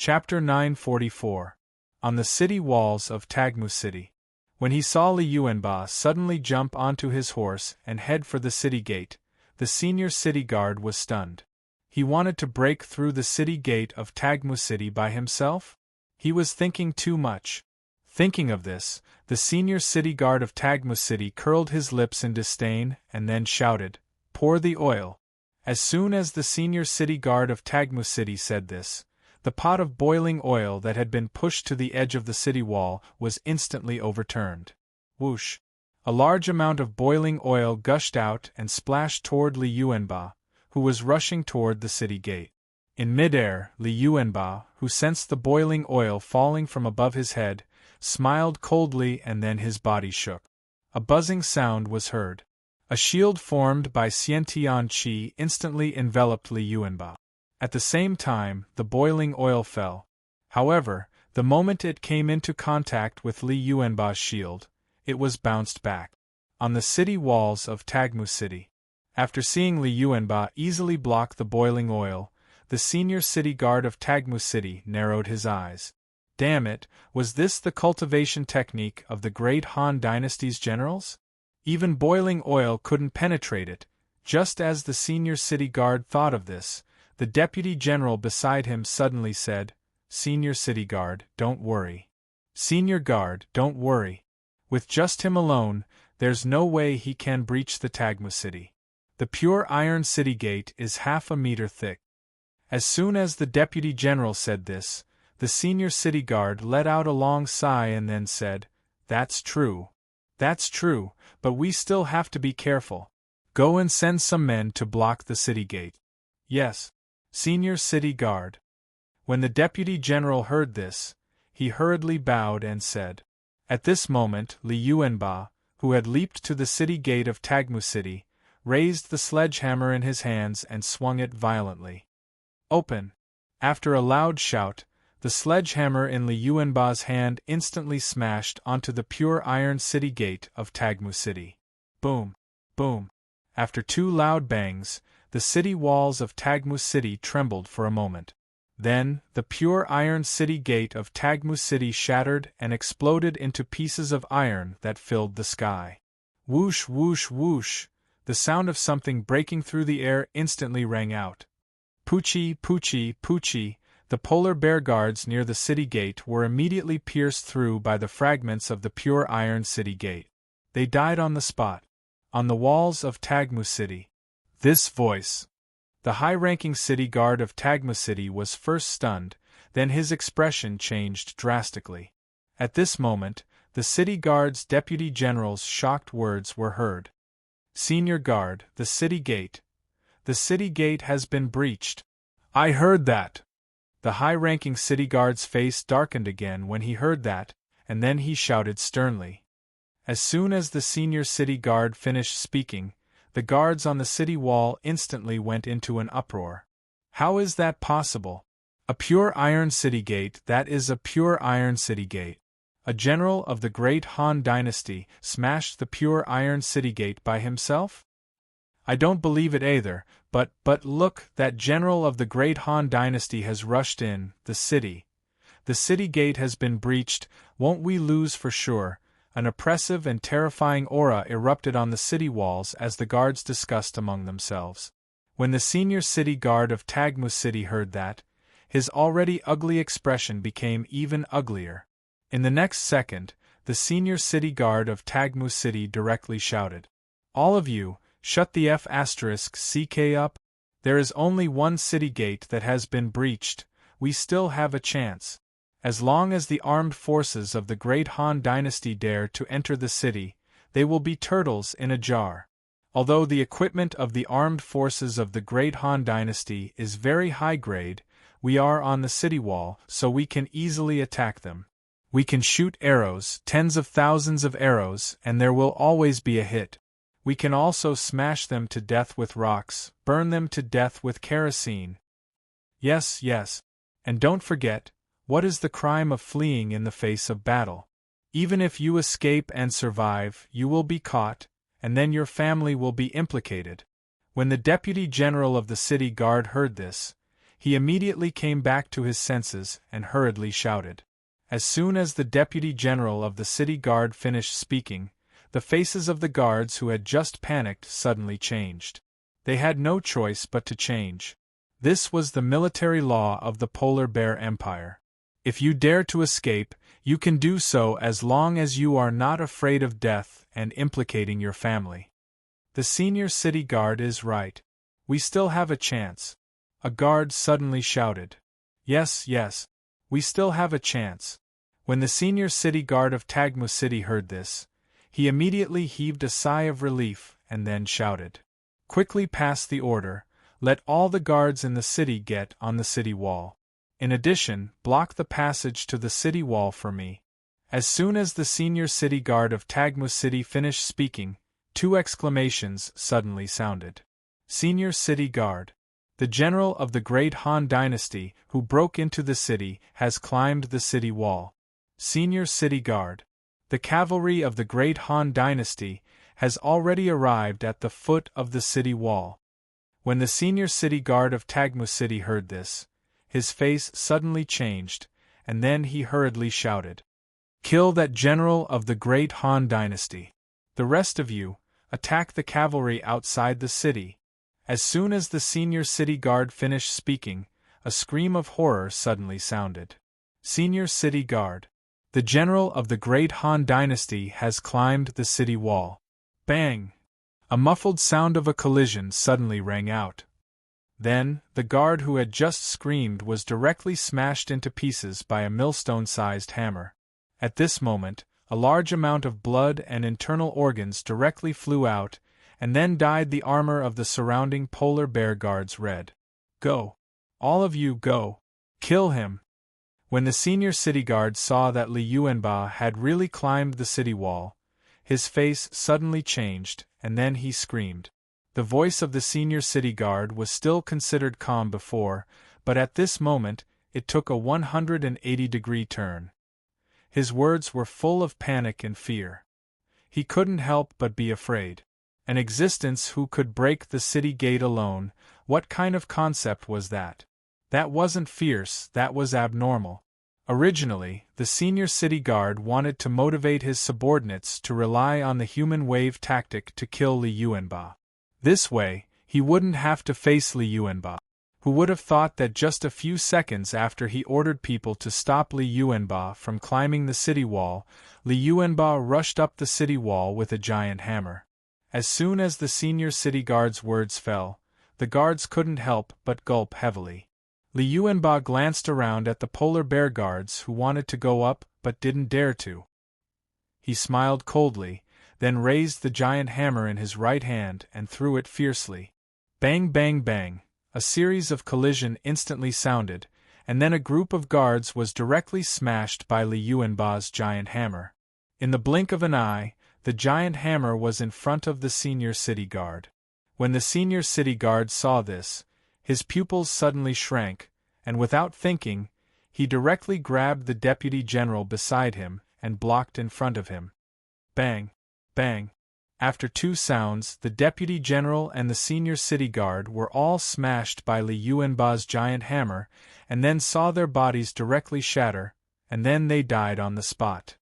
Chapter 944. On the City Walls of Tagmu City. When he saw Li Yuanba suddenly jump onto his horse and head for the city gate, the senior city guard was stunned. He wanted to break through the city gate of Tagmu City by himself? He was thinking too much. Thinking of this, the senior city guard of Tagmu City curled his lips in disdain and then shouted, "Pour the oil." As soon as the senior city guard of Tagmu City said this, the pot of boiling oil that had been pushed to the edge of the city wall was instantly overturned. Whoosh! A large amount of boiling oil gushed out and splashed toward Li Yuanba, who was rushing toward the city gate. In midair, Li Yuanba, who sensed the boiling oil falling from above his head, smiled coldly and then his body shook. A buzzing sound was heard. A shield formed by Xiantian Qi instantly enveloped Li Yuanba. At the same time, the boiling oil fell. However, the moment it came into contact with Li Yuanba's shield, it was bounced back. On the city walls of Tagmu City. After seeing Li Yuanba easily block the boiling oil, the senior city guard of Tagmu City narrowed his eyes. Damn it, was this the cultivation technique of the great Han Dynasty's generals? Even boiling oil couldn't penetrate it. Just as the senior city guard thought of this, the deputy general beside him suddenly said, "Senior city guard, don't worry. Senior guard, don't worry. With just him alone, there's no way he can breach the Tagmu City. The pure iron city gate is half a meter thick." As soon as the deputy general said this, the senior city guard let out a long sigh and then said, "That's true. That's true, but we still have to be careful. Go and send some men to block the city gate." "Yes, Senior City Guard." When the deputy general heard this, he hurriedly bowed and said. At this moment, Li Yuanba, who had leaped to the city gate of Tagmu City, raised the sledgehammer in his hands and swung it violently. "Open!" After a loud shout, the sledgehammer in Li Yuanba's hand instantly smashed onto the pure iron city gate of Tagmu City. Boom! Boom! After two loud bangs, the city walls of Tagmu City trembled for a moment. Then, the pure iron city gate of Tagmu City shattered and exploded into pieces of iron that filled the sky. Whoosh, whoosh, whoosh! The sound of something breaking through the air instantly rang out. Poochie, poochie, poochie! The polar bear guards near the city gate were immediately pierced through by the fragments of the pure iron city gate. They died on the spot. On the walls of Tagmu City. This voice. The high-ranking city guard of Tagmu City was first stunned, then his expression changed drastically. At this moment, the city guard's deputy general's shocked words were heard. "Senior guard, the city gate. The city gate has been breached." "I heard that." The high-ranking city guard's face darkened again when he heard that, and then he shouted sternly. As soon as the senior city guard finished speaking, the guards on the city wall instantly went into an uproar. "How is that possible? A pure iron city gate, that is a pure iron city gate. A general of the great Han Dynasty smashed the pure iron city gate by himself? I don't believe it either, but look, that general of the great Han Dynasty has rushed in, the city. The city gate has been breached, won't we lose for sure?" An oppressive and terrifying aura erupted on the city walls as the guards discussed among themselves. When the senior city guard of Tagmu City heard that, his already ugly expression became even uglier. In the next second, the senior city guard of Tagmu City directly shouted, "All of you, shut the F***ck up. There is only one city gate that has been breached, we still have a chance. As long as the armed forces of the great Han Dynasty dare to enter the city, they will be turtles in a jar. Although the equipment of the armed forces of the great Han Dynasty is very high grade, we are on the city wall, so we can easily attack them. We can shoot arrows, tens of thousands of arrows, and there will always be a hit. We can also smash them to death with rocks, burn them to death with kerosene. Yes, yes. And don't forget, what is the crime of fleeing in the face of battle? Even if you escape and survive, you will be caught, and then your family will be implicated." When the deputy general of the city guard heard this, He immediately came back to his senses and hurriedly shouted. As soon as the Deputy General of the City Guard finished speaking, the faces of the guards who had just panicked suddenly changed. They had no choice but to change. This was the military law of the Polar Bear Empire. If you dare to escape, you can do so as long as you are not afraid of death and implicating your family. The senior city guard is right. We still have a chance. A guard suddenly shouted. Yes, yes. We still have a chance. When the senior city guard of Tagmu City heard this, he immediately heaved a sigh of relief and then shouted. Quickly pass the order, let all the guards in the city get on the city wall. In addition, block the passage to the city wall for me. As soon as the senior city guard of Tagmu City finished speaking, 2 exclamations suddenly sounded. Senior City Guard. The general of the great Han dynasty who broke into the city has climbed the city wall. Senior City Guard. The cavalry of the great Han dynasty has already arrived at the foot of the city wall. When the senior city guard of Tagmu City heard this, his face suddenly changed, and then he hurriedly shouted. Kill that general of the great Han dynasty. The rest of you, attack the cavalry outside the city. As soon as the senior city guard finished speaking, a scream of horror suddenly sounded. Senior City Guard. The general of the great Han dynasty has climbed the city wall. Bang! A muffled sound of a collision suddenly rang out. Then, the guard who had just screamed was directly smashed into pieces by a millstone-sized hammer. At this moment, a large amount of blood and internal organs directly flew out, and then dyed the armor of the surrounding polar bear guards red. Go! All of you go! Kill him! When the senior city guard saw that Li Yuanba had really climbed the city wall, his face suddenly changed, and then he screamed. The voice of the senior city guard was still considered calm before, but at this moment, it took a 180-degree turn. His words were full of panic and fear. He couldn't help but be afraid. An existence who could break the city gate alone, what kind of concept was that? That wasn't fierce, that was abnormal. Originally, the senior city guard wanted to motivate his subordinates to rely on the human wave tactic to kill Li Yuanba. This way, he wouldn't have to face Li Yuanba. Who would have thought that just a few seconds after he ordered people to stop Li Yuanba from climbing the city wall, Li Yuanba rushed up the city wall with a giant hammer. As soon as the senior city guard's words fell, the guards couldn't help but gulp heavily. Li Yuanba glanced around at the polar bear guards who wanted to go up but didn't dare to. He smiled coldly, then raised the giant hammer in his right hand and threw it fiercely. Bang, bang, bang! A series of collision instantly sounded, and then a group of guards was directly smashed by Li Yuanba's giant hammer. In the blink of an eye, the giant hammer was in front of the senior city guard. When the senior city guard saw this, his pupils suddenly shrank, and without thinking, he directly grabbed the deputy general beside him and blocked in front of him. Bang! Bang! After 2 sounds, the deputy general and the senior city guard were all smashed by Li Yuanba's giant hammer, and then saw their bodies directly shatter, and then they died on the spot.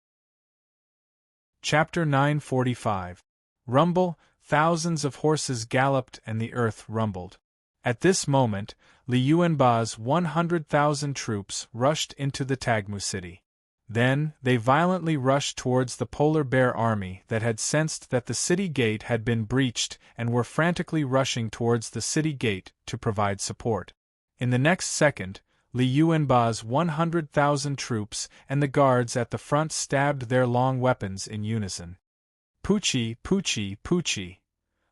Chapter 945. Rumble. Thousands of horses galloped and the earth rumbled. At this moment, Li Yuanba's 100,000 troops rushed into the Tagmu city. Then, they violently rushed towards the polar bear army that had sensed that the city gate had been breached and were frantically rushing towards the city gate to provide support. In the next second, Li Yuanba's 100,000 troops and the guards at the front stabbed their long weapons in unison. Poochie, poochie, poochie!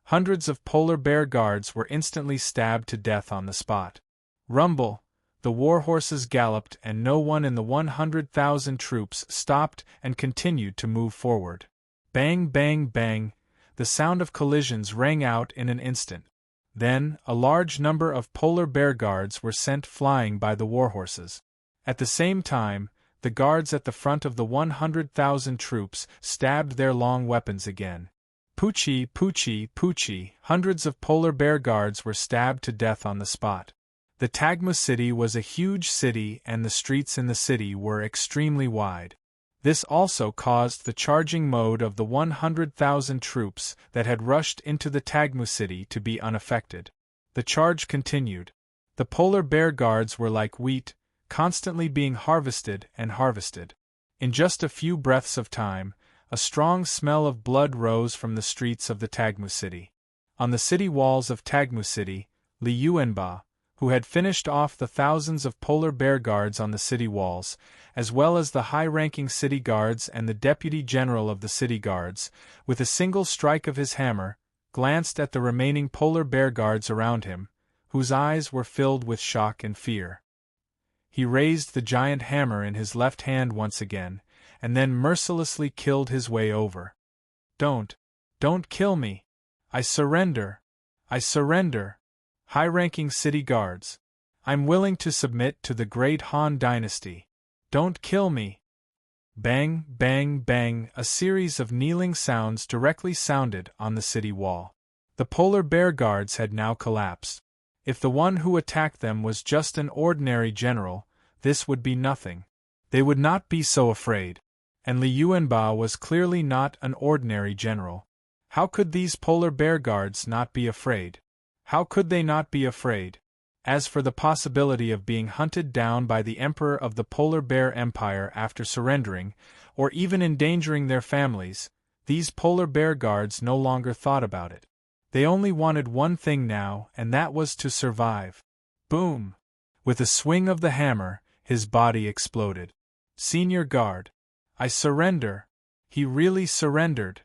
Hundreds of polar bear guards were instantly stabbed to death on the spot. Rumble! The war horses galloped and no one in the 100,000 troops stopped and continued to move forward. Bang, bang, bang! The sound of collisions rang out in an instant. Then, a large number of polar bear guards were sent flying by the warhorses. At the same time, the guards at the front of the 100,000 troops stabbed their long weapons again. Poochie, poochie, poochie! Hundreds of polar bear guards were stabbed to death on the spot. The Tagmu city was a huge city and the streets in the city were extremely wide. This also caused the charging mode of the 100,000 troops that had rushed into the Tagmu city to be unaffected. The charge continued. The polar bear guards were like wheat, constantly being harvested and harvested. In just a few breaths of time, a strong smell of blood rose from the streets of the Tagmu city. On the city walls of Tagmu city, Li Yuanba, who had finished off the thousands of polar bear guards on the city walls, as well as the high-ranking city guards and the deputy general of the city guards, with a single strike of his hammer, glanced at the remaining polar bear guards around him, whose eyes were filled with shock and fear. He raised the giant hammer in his left hand once again, and then mercilessly killed his way over. Don't kill me! I surrender! I surrender! High-ranking city guards. I'm willing to submit to the great Han dynasty. Don't kill me! Bang, bang, bang, a series of kneeling sounds directly sounded on the city wall. The polar bear guards had now collapsed. If the one who attacked them was just an ordinary general, this would be nothing. They would not be so afraid. And Li Yuanba was clearly not an ordinary general. How could these polar bear guards not be afraid? How could they not be afraid? As for the possibility of being hunted down by the Emperor of the Polar Bear Empire after surrendering, or even endangering their families, these polar bear guards no longer thought about it. They only wanted one thing now, and that was to survive. Boom! With a swing of the hammer, his body exploded. Senior guard. I surrender. He really surrendered.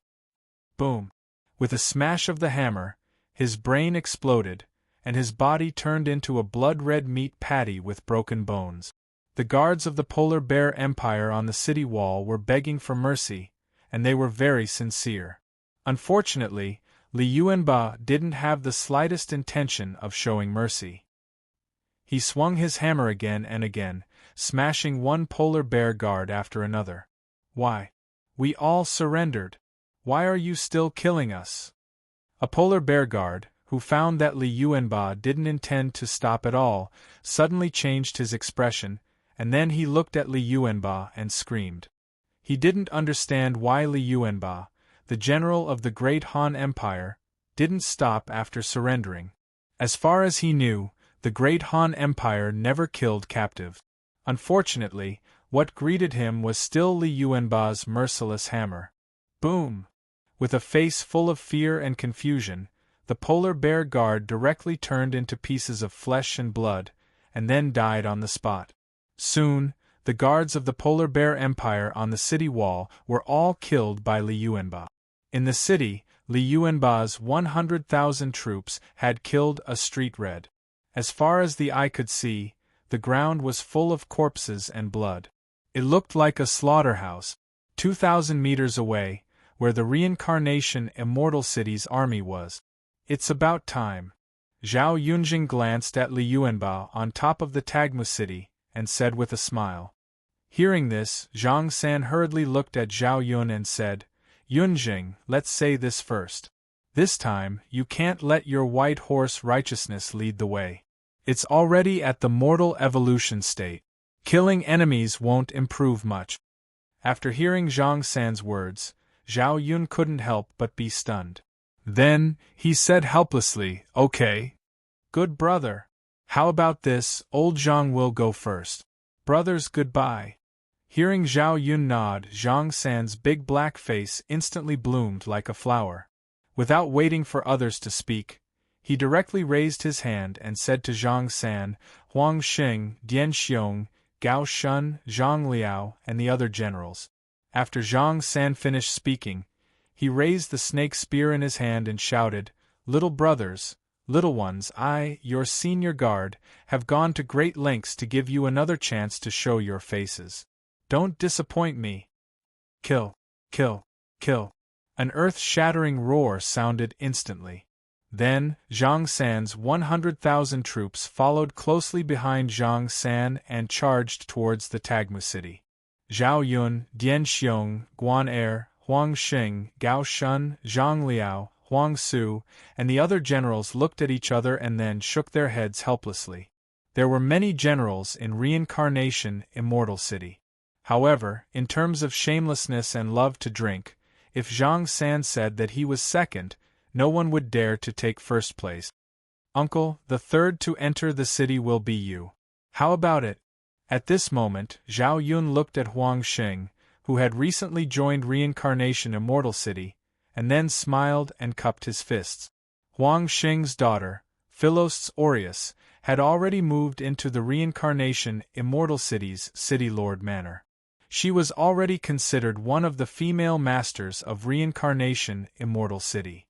Boom! With a smash of the hammer, his brain exploded, and his body turned into a blood-red meat patty with broken bones. The guards of the Polar Bear Empire on the city wall were begging for mercy, and they were very sincere. Unfortunately, Li Yuanba didn't have the slightest intention of showing mercy. He swung his hammer again and again, smashing one polar bear guard after another. Why? We all surrendered. Why are you still killing us? A polar bear guard, who found that Li Yuanba didn't intend to stop at all, suddenly changed his expression, and then he looked at Li Yuanba and screamed. He didn't understand why Li Yuanba, the general of the Great Han Empire, didn't stop after surrendering. As far as he knew, the Great Han Empire never killed captives. Unfortunately, what greeted him was still Li Yuanba's merciless hammer. Boom! With a face full of fear and confusion, the polar bear guard directly turned into pieces of flesh and blood, and then died on the spot. Soon, the guards of the Polar Bear Empire on the city wall were all killed by Li Yuanba. In the city, Li Yuanba's 100,000 troops had killed a street red. As far as the eye could see, the ground was full of corpses and blood. It looked like a slaughterhouse. 2,000 meters away, where the reincarnation Immortal City's army was. It's about time. Zhao Yunjing glanced at Li Yuanba on top of the Tagmu city, and said with a smile. Hearing this, Zhang San hurriedly looked at Zhao Yun and said, Yunjing, let's say this first. This time, you can't let your white horse righteousness lead the way. It's already at the mortal evolution state. Killing enemies won't improve much. After hearing Zhang San's words, Zhao Yun couldn't help but be stunned. Then, he said helplessly, Okay. Good brother. How about this, old Zhang will go first. Brothers goodbye. Hearing Zhao Yun nod, Zhang San's big black face instantly bloomed like a flower. Without waiting for others to speak, he directly raised his hand and said to Zhang San, Huang Xing, Dian Xiong, Gao Shun, Zhang Liao, and the other generals. After Zhang San finished speaking, he raised the snake spear in his hand and shouted, Little brothers, little ones, I, your senior guard, have gone to great lengths to give you another chance to show your faces. Don't disappoint me. Kill, kill, kill. An earth-shattering roar sounded instantly. Then, Zhang San's 100,000 troops followed closely behind Zhang San and charged towards the Tagmu city. Zhao Yun, Dian Xiong, Guan Er, Huang Xing, Gao Shun, Zhang Liao, Huang Su, and the other generals looked at each other and then shook their heads helplessly. There were many generals in Reincarnation Immortal City. However, in terms of shamelessness and love to drink, if Zhang San said that he was second, no one would dare to take first place. Uncle, the third to enter the city will be you. How about it? At this moment, Zhao Yun looked at Huang Xing, who had recently joined Reincarnation Immortal City, and then smiled and cupped his fists. Huang Xing's daughter, Philostes Aureus, had already moved into the Reincarnation Immortal City's City Lord manor. She was already considered one of the female masters of Reincarnation Immortal City.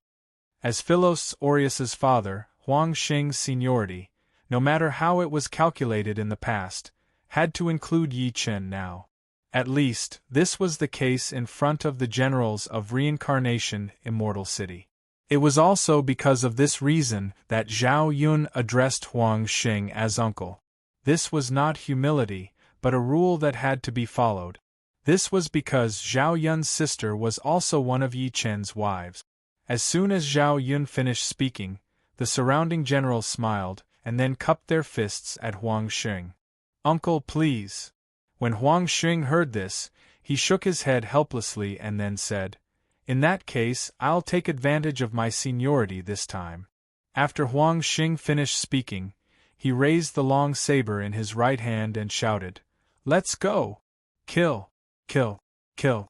As Philostes Aureus's father, Huang Xing's seniority, no matter how it was calculated in the past, had to include Yi Chen now. At least, this was the case in front of the generals of Reincarnation Immortal City. It was also because of this reason that Zhao Yun addressed Huang Xing as uncle. This was not humility, but a rule that had to be followed. This was because Zhao Yun's sister was also one of Yi Chen's wives. As soon as Zhao Yun finished speaking, the surrounding generals smiled, and then cupped their fists at Huang Xing. Uncle, please. When Huang Xing heard this, he shook his head helplessly and then said, In that case, I'll take advantage of my seniority this time. After Huang Xing finished speaking, he raised the long saber in his right hand and shouted, Let's go! Kill! Kill! Kill!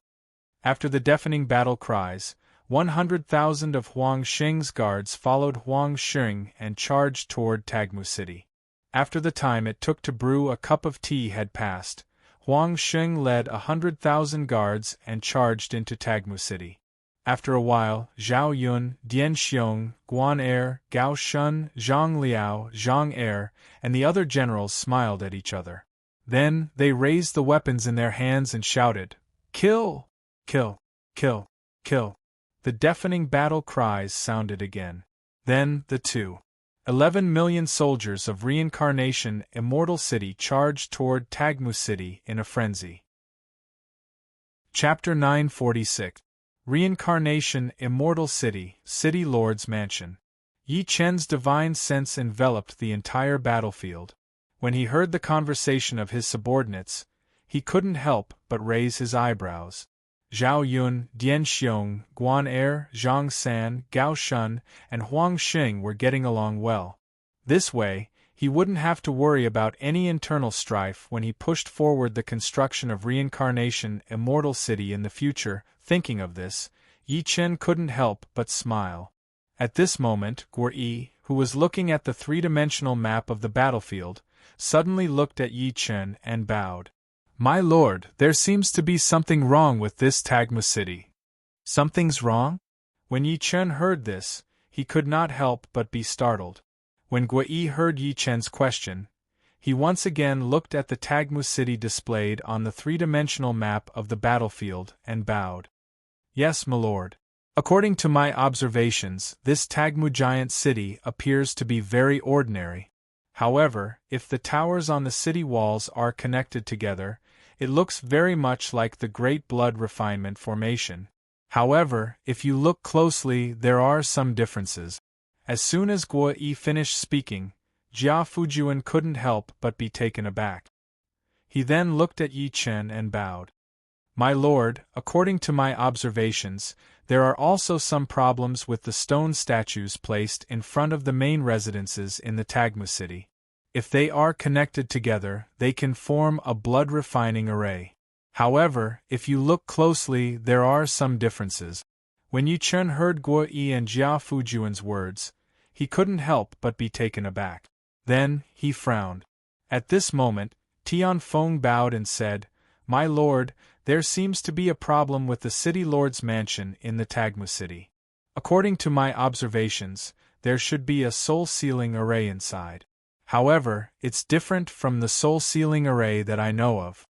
After the deafening battle cries, 100,000 of Huang Xing's guards followed Huang Xing and charged toward Tagmu City. After the time it took to brew a cup of tea had passed, Huang Xing led 100,000 guards and charged into Tagmu City. After a while, Zhao Yun, Dian Xiong, Guan Er, Gao Shun, Zhang Liao, Zhang Er, and the other generals smiled at each other. Then, they raised the weapons in their hands and shouted, Kill! Kill! Kill! Kill! The deafening battle cries sounded again. Then, the 11 million soldiers of Reincarnation Immortal City charged toward Tagmu City in a frenzy. Chapter 946. Reincarnation Immortal City, City Lord's Mansion. Yi Chen's divine sense enveloped the entire battlefield. When he heard the conversation of his subordinates, he couldn't help but raise his eyebrows. Zhao Yun, Dian Xiong, Guan Er, Zhang San, Gao Shun, and Huang Xing were getting along well. This way, he wouldn't have to worry about any internal strife when he pushed forward the construction of Reincarnation Immortal City in the future. Thinking of this, Yi Chen couldn't help but smile. At this moment, Guo Yi, who was looking at the three-dimensional map of the battlefield, suddenly looked at Yi Chen and bowed. My lord, there seems to be something wrong with this Tagmu City. Something's wrong? When Yi Chen heard this, he could not help but be startled. When Guo Yi heard Yi Chen's question, he once again looked at the Tagmu City displayed on the three-dimensional map of the battlefield and bowed. Yes, my lord. According to my observations, this Tagmu giant city appears to be very ordinary. However, if the towers on the city walls are connected together, it looks very much like the Great Blood Refinement Formation. However, if you look closely, there are some differences. As soon as Guo Yi finished speaking, Jia Fujuan couldn't help but be taken aback. He then looked at Yi Chen and bowed. My lord, according to my observations, there are also some problems with the stone statues placed in front of the main residences in the Tagmu City. If they are connected together, they can form a blood-refining array. However, if you look closely, there are some differences. When Yi Chen heard Guo Yi and Jia Fujuan's words, he couldn't help but be taken aback. Then, he frowned. At this moment, Tian Feng bowed and said, My lord, there seems to be a problem with the City Lord's mansion in the Tagmu City. According to my observations, there should be a soul-sealing array inside. However, it's different from the soul-sealing array that I know of.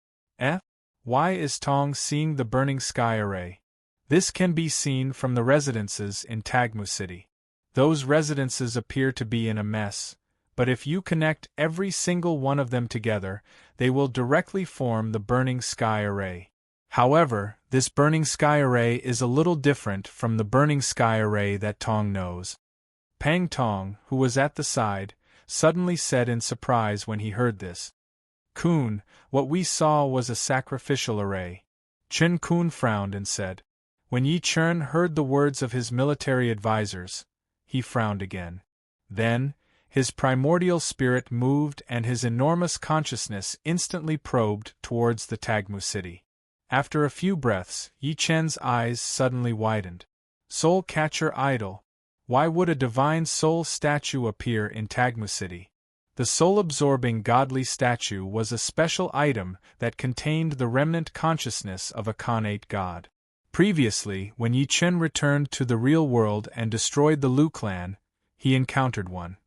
Why is Tong seeing the burning sky array? This can be seen from the residences in Tagmu City. Those residences appear to be in a mess, but if you connect every single one of them together, they will directly form the burning sky array. However, this burning sky array is a little different from the burning sky array that Tong knows. Pang Tong, who was at the side, suddenly said in surprise when he heard this. Kun, what we saw was a sacrificial array. Chen Kun frowned and said. When Yi Chen heard the words of his military advisors, he frowned again. Then, his primordial spirit moved and his enormous consciousness instantly probed towards the Tagmu city. After a few breaths, Yi Chen's eyes suddenly widened. Soul Catcher Idol. Why would a divine soul statue appear in Tagmu city? The soul-absorbing godly statue was a special item that contained the remnant consciousness of a Khanate god. Previously, when Yi Chen returned to the real world and destroyed the Lu clan, he encountered one.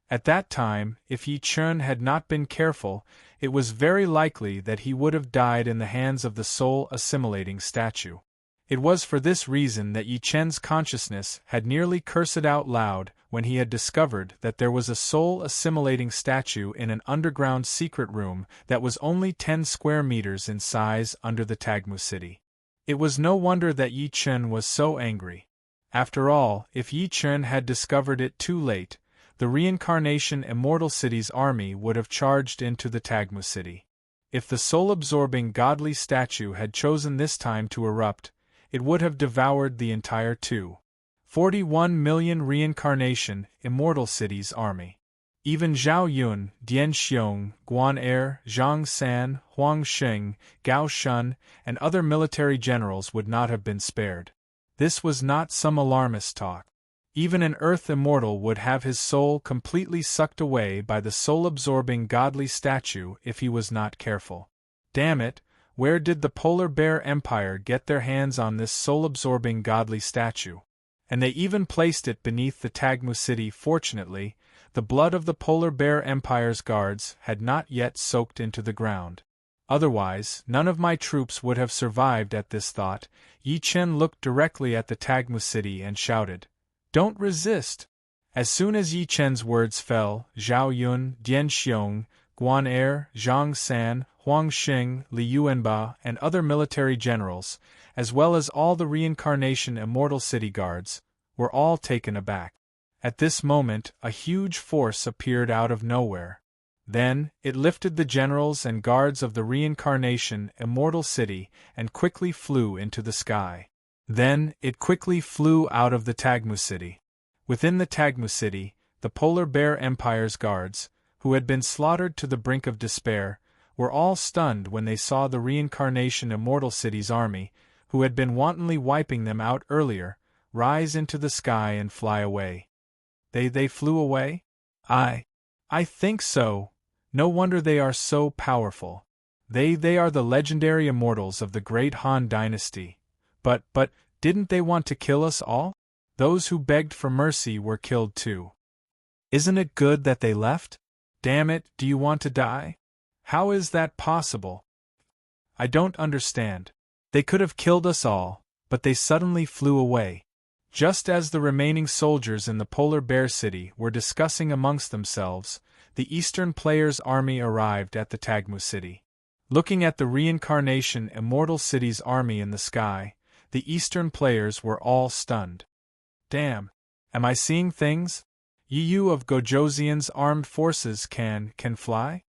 At that time, if Yi Chen had not been careful, it was very likely that he would have died in the hands of the soul-assimilating statue. It was for this reason that Yi Chen's consciousness had nearly cursed out loud when he had discovered that there was a soul-assimilating statue in an underground secret room that was only 10 square meters in size under the Tagmu city. It was no wonder that Yi Chen was so angry. After all, if Yi Chen had discovered it too late, the reincarnation Immortal City's army would have charged into the Tagmu city. If the soul-absorbing godly statue had chosen this time to erupt, it would have devoured the entire 2.41 million reincarnation Immortal City's army. Even Zhao Yun, Dian Xiong, Guan Er, Zhang San, Huang Sheng, Gao Shun, and other military generals would not have been spared. This was not some alarmist talk. Even an Earth immortal would have his soul completely sucked away by the soul-absorbing godly statue if he was not careful. Damn it, where did the Polar Bear Empire get their hands on this soul-absorbing godly statue? And they even placed it beneath the Tagmu city. Fortunately, the blood of the Polar Bear Empire's guards had not yet soaked into the ground. Otherwise, none of my troops would have survived. At this thought, Yi Chen looked directly at the Tagmu city and shouted, "Don't resist!" As soon as Yi Chen's words fell, Zhao Yun, Dian Xiong, Guan Er, Zhang San, Huang Sheng, Li Yuanba, and other military generals, as well as all the reincarnation Immortal City guards, were all taken aback. At this moment, a huge force appeared out of nowhere. Then, it lifted the generals and guards of the reincarnation Immortal City and quickly flew into the sky. Then, it quickly flew out of the Tagmu city. Within the Tagmu city, the Polar Bear Empire's guards, who had been slaughtered to the brink of despair, were all stunned when they saw the reincarnation Immortal City's army, who had been wantonly wiping them out earlier, rise into the sky and fly away. They flew away? I think so. No wonder they are so powerful. They are the legendary immortals of the great Han dynasty. But, didn't they want to kill us all? Those who begged for mercy were killed too. Isn't it good that they left? Damn it, do you want to die? How is that possible? I don't understand. They could have killed us all, but they suddenly flew away. Just as the remaining soldiers in the Polar Bear City were discussing amongst themselves, the Eastern Players' army arrived at the Tagmu city. Looking at the reincarnation Immortal City's army in the sky, the Eastern Players were all stunned. Damn, am I seeing things? Yu of Gojoseon's armed forces can fly?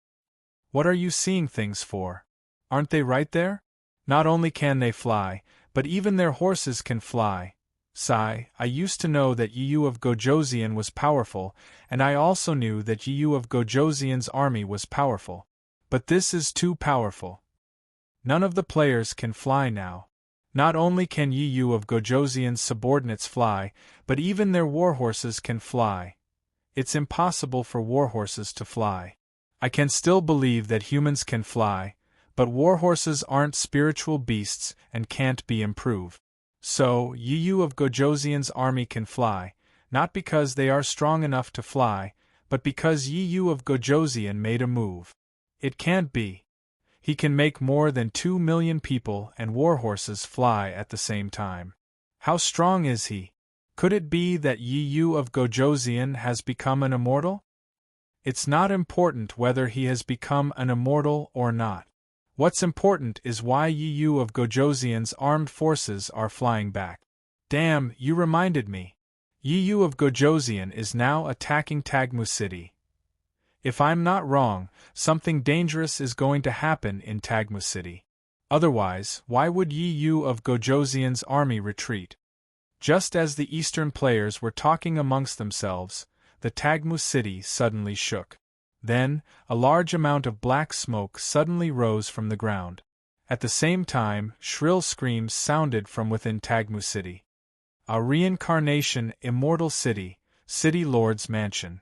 What are you seeing things for? Aren't they right there? Not only can they fly, but even their horses can fly. Sigh, I used to know that Yu of Gojoseon was powerful, and I also knew that Yu of Gojoseon's army was powerful. But this is too powerful. None of the players can fly now. Not only can Yu of Gojoseon's subordinates fly, but even their warhorses can fly. It's impossible for warhorses to fly. I can still believe that humans can fly, but warhorses aren't spiritual beasts and can't be improved. So, Yu of Gojoseon's army can fly, not because they are strong enough to fly, but because Yu of Gojoseon made a move. It can't be. He can make more than 2 million people and warhorses fly at the same time. How strong is he? Could it be that Yu of Gojoseon has become an immortal? It's not important whether he has become an immortal or not. What's important is why Yu of Gojoseon's armed forces are flying back. Damn, you reminded me. Yu of Gojoseon is now attacking Tagmu City. If I'm not wrong, something dangerous is going to happen in Tagmu City. Otherwise, why would Yi Yu of Gojoseon's army retreat? Just as the eastern players were talking amongst themselves, the Tagmu City suddenly shook. Then, a large amount of black smoke suddenly rose from the ground. At the same time, shrill screams sounded from within Tagmu City. A reincarnation, immortal city, City Lord's mansion.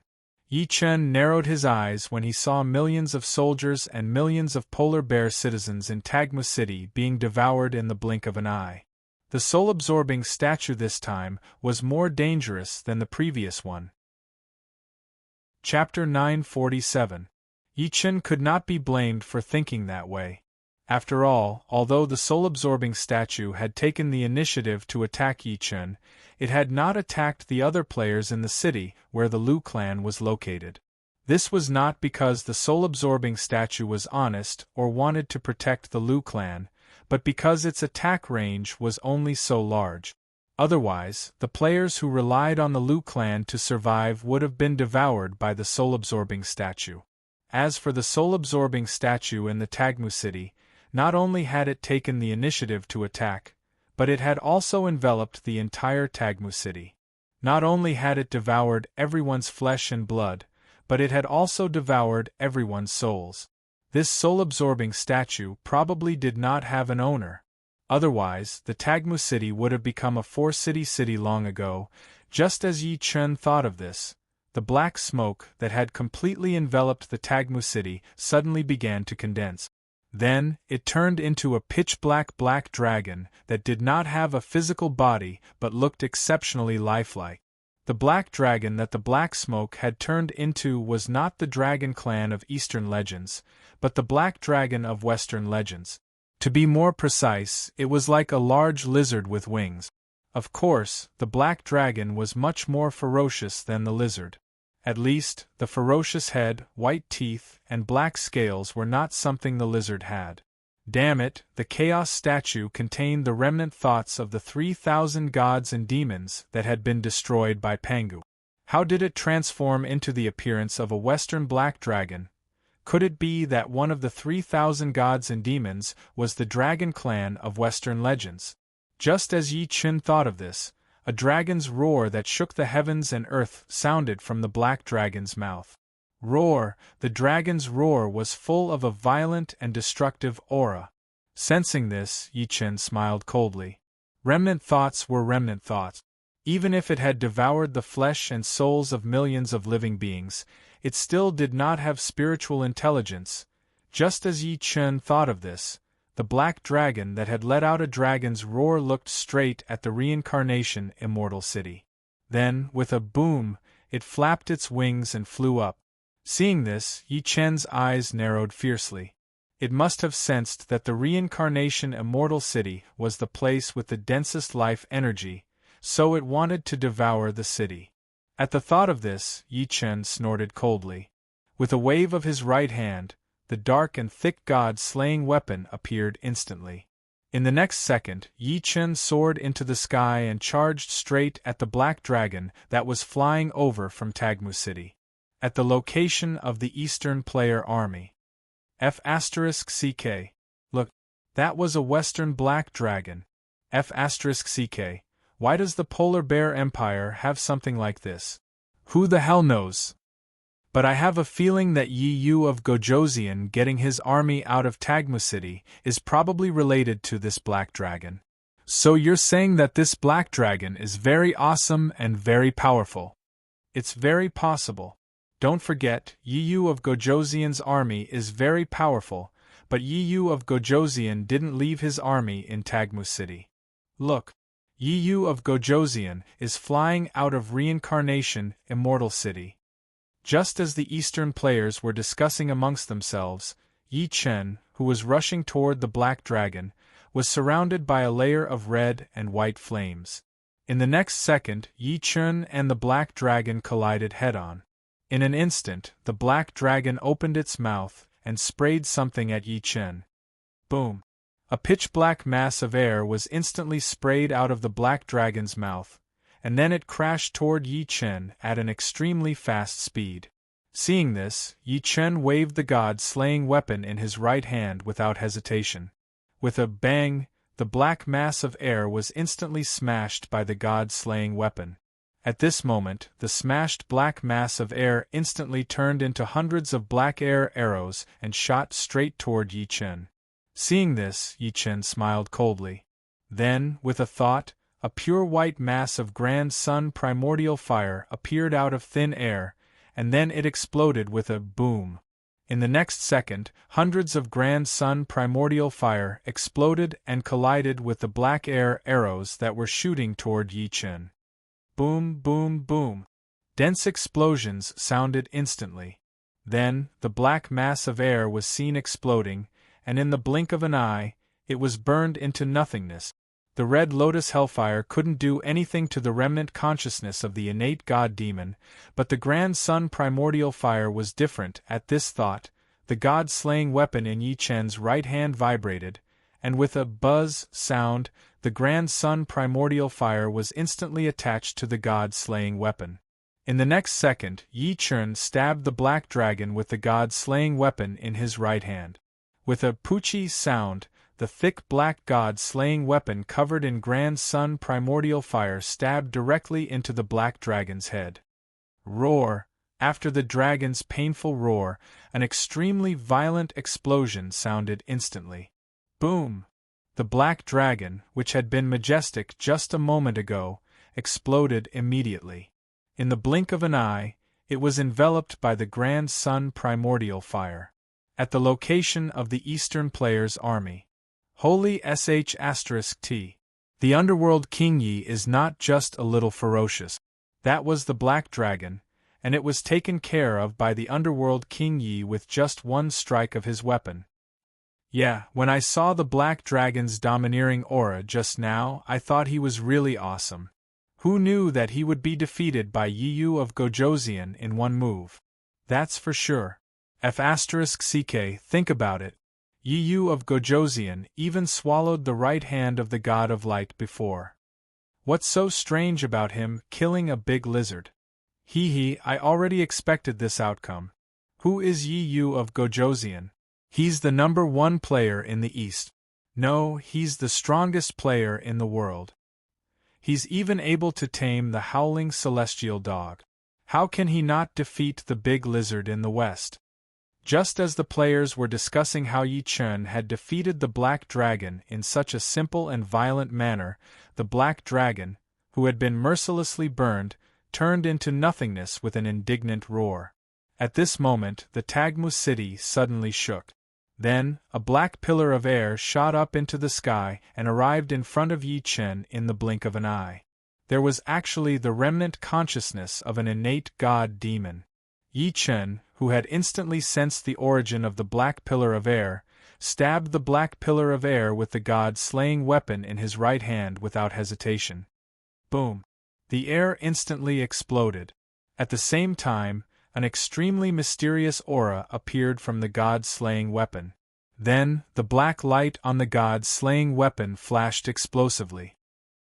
Yi Chen narrowed his eyes when he saw millions of soldiers and millions of polar bear citizens in Tagmu City being devoured in the blink of an eye. The soul-absorbing statue this time was more dangerous than the previous one. Chapter 947. Yi Chen could not be blamed for thinking that way. After all, although the soul-absorbing statue had taken the initiative to attack Yi Chen, it had not attacked the other players in the city where the Lu clan was located. This was not because the soul-absorbing statue was honest or wanted to protect the Lu clan, but because its attack range was only so large. Otherwise, the players who relied on the Lu clan to survive would have been devoured by the soul-absorbing statue. As for the soul-absorbing statue in the Tagmu City, not only had it taken the initiative to attack, but it had also enveloped the entire Tagmu City. Not only had it devoured everyone's flesh and blood, but it had also devoured everyone's souls. This soul-absorbing statue probably did not have an owner. Otherwise, the Tagmu City would have become a four-city city long ago. Just as Yi Chen thought of this, the black smoke that had completely enveloped the Tagmu City suddenly began to condense. Then, it turned into a pitch-black black dragon that did not have a physical body but looked exceptionally lifelike. The black dragon that the black smoke had turned into was not the dragon clan of Eastern legends, but the black dragon of Western legends. To be more precise, it was like a large lizard with wings. Of course, the black dragon was much more ferocious than the lizard. At least, the ferocious head, white teeth, and black scales were not something the lizard had. Damn it, the chaos statue contained the remnant thoughts of the 3,000 gods and demons that had been destroyed by Pangu. How did it transform into the appearance of a Western black dragon? Could it be that one of the 3,000 gods and demons was the dragon clan of Western legends? Just as Yi Chen thought of this, a dragon's roar that shook the heavens and earth sounded from the black dragon's mouth. Roar, the dragon's roar was full of a violent and destructive aura. Sensing this, Yi Chen smiled coldly. Remnant thoughts were remnant thoughts. Even if it had devoured the flesh and souls of millions of living beings, it still did not have spiritual intelligence. Just as Yi Chen thought of this, the black dragon that had let out a dragon's roar looked straight at the reincarnation immortal city. Then, with a boom, it flapped its wings and flew up. Seeing this, Yi Chen's eyes narrowed fiercely. It must have sensed that the reincarnation immortal city was the place with the densest life energy, so it wanted to devour the city. At the thought of this, Yi Chen snorted coldly. With a wave of his right hand, the dark and thick god-slaying weapon appeared instantly. In the next second, Yi Chen soared into the sky and charged straight at the black dragon that was flying over from Tagmu City. At the location of the Eastern player army. F***CK. Look, that was a Western black dragon. F***CK. Why does the Polar Bear Empire have something like this? Who the hell knows? But I have a feeling that Yi Yu of Gojoseon getting his army out of Tagmu City is probably related to this black dragon. So you're saying that this black dragon is very awesome and very powerful? It's very possible. Don't forget, Yi Yu of Gojoseon's army is very powerful, but Yi Yu of Gojoseon didn't leave his army in Tagmu City. Look. Yi Yu of Gojoseon is flying out of Reincarnation Immortal City. Just as the Eastern players were discussing amongst themselves, Yi Chen, who was rushing toward the Black Dragon, was surrounded by a layer of red and white flames. In the next second, Yi Chen and the Black Dragon collided head-on. In an instant, the Black Dragon opened its mouth and sprayed something at Yi Chen. Boom! A pitch-black mass of air was instantly sprayed out of the Black Dragon's mouth, and then it crashed toward Yi Chen at an extremely fast speed. Seeing this, Yi Chen waved the god-slaying weapon in his right hand without hesitation. With a bang, the black mass of air was instantly smashed by the god-slaying weapon. At this moment, the smashed black mass of air instantly turned into hundreds of black air arrows and shot straight toward Yi Chen. Seeing this, Yi Chen smiled coldly. Then, with a thought, a pure white mass of grand sun primordial fire appeared out of thin air, and then it exploded with a boom. In the next second, hundreds of grand sun primordial fire exploded and collided with the black air arrows that were shooting toward Yi Chen. Boom, boom, boom. Dense explosions sounded instantly. Then, the black mass of air was seen exploding, and in the blink of an eye, it was burned into nothingness. The red lotus hellfire couldn't do anything to the remnant consciousness of the innate god-demon, but the grand sun primordial fire was different. At this thought, the god-slaying weapon in Yi Chen's right hand vibrated, and with a buzz sound, the grand sun primordial fire was instantly attached to the god-slaying weapon. In the next second, Yi Chen stabbed the black dragon with the god-slaying weapon in his right hand. With a poochie sound, the thick black god-slaying weapon covered in grand sun primordial fire stabbed directly into the black dragon's head. Roar! After the dragon's painful roar, an extremely violent explosion sounded instantly. Boom! The black dragon, which had been majestic just a moment ago, exploded immediately. In the blink of an eye, it was enveloped by the grand sun primordial fire. At the location of the Eastern player's army. Holy **T. The underworld King Yi is not just a little ferocious. That was the black dragon, and it was taken care of by the underworld King Yi with just one strike of his weapon. Yeah, when I saw the black dragon's domineering aura just now, I thought he was really awesome. Who knew that he would be defeated by Yiyu of Gojoseon in one move? That's for sure. **CK, think about it. Yiyu of Gojoseon even swallowed the right hand of the god of light before. What's so strange about him killing a big lizard? I already expected this outcome. Who is Yiyu of Gojoseon? He's the number 1 player in the East. No, he's the strongest player in the world. He's even able to tame the howling celestial dog. How can he not defeat the big lizard in the West? Just as the players were discussing how Yi Chen had defeated the black dragon in such a simple and violent manner, the black dragon, who had been mercilessly burned, turned into nothingness with an indignant roar. At this moment, the Tagmu city suddenly shook. Then, a black pillar of air shot up into the sky and arrived in front of Yi Chen in the blink of an eye. There was actually the remnant consciousness of an innate god-demon. Yi Chen, who had instantly sensed the origin of the black pillar of air, stabbed the black pillar of air with the god-slaying weapon in his right hand without hesitation. Boom! The air instantly exploded. At the same time, an extremely mysterious aura appeared from the god-slaying weapon. Then, the black light on the god-slaying weapon flashed explosively.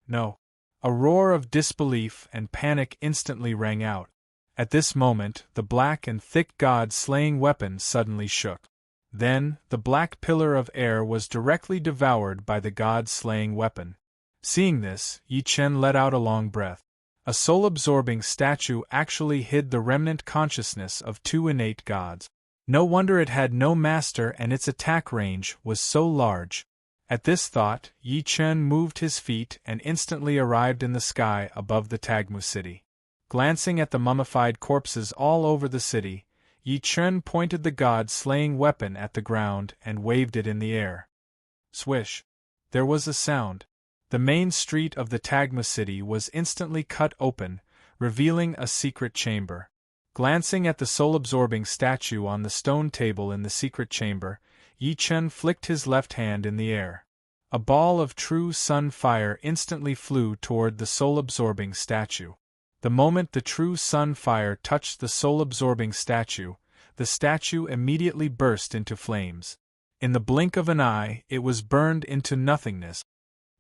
No! A roar of disbelief and panic instantly rang out. At this moment, the black and thick god-slaying weapon suddenly shook. Then, the black pillar of air was directly devoured by the god-slaying weapon. Seeing this, Yi Chen let out a long breath. A soul-absorbing statue actually hid the remnant consciousness of 2 innate gods. No wonder it had no master and its attack range was so large. At this thought, Yi Chen moved his feet and instantly arrived in the sky above the Tagmu city. Glancing at the mummified corpses all over the city, Yi Chen pointed the god-slaying weapon at the ground and waved it in the air. Swish! There was a sound. The main street of the Tagmu city was instantly cut open, revealing a secret chamber. Glancing at the soul-absorbing statue on the stone table in the secret chamber, Yi Chen flicked his left hand in the air. A ball of true sun fire instantly flew toward the soul-absorbing statue. The moment the true sun fire touched the soul-absorbing statue, the statue immediately burst into flames. In the blink of an eye, it was burned into nothingness.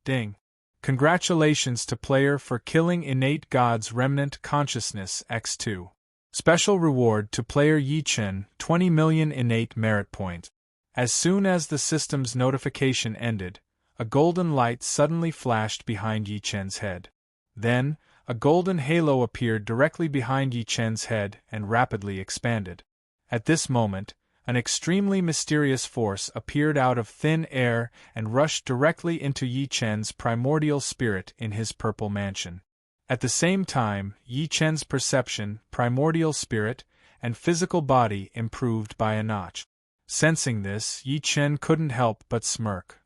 Ding! Congratulations to player for killing innate god's remnant consciousness x2. Special reward to player Yi Chen, 20 million innate merit points. As soon as the system's notification ended, a golden light suddenly flashed behind Yi Chen's head. Then, a golden halo appeared directly behind Yi Chen's head and rapidly expanded. At this moment, an extremely mysterious force appeared out of thin air and rushed directly into Yi Chen's primordial spirit in his purple mansion. At the same time, Yi Chen's perception, primordial spirit, and physical body improved by a notch. Sensing this, Yi Chen couldn't help but smirk.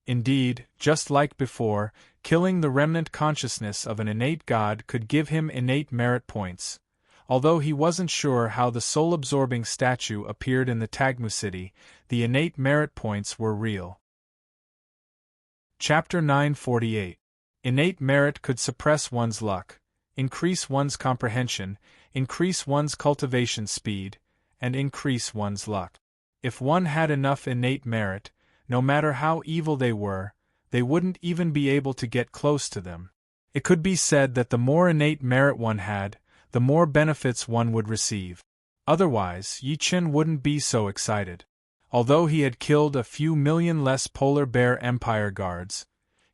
Indeed, just like before, killing the remnant consciousness of an innate god could give him innate merit points. Although he wasn't sure how the soul-absorbing statue appeared in the Tagmu city, the innate merit points were real. Chapter 948. Innate merit could suppress one's luck, increase one's comprehension, increase one's cultivation speed, and increase one's luck. If one had enough innate merit, no matter how evil they wouldn't even be able to get close to them. It could be said that the more innate merit one had, the more benefits one would receive. Otherwise, Yi Chen wouldn't be so excited. Although he had killed a few million less Polar Bear Empire guards,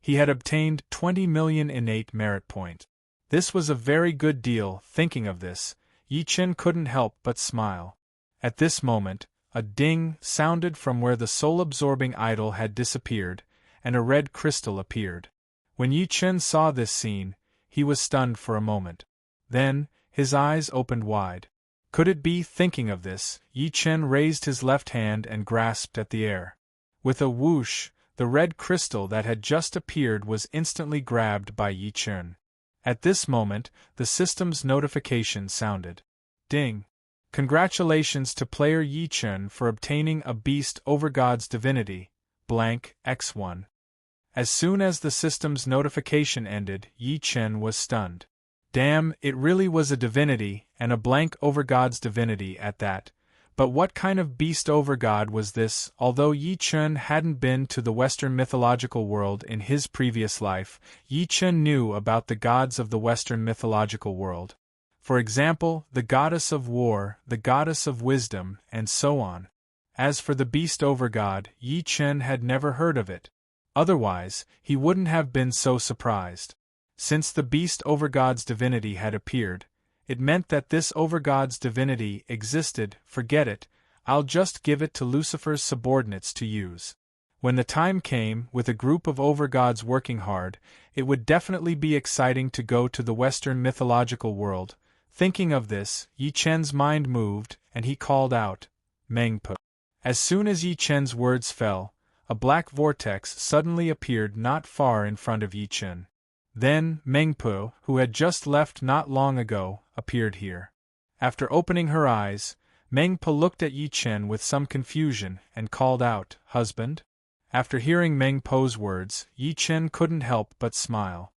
he had obtained 20 million innate merit points. This was a very good deal. Thinking of this, Yi Chen couldn't help but smile. At this moment, a ding sounded from where the soul-absorbing idol had disappeared, and a red crystal appeared. When Yi Chen saw this scene, he was stunned for a moment. Then, his eyes opened wide. Could it be? Thinking of this, Yi Chen raised his left hand and grasped at the air. With a whoosh, the red crystal that had just appeared was instantly grabbed by Yi Chen. At this moment, the system's notification sounded. Ding! Congratulations to player Yi Chen for obtaining a beast over God's divinity, blank, X1. As soon as the system's notification ended, Yi Chen was stunned. Damn, it really was a divinity, and a blank over God's divinity at that. But what kind of beast over God was this? Although Yi Chen hadn't been to the Western mythological world in his previous life, Yi Chen knew about the gods of the Western mythological world. For example, the goddess of war, the goddess of wisdom, and so on. As for the beast over God, Yi Chen had never heard of it. Otherwise, he wouldn't have been so surprised. Since the beast over God's divinity had appeared, it meant that this over God's divinity existed. Forget it, I'll just give it to Lucifer's subordinates to use. When the time came, with a group of over gods working hard, it would definitely be exciting to go to the Western mythological world. Thinking of this, Yi Chen's mind moved, and he called out, Mengpo. As soon as Yi Chen's words fell, a black vortex suddenly appeared not far in front of Yi Chen. Then, Mengpo, who had just left not long ago, appeared here. After opening her eyes, Mengpo looked at Yi Chen with some confusion and called out, Husband? After hearing Mengpo's words, Yi Chen couldn't help but smile.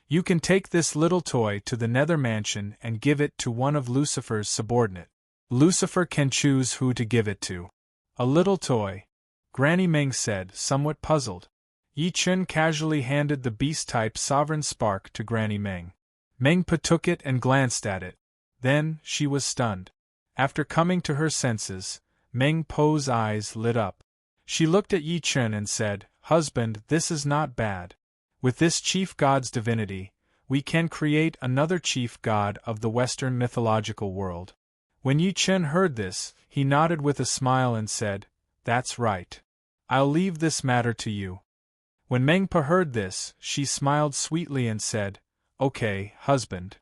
You can take this little toy to the Nether Mansion and give it to one of Lucifer's subordinate. Lucifer can choose who to give it to. A little toy, Granny Meng said, somewhat puzzled. Yi Chen casually handed the beast-type Sovereign Spark to Granny Meng. Mengpa took it and glanced at it. Then, she was stunned. After coming to her senses, Meng Po's eyes lit up. She looked at Yi Chen and said, Husband, this is not bad. With this chief god's divinity, we can create another chief god of the Western mythological world. When Yi Chen heard this, he nodded with a smile and said, That's right. I'll leave this matter to you. When Mengpa heard this, she smiled sweetly and said, Okay, husband.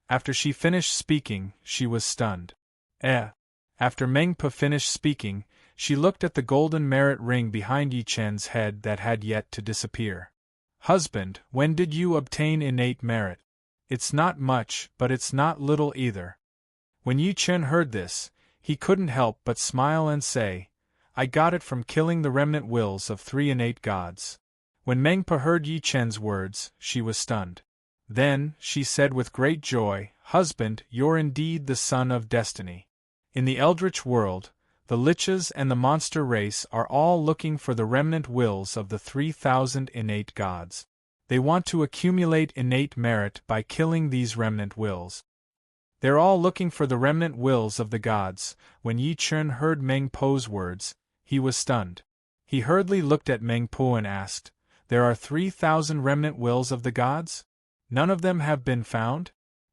After she finished speaking, she was stunned. After Mengpa finished speaking, she looked at the golden merit ring behind Yi Chen's head that had yet to disappear. Husband, when did you obtain innate merit? It's not much, but it's not little either. When Yi Chen heard this, he couldn't help but smile and say, I got it from killing the remnant wills of 3 innate gods. When Mengpa heard Yi Chen's words, she was stunned. Then, she said with great joy, Husband, you're indeed the son of destiny. In the Eldritch world, the liches and the monster race are all looking for the remnant wills of the 3,000 innate gods. They want to accumulate innate merit by killing these remnant wills. They're all looking for the remnant wills of the gods. When Yi Chen heard Meng Po's words, he was stunned. He hurriedly looked at Meng Po and asked, "There are 3,000 remnant wills of the gods? None of them have been found?"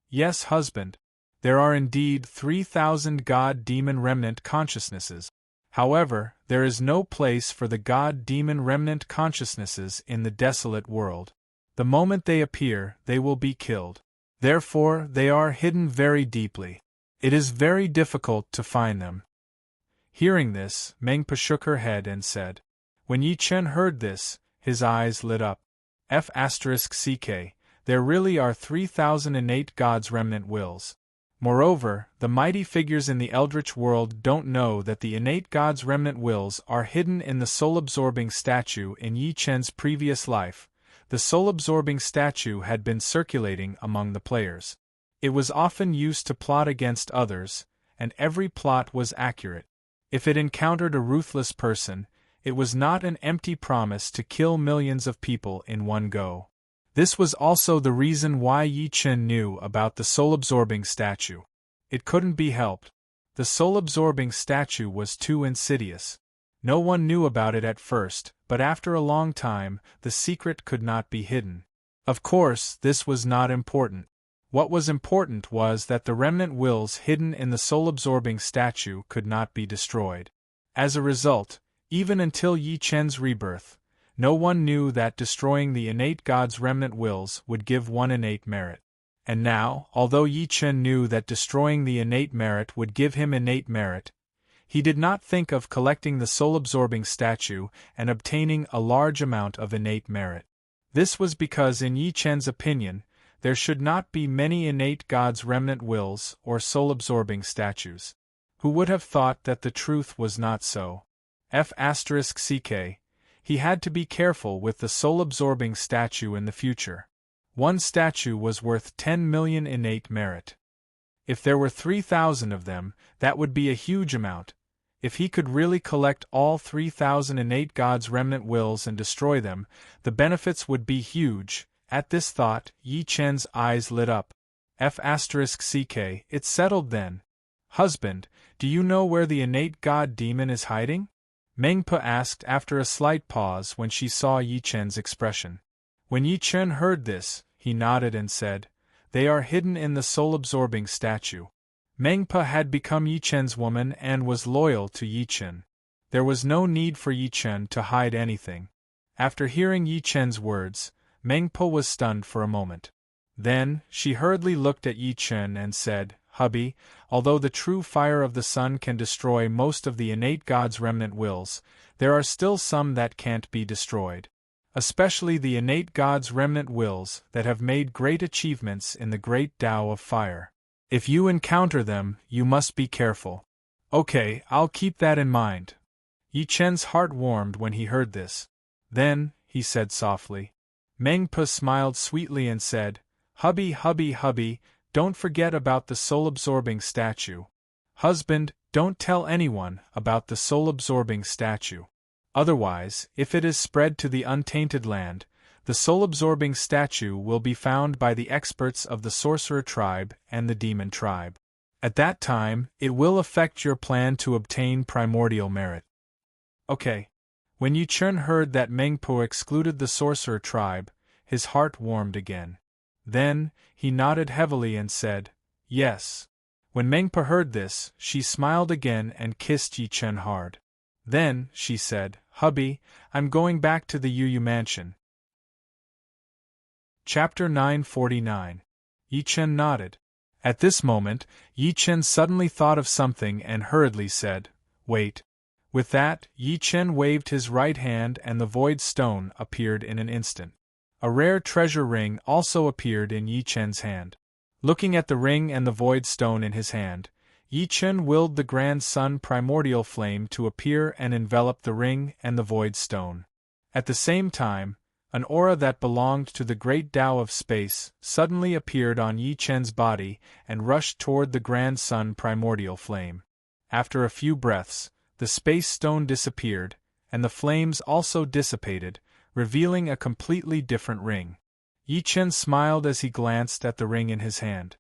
"Yes, husband. There are indeed 3,000 god-demon remnant consciousnesses. However, there is no place for the god-demon remnant consciousnesses in the desolate world. The moment they appear, they will be killed. Therefore, they are hidden very deeply. It is very difficult to find them." Hearing this, Meng Po shook her head and said. When Yi Chen heard this, his eyes lit up. F***ck, there really are 3,000 innate gods' remnant wills. Moreover, the mighty figures in the eldritch world don't know that the innate gods' remnant wills are hidden in the soul-absorbing statue in Yi Chen's previous life. The soul-absorbing statue had been circulating among the players. It was often used to plot against others, and every plot was accurate. If it encountered a ruthless person, it was not an empty promise to kill millions of people in one go. This was also the reason why Yi Chen knew about the soul-absorbing statue. It couldn't be helped. The soul-absorbing statue was too insidious. No one knew about it at first, but after a long time, the secret could not be hidden. Of course, this was not important. What was important was that the remnant wills hidden in the soul-absorbing statue could not be destroyed. As a result, even until Yi Chen's rebirth, no one knew that destroying the innate god's remnant wills would give one innate merit. And now, although Yi Chen knew that destroying the innate merit would give him innate merit, he did not think of collecting the soul-absorbing statue and obtaining a large amount of innate merit. This was because in Yi Chen's opinion, there should not be many innate gods' remnant wills or soul-absorbing statues. Who would have thought that the truth was not so? F***ck, he had to be careful with the soul-absorbing statue in the future. One statue was worth 10 million innate merit. If there were 3,000 of them, that would be a huge amount. If he could really collect all 3,000 innate gods' remnant wills and destroy them, the benefits would be huge. At this thought, Yi Chen's eyes lit up. F***ck, it's settled then. Husband, do you know where the innate god-demon is hiding? Meng Po asked after a slight pause when she saw Yi Chen's expression. When Yi Chen heard this, he nodded and said, "They are hidden in the soul-absorbing statue." Meng Po had become Yi Chen's woman and was loyal to Yi Chen. There was no need for Yi Chen to hide anything. After hearing Yi Chen's words, Meng Po was stunned for a moment. Then, she hurriedly looked at Yi Chen and said, "Hubby, although the true fire of the sun can destroy most of the innate god's remnant wills, there are still some that can't be destroyed. Especially the innate god's remnant wills that have made great achievements in the great Tao of fire. If you encounter them, you must be careful." "Okay, I'll keep that in mind." Yi Chen's heart warmed when he heard this. Then, he said softly. Meng Po smiled sweetly and said, Hubby, don't forget about the soul-absorbing statue. Husband, don't tell anyone about the soul-absorbing statue. Otherwise, if it is spread to the untainted land, the soul-absorbing statue will be found by the experts of the sorcerer tribe and the demon tribe. At that time, it will affect your plan to obtain primordial merit. Okay. When Yi Chen heard that Meng Po excluded the sorcerer tribe, his heart warmed again. Then, he nodded heavily and said, "Yes." When Meng Po heard this, she smiled again and kissed Yi Chen hard. Then, she said, "Hubby, I'm going back to the Yu mansion." Chapter 949. Yi Chen nodded. At this moment, Yi Chen suddenly thought of something and hurriedly said, "Wait." With that, Yi Chen waved his right hand and the void stone appeared in an instant. A rare treasure ring also appeared in Yi Chen's hand. Looking at the ring and the void stone in his hand, Yi Chen willed the grand sun primordial flame to appear and envelop the ring and the void stone. At the same time, an aura that belonged to the great Tao of space suddenly appeared on Yi Chen's body and rushed toward the grand sun primordial flame. After a few breaths, the space stone disappeared, and the flames also dissipated, revealing a completely different ring. Yi Chen smiled as he glanced at the ring in his hand.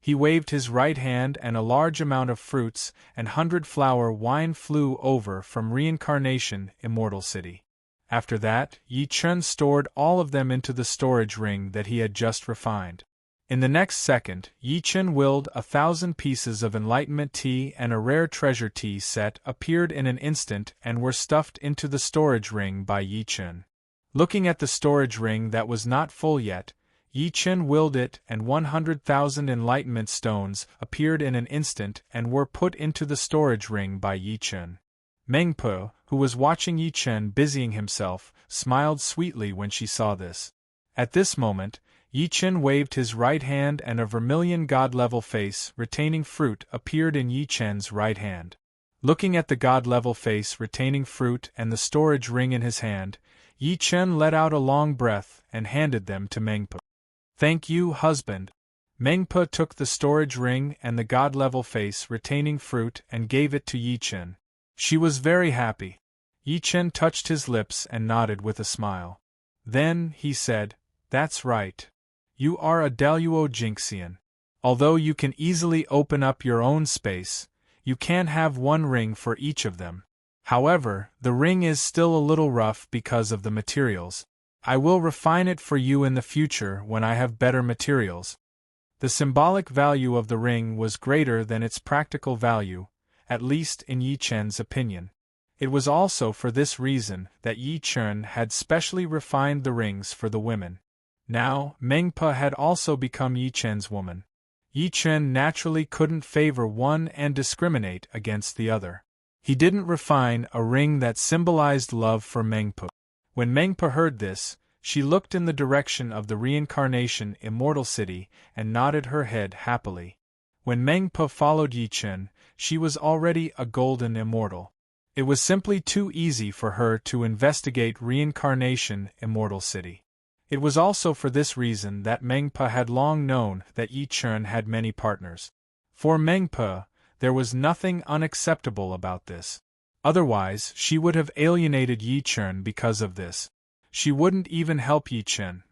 He waved his right hand and a large amount of fruits and 100-flower wine flew over from Reincarnation Immortal City. After that, Yi Chun stored all of them into the storage ring that he had just refined. In the next second, Yi Chun willed 1,000 pieces of enlightenment tea and a rare treasure tea set appeared in an instant and were stuffed into the storage ring by Yi Chun. Looking at the storage ring that was not full yet, Yi Chun willed it and 100,000 enlightenment stones appeared in an instant and were put into the storage ring by Yi Chun. Meng Po, who was watching Yi Chun busying himself, smiled sweetly when she saw this. At this moment, Yi Chun waved his right hand and a vermilion god-level face retaining fruit appeared in Yi Chun's right hand. Looking at the god-level face retaining fruit and the storage ring in his hand, Yi Chun let out a long breath and handed them to Meng Po. "Thank you, husband." Meng Po took the storage ring and the god-level face retaining fruit and gave it to Yi Chun. She was very happy. Yi Chun touched his lips and nodded with a smile. Then, he said, "That's right. You are a Deluo Jinxian. Although you can easily open up your own space, you can't have one ring for each of them. However, the ring is still a little rough because of the materials. I will refine it for you in the future when I have better materials." The symbolic value of the ring was greater than its practical value, at least in Yi Chun's opinion. It was also for this reason that Yi Chun had specially refined the rings for the women. Now, Meng Po had also become Yi Chun's woman. Yi Chun naturally couldn't favor one and discriminate against the other. He didn't refine a ring that symbolized love for Meng Po. When Meng Po heard this, she looked in the direction of the Reincarnation Immortal City and nodded her head happily. When Meng Po followed Yi Chun, she was already a golden immortal. It was simply too easy for her to investigate Reincarnation Immortal City. It was also for this reason that Meng Po had long known that Yi Chun had many partners. For Meng Po, there was nothing unacceptable about this. Otherwise, she would have alienated Yi Chun because of this. She wouldn't even help Yi Chun.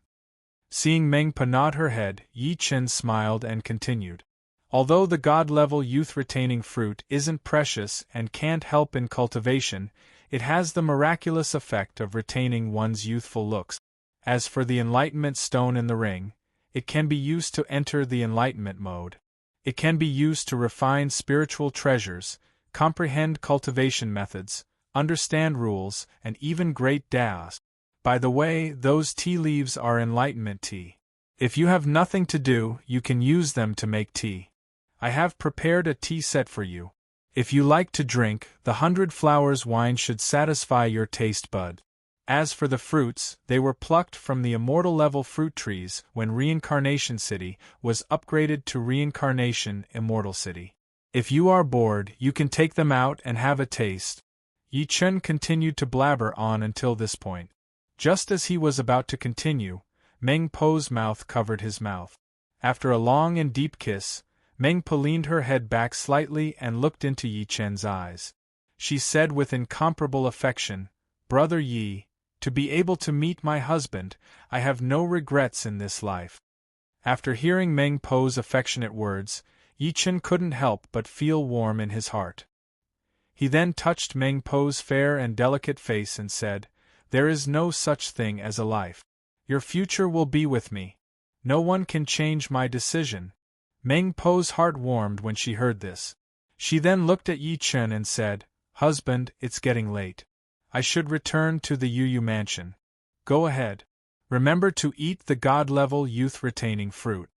Seeing Meng Po nod her head, Yi Chun smiled and continued. Although the god-level youth-retaining fruit isn't precious and can't help in cultivation, it has the miraculous effect of retaining one's youthful looks. As for the enlightenment stone in the ring, it can be used to enter the enlightenment mode. It can be used to refine spiritual treasures, comprehend cultivation methods, understand rules, and even great Daos. By the way, those tea leaves are enlightenment tea. If you have nothing to do, you can use them to make tea. I have prepared a tea set for you. If you like to drink, the 100 flowers wine should satisfy your taste bud. As for the fruits, they were plucked from the immortal level fruit trees when Reincarnation City was upgraded to Reincarnation Immortal City. If you are bored, you can take them out and have a taste. Yi Chun continued to blabber on until this point. Just as he was about to continue, Meng Po's mouth covered his mouth. After a long and deep kiss, Meng Po leaned her head back slightly and looked into Yi Chun's eyes. She said with incomparable affection, "Brother Yi, to be able to meet my husband, I have no regrets in this life." After hearing Meng Po's affectionate words, Yi Chun couldn't help but feel warm in his heart. He then touched Meng Po's fair and delicate face and said, "There is no such thing as a life. Your future will be with me. No one can change my decision." Meng Po's heart warmed when she heard this. She then looked at Yi Chun and said, "Husband, it's getting late. I should return to the Yu mansion. Go ahead. Remember to eat the god-level youth-retaining fruit."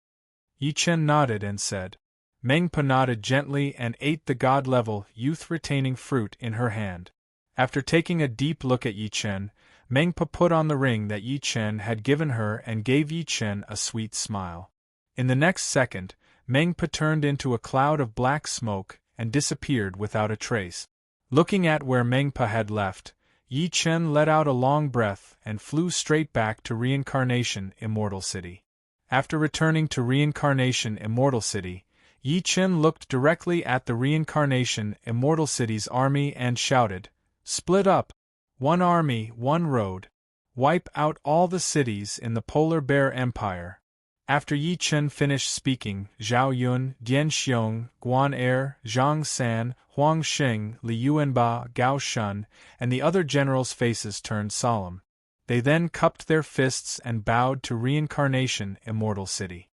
Yi Chun nodded and said. Meng Po nodded gently and ate the god-level youth-retaining fruit in her hand. After taking a deep look at Yi Chun, Meng Po put on the ring that Yi Chun had given her and gave Yi Chun a sweet smile. In the next second, Meng Po turned into a cloud of black smoke and disappeared without a trace. Looking at where Meng Po had left, Yi Chun let out a long breath and flew straight back to Reincarnation Immortal City. After returning to Reincarnation Immortal City, Yi Chun looked directly at the Reincarnation Immortal City's army and shouted, "Split up! One army, one road. Wipe out all the cities in the Polar Bear Empire." After Yi Chen finished speaking, Zhao Yun, Dian Xiong, Guan Er, Zhang San, Huang Xing, Li Yuanba, Gao Shun, and the other generals' faces turned solemn. They then cupped their fists and bowed to Reincarnation, Immortal City.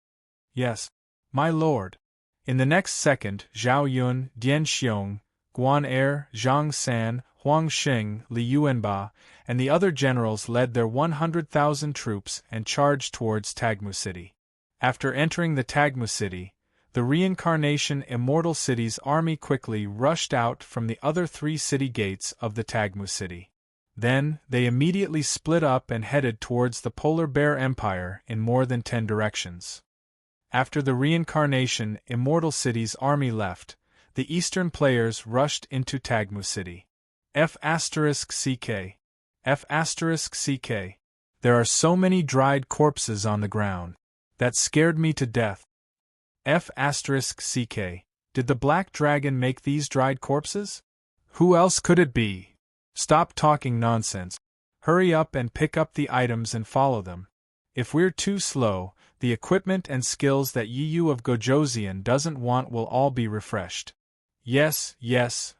Yes, my lord. In the next second, Zhao Yun, Dian Xiong, Guan Er, Zhang San, Huang Xing, Li Yuanba, and the other generals led their 100,000 troops and charged towards Tagmu City. After entering the Tagmu City, the Reincarnation Immortal City's army quickly rushed out from the other 3 city gates of the Tagmu City. Then, they immediately split up and headed towards the Polar Bear Empire in more than 10 directions. After the Reincarnation Immortal City's army left, the eastern players rushed into Tagmu City. F***CK. F***CK. There are so many dried corpses on the ground. That scared me to death. F***CK. Did the Black Dragon make these dried corpses? Who else could it be? Stop talking nonsense. Hurry up and pick up the items and follow them. If we're too slow, the equipment and skills that Yu of Gojoseon doesn't want will all be refreshed. Yes,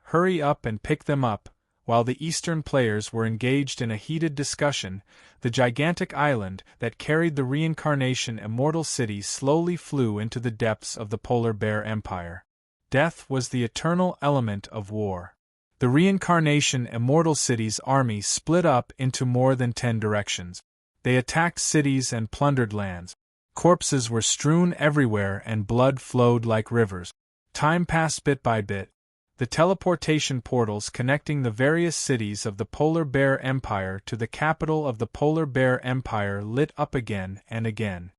hurry up and pick them up. While the eastern players were engaged in a heated discussion, the gigantic island that carried the Reincarnation Immortal City slowly flew into the depths of the Polar Bear Empire. Death was the eternal element of war. The Reincarnation Immortal City's army split up into more than 10 directions. They attacked cities and plundered lands. Corpses were strewn everywhere and blood flowed like rivers. Time passed bit by bit. The teleportation portals connecting the various cities of the Polar Bear Empire to the capital of the Polar Bear Empire lit up again and again.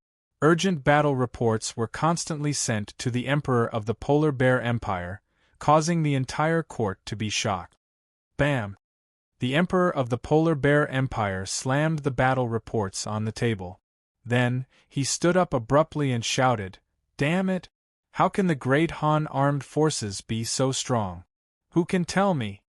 Urgent battle reports were constantly sent to the Emperor of the Polar Bear Empire, causing the entire court to be shocked. Bam! The Emperor of the Polar Bear Empire slammed the battle reports on the table. Then, he stood up abruptly and shouted, "Damn it! How can the Great Han armed forces be so strong? Who can tell me?"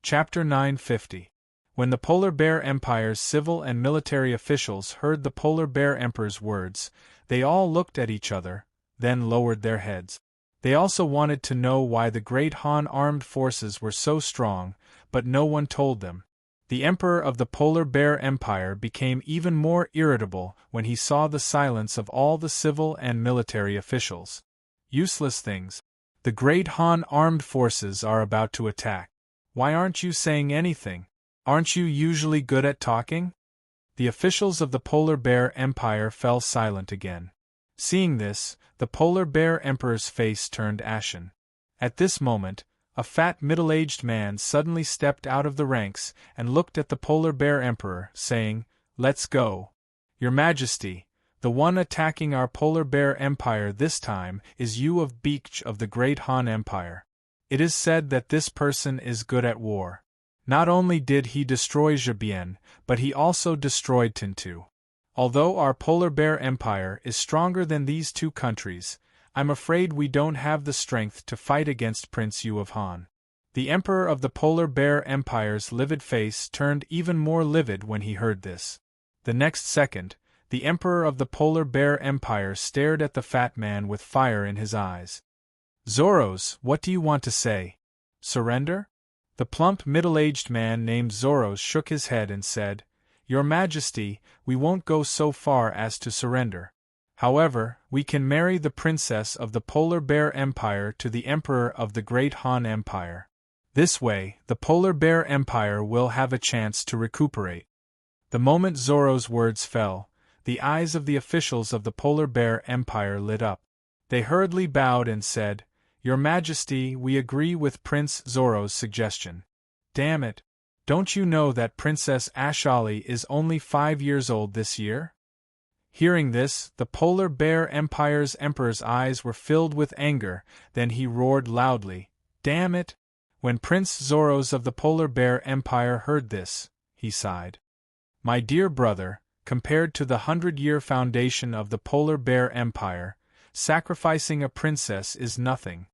Chapter 950. When the Polar Bear Empire's civil and military officials heard the Polar Bear Emperor's words, they all looked at each other, then lowered their heads. They also wanted to know why the Great Han armed forces were so strong, but no one told them. The Emperor of the Polar Bear Empire became even more irritable when he saw the silence of all the civil and military officials. Useless things. The Great Han armed forces are about to attack. Why aren't you saying anything? Aren't you usually good at talking? The officials of the Polar Bear Empire fell silent again. Seeing this, the Polar Bear Emperor's face turned ashen. At this moment, a fat middle-aged man suddenly stepped out of the ranks and looked at the Polar Bear Emperor, saying, "Let's go. Your Majesty, the one attacking our Polar Bear Empire this time is Yu of Beach of the Great Han Empire. It is said that this person is good at war. Not only did he destroy Zhebian, but he also destroyed Tintu. Although our Polar Bear Empire is stronger than these 2 countries, I'm afraid we don't have the strength to fight against Prince Yu of Han." The Emperor of the Polar Bear Empire's livid face turned even more livid when he heard this. The next second, the Emperor of the Polar Bear Empire stared at the fat man with fire in his eyes. "Zoros, what do you want to say? Surrender?" The plump middle-aged man named Zoros shook his head and said, "Your Majesty, we won't go so far as to surrender. However, we can marry the princess of the Polar Bear Empire to the Emperor of the Great Han Empire. This way, the Polar Bear Empire will have a chance to recuperate." The moment Zoro's words fell, the eyes of the officials of the Polar Bear Empire lit up. They hurriedly bowed and said, "Your Majesty, we agree with Prince Zoro's suggestion." "Damn it! Don't you know that Princess Ashali is only 5 years old this year?" Hearing this, the Polar Bear Empire's Emperor's eyes were filled with anger, then he roared loudly, "Damn it!" When Prince Zoros of the Polar Bear Empire heard this, he sighed. "My dear brother, compared to the 100-year foundation of the Polar Bear Empire, sacrificing a princess is nothing.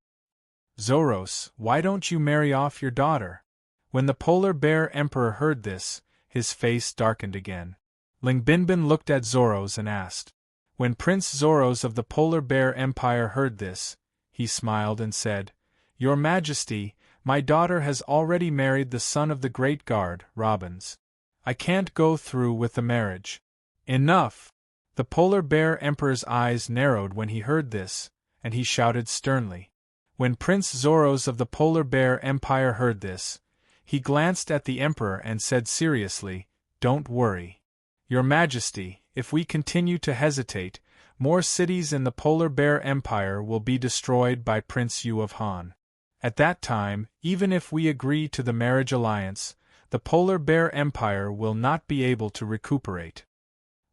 Zoros, why don't you marry off your daughter?" When the Polar Bear Emperor heard this, his face darkened again. Ling Binbin looked at Zoros and asked. When Prince Zoros of the Polar Bear Empire heard this, he smiled and said, Your Majesty, my daughter has already married the son of the Great Guard, Robbins. I can't go through with the marriage. Enough! The Polar Bear Emperor's eyes narrowed when he heard this, and he shouted sternly. When Prince Zoros of the Polar Bear Empire heard this, he glanced at the Emperor and said seriously, Don't worry. Your Majesty, if we continue to hesitate, more cities in the Polar Bear Empire will be destroyed by Prince Yu of Han. At that time, even if we agree to the marriage alliance, the Polar Bear Empire will not be able to recuperate.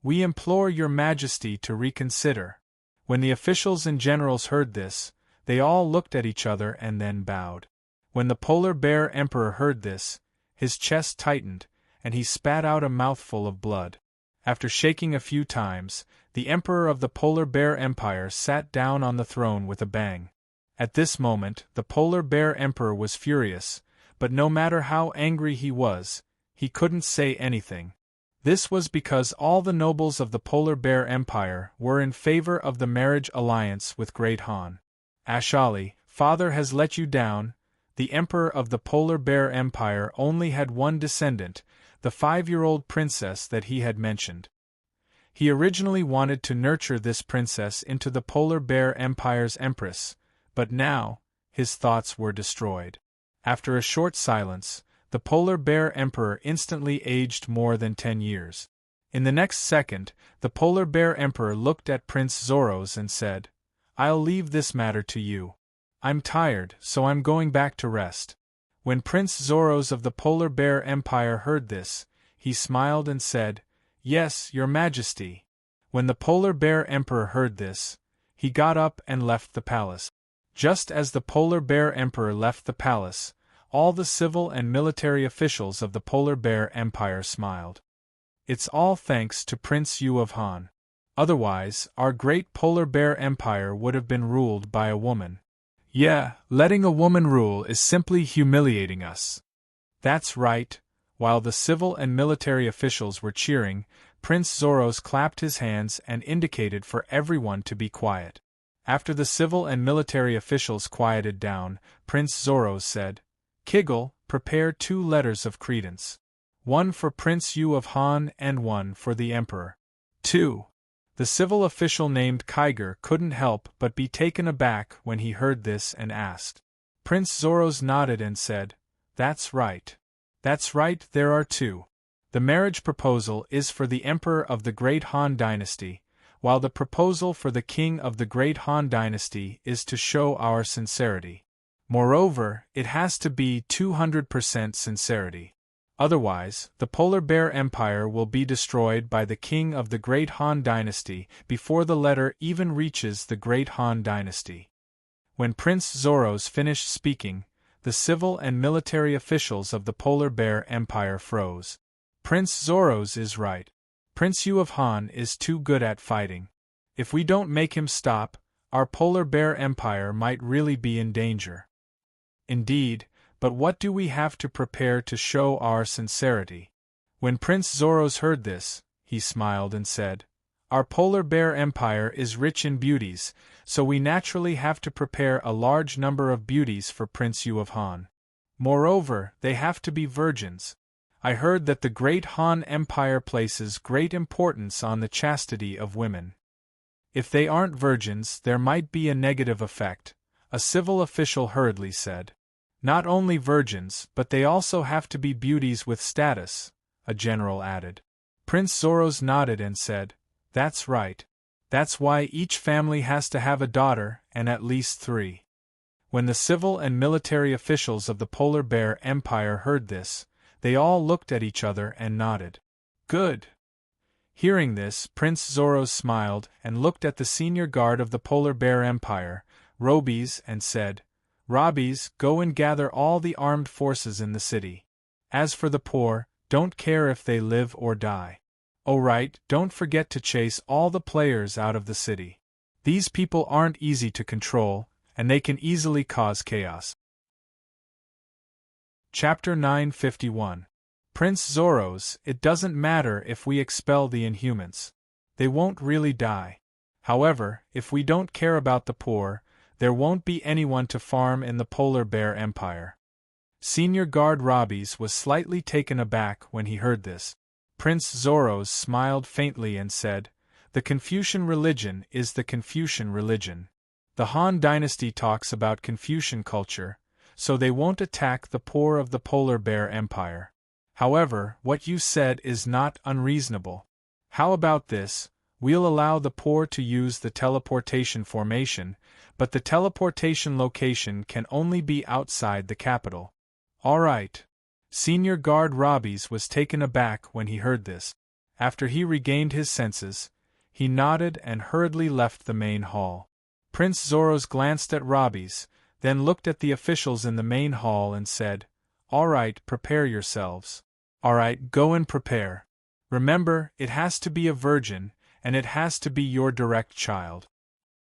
We implore Your Majesty to reconsider. When the officials and generals heard this, they all looked at each other and then bowed. When the Polar Bear Emperor heard this, his chest tightened, and he spat out a mouthful of blood. After shaking a few times, the Emperor of the Polar Bear Empire sat down on the throne with a bang. At this moment, the Polar Bear Emperor was furious, but no matter how angry he was, he couldn't say anything. This was because all the nobles of the Polar Bear Empire were in favor of the marriage alliance with Great Han. Ashali, father has let you down. The Emperor of the Polar Bear Empire only had one descendant, the 5-year-old princess that he had mentioned. He originally wanted to nurture this princess into the Polar Bear Empire's empress, but now, his thoughts were destroyed. After a short silence, the Polar Bear Emperor instantly aged more than 10 years. In the next second, the Polar Bear Emperor looked at Prince Zoros and said, I'll leave this matter to you. I'm tired, so I'm going back to rest. When Prince Zoros of the Polar Bear Empire heard this, he smiled and said, Yes, Your Majesty. When the Polar Bear Emperor heard this, he got up and left the palace. Just as the Polar Bear Emperor left the palace, all the civil and military officials of the Polar Bear Empire smiled. It's all thanks to Prince Yu of Han. Otherwise, our great Polar Bear Empire would have been ruled by a woman. Yeah, letting a woman rule is simply humiliating us. That's right. While the civil and military officials were cheering, Prince Zoros clapped his hands and indicated for everyone to be quiet. After the civil and military officials quieted down, Prince Zoros said, Kiggle, prepare 2 letters of credence. One for Prince Yu of Han and one for the Emperor. 2. The civil official named Kiger couldn't help but be taken aback when he heard this and asked. Prince Zoros nodded and said, That's right. That's right, there are 2. The marriage proposal is for the Emperor of the Great Han Dynasty, while the proposal for the King of the Great Han Dynasty is to show our sincerity. Moreover, it has to be 200% sincerity. Otherwise, the Polar Bear Empire will be destroyed by the King of the Great Han Dynasty before the letter even reaches the Great Han Dynasty. When Prince Zoros finished speaking, the civil and military officials of the Polar Bear Empire froze. Prince Zoros is right. Prince Yu of Han is too good at fighting. If we don't make him stop, our Polar Bear Empire might really be in danger. Indeed, but what do we have to prepare to show our sincerity? When Prince Zoros heard this, he smiled and said, Our Polar Bear Empire is rich in beauties, so we naturally have to prepare a large number of beauties for Prince Yu of Han. Moreover, they have to be virgins. I heard that the Great Han Empire places great importance on the chastity of women. If they aren't virgins, there might be a negative effect, a civil official hurriedly said. Not only virgins, but they also have to be beauties with status, a general added. Prince Zoros nodded and said, That's right. That's why each family has to have a daughter, and at least 3. When the civil and military officials of the Polar Bear Empire heard this, they all looked at each other and nodded. Good. Hearing this, Prince Zoros smiled and looked at the senior guard of the Polar Bear Empire, Robies, and said, Robies, go and gather all the armed forces in the city. As for the poor, don't care if they live or die. Oh right, don't forget to chase all the players out of the city. These people aren't easy to control, and they can easily cause chaos. Chapter 951. Prince Zoros, it doesn't matter if we expel the Inhumans. They won't really die. However, if we don't care about the poor, there won't be anyone to farm in the Polar Bear Empire. Senior Guard Robbys was slightly taken aback when he heard this. Prince Zoros smiled faintly and said, "The Confucian religion is the Confucian religion. The Han Dynasty talks about Confucian culture, so they won't attack the poor of the Polar Bear Empire. However, what you said is not unreasonable. How about this? We'll allow the poor to use the teleportation formation, but the teleportation location can only be outside the capital." "All right." Senior Guard Robbys was taken aback when he heard this. After he regained his senses, he nodded and hurriedly left the main hall. Prince Zoros glanced at Robbys, then looked at the officials in the main hall and said, "All right, prepare yourselves. All right, go and prepare. Remember, it has to be a virgin, and it has to be your direct child."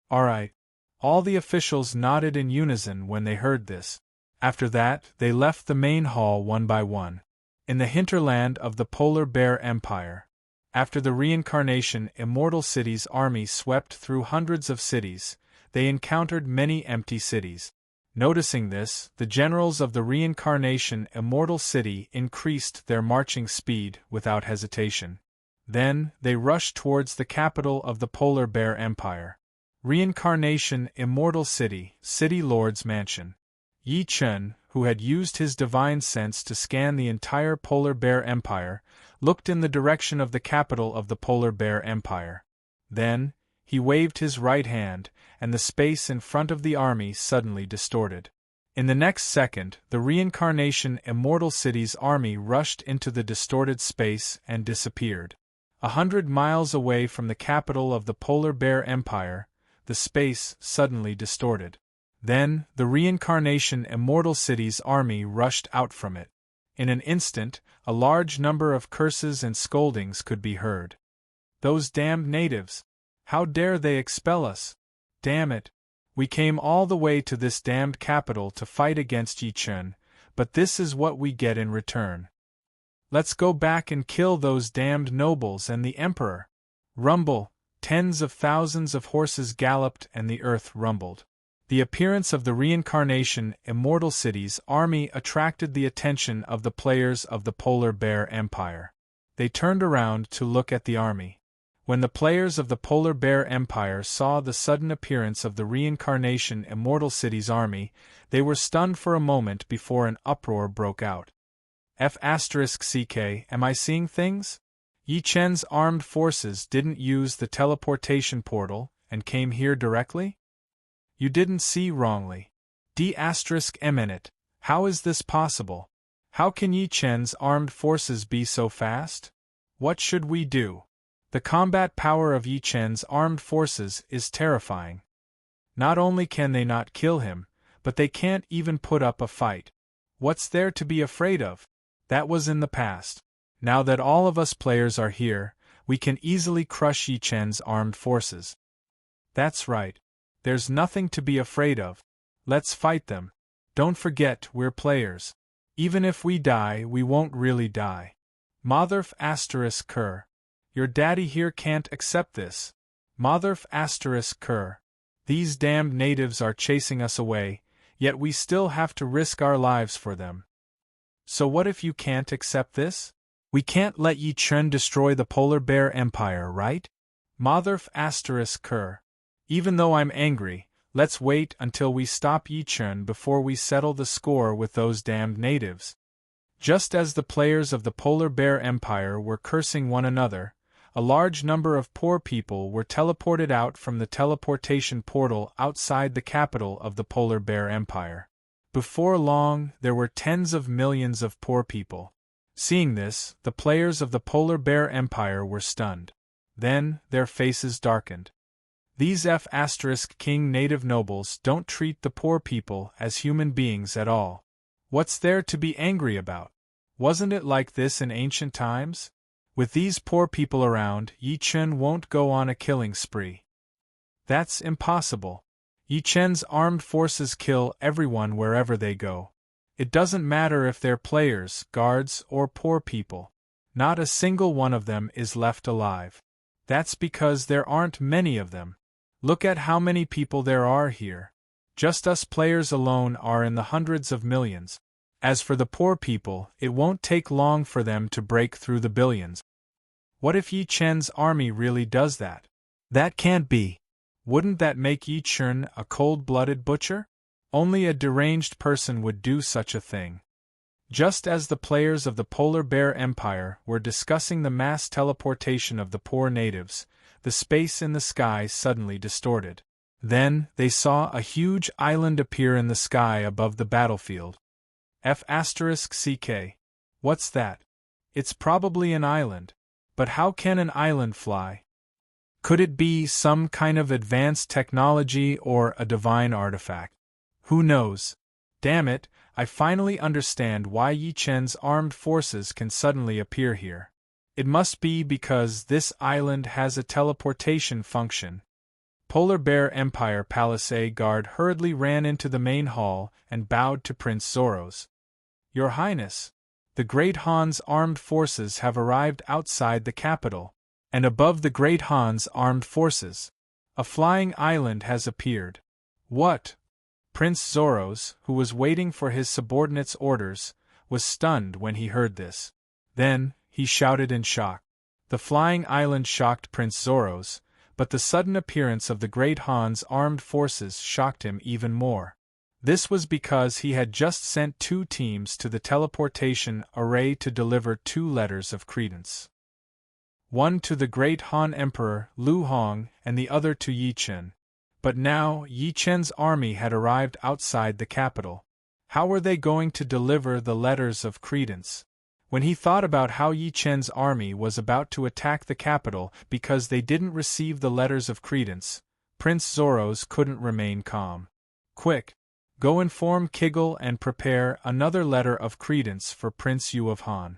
"All right." All the officials nodded in unison when they heard this. After that, they left the main hall one by one. In the hinterland of the Polar Bear Empire. After the reincarnation, Immortal City's army swept through hundreds of cities. They encountered many empty cities. Noticing this, the generals of the reincarnation Immortal City increased their marching speed without hesitation. Then, they rushed towards the capital of the Polar Bear Empire. Reincarnation Immortal City, City Lord's Mansion. Yi Chen, who had used his divine sense to scan the entire Polar Bear Empire, looked in the direction of the capital of the Polar Bear Empire. Then, he waved his right hand, and the space in front of the army suddenly distorted. In the next second, the reincarnation Immortal City's army rushed into the distorted space and disappeared. 100 miles away from the capital of the Polar Bear Empire, the space suddenly distorted. Then, the reincarnation Immortal City's army rushed out from it. In an instant, a large number of curses and scoldings could be heard. "Those damned natives! How dare they expel us? Damn it! We came all the way to this damned capital to fight against Yi Chen, but this is what we get in return. Let's go back and kill those damned nobles and the emperor!" Rumble! Tens of thousands of horses galloped and the earth rumbled. The appearance of the reincarnation Immortal City's army attracted the attention of the players of the Polar Bear Empire. They turned around to look at the army. When the players of the Polar Bear Empire saw the sudden appearance of the reincarnation Immortal City's army, they were stunned for a moment before an uproar broke out. F***CK, am I seeing things? Yi Chen's armed forces didn't use the teleportation portal and came here directly? You didn't see wrongly. D***MN. How is this possible? How can Yi Chen's armed forces be so fast? What should we do? The combat power of Yi Chen's armed forces is terrifying. Not only can they not kill him, but they can't even put up a fight. What's there to be afraid of? That was in the past. Now that all of us players are here, we can easily crush Yi Chen's armed forces. That's right. There's nothing to be afraid of. Let's fight them. Don't forget, we're players. Even if we die, we won't really die. Motherf***. Your daddy here can't accept this. Motherf***. These damned natives are chasing us away, yet we still have to risk our lives for them. So what if you can't accept this? We can't let Yi Chen destroy the Polar Bear Empire, right? Motherf***. Even though I'm angry, let's wait until we stop Yi Chen before we settle the score with those damned natives. Just as the players of the Polar Bear Empire were cursing one another, a large number of poor people were teleported out from the teleportation portal outside the capital of the Polar Bear Empire. Before long, there were tens of millions of poor people. Seeing this, the players of the Polar Bear Empire were stunned. Then, their faces darkened. These F***king native nobles don't treat the poor people as human beings at all. What's there to be angry about? Wasn't it like this in ancient times? With these poor people around, Yi Chen won't go on a killing spree. That's impossible. Yi Chen's armed forces kill everyone wherever they go. It doesn't matter if they're players, guards, or poor people. Not a single one of them is left alive. That's because there aren't many of them. Look at how many people there are here. Just us players alone are in the hundreds of millions. As for the poor people, it won't take long for them to break through the billions. What if Yi Chen's army really does that? That can't be. Wouldn't that make Yi Chen a cold-blooded butcher? Only a deranged person would do such a thing. Just as the players of the Polar Bear Empire were discussing the mass teleportation of the poor natives, the space in the sky suddenly distorted. Then, they saw a huge island appear in the sky above the battlefield. F***CK. What's that? It's probably an island. But how can an island fly? Could it be some kind of advanced technology or a divine artifact? Who knows? Damn it, I finally understand why Yi Chen's armed forces can suddenly appear here. It must be because this island has a teleportation function. Polar Bear Empire Palisade Guard hurriedly ran into the main hall and bowed to Prince Zoros. Your Highness, the Great Han's armed forces have arrived outside the capital, and above the Great Han's armed forces, a flying island has appeared. What? Prince Zoros, who was waiting for his subordinate's orders, was stunned when he heard this. Then, he shouted in shock. The flying island shocked Prince Zoros, but the sudden appearance of the Great Han's armed forces shocked him even more. This was because he had just sent 2 teams to the teleportation array to deliver 2 letters of credence. One to the Great Han Emperor, Lu Hong, and the other to Yi Chen. But now, Yi Chen's army had arrived outside the capital. How were they going to deliver the letters of credence? When he thought about how Yi Chen's army was about to attack the capital because they didn't receive the letters of credence, Prince Zoros couldn't remain calm. Quick! Go inform Kiggle and prepare another letter of credence for Prince Yu of Han.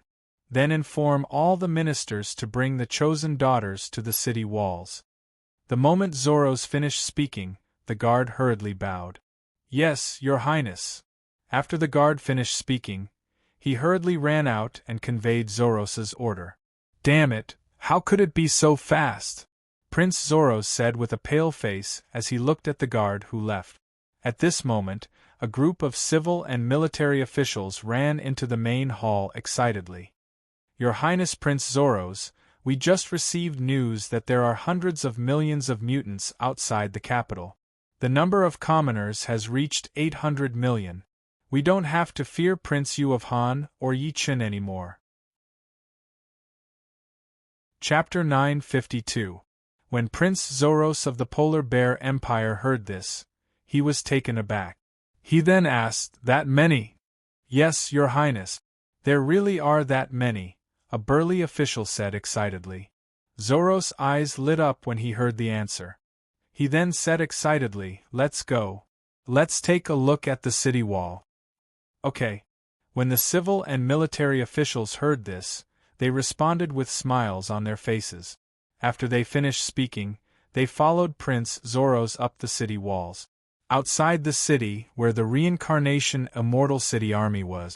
Then inform all the ministers to bring the chosen daughters to the city walls. The moment Zoros finished speaking, the guard hurriedly bowed. Yes, Your Highness. After the guard finished speaking, he hurriedly ran out and conveyed Zoros's order. Damn it, how could it be so fast? Prince Zoros said with a pale face as he looked at the guard who left. At this moment, a group of civil and military officials ran into the main hall excitedly. Your Highness Prince Zoros, we just received news that there are hundreds of millions of mutants outside the capital. The number of commoners has reached 800 million. We don't have to fear Prince Yu of Han or Yi Chen anymore. Chapter 952. When Prince Zoros of the Polar Bear Empire heard this, he was taken aback. He then asked, That many? Yes, Your Highness. There really are that many, a burly official said excitedly. Zoros' eyes lit up when he heard the answer. He then said excitedly, Let's go. Let's take a look at the city wall. Okay. When the civil and military officials heard this, they responded with smiles on their faces. After they finished speaking, they followed Prince Zoros up the city walls. Outside the city, where the reincarnation Immortal City Army was.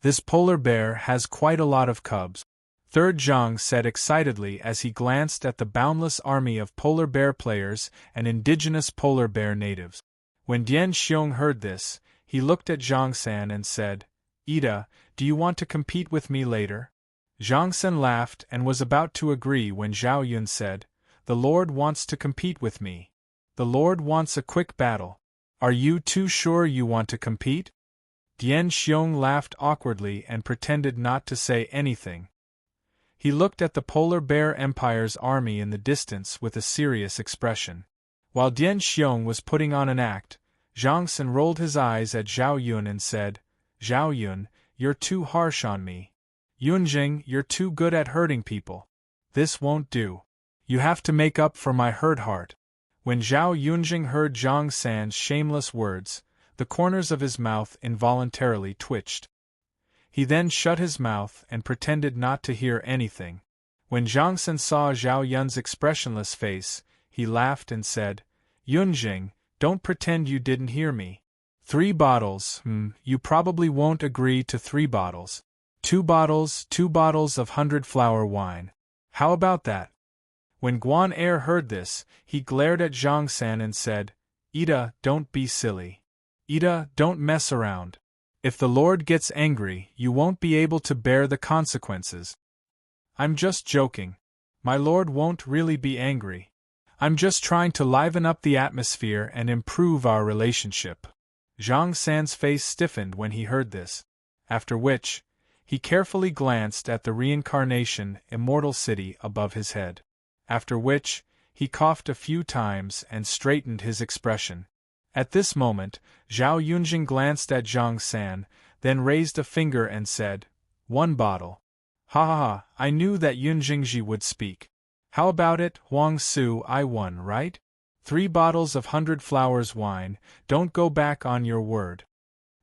This polar bear has quite a lot of cubs. Third Zhang said excitedly as he glanced at the boundless army of polar bear players and indigenous polar bear natives. When Dian Xiong heard this, he looked at Zhang San and said, Ida, do you want to compete with me later? Zhang San laughed and was about to agree when Zhao Yun said, The Lord wants to compete with me. The Lord wants a quick battle. Are you too sure you want to compete? Dian Xiong laughed awkwardly and pretended not to say anything. He looked at the Polar Bear Empire's army in the distance with a serious expression. While Dian Xiong was putting on an act, Zhang San rolled his eyes at Zhao Yun and said, Zhao Yun, you're too harsh on me. Yunjing, you're too good at hurting people. This won't do. You have to make up for my hurt heart. When Zhao Yunjing heard Zhang San's shameless words, the corners of his mouth involuntarily twitched. He then shut his mouth and pretended not to hear anything. When Zhang San saw Zhao Yun's expressionless face, he laughed and said, Yunjing, don't pretend you didn't hear me. 3 bottles, you probably won't agree to 3 bottles. 2 bottles of 100-flower wine. How about that? When Guan Er heard this, he glared at Zhang San and said, Ida, don't be silly. Ida, don't mess around. If the Lord gets angry, you won't be able to bear the consequences. I'm just joking. My Lord won't really be angry. I'm just trying to liven up the atmosphere and improve our relationship. Zhang San's face stiffened when he heard this, after which, he carefully glanced at the reincarnation immortal city above his head. After which, he coughed a few times and straightened his expression. At this moment, Zhao Yunjing glanced at Zhang San, then raised a finger and said, 1 bottle. Ha ha ha, I knew that Yunjingji would speak. How about it, Huang Su? I won, right? 3 bottles of 100 flowers wine, don't go back on your word.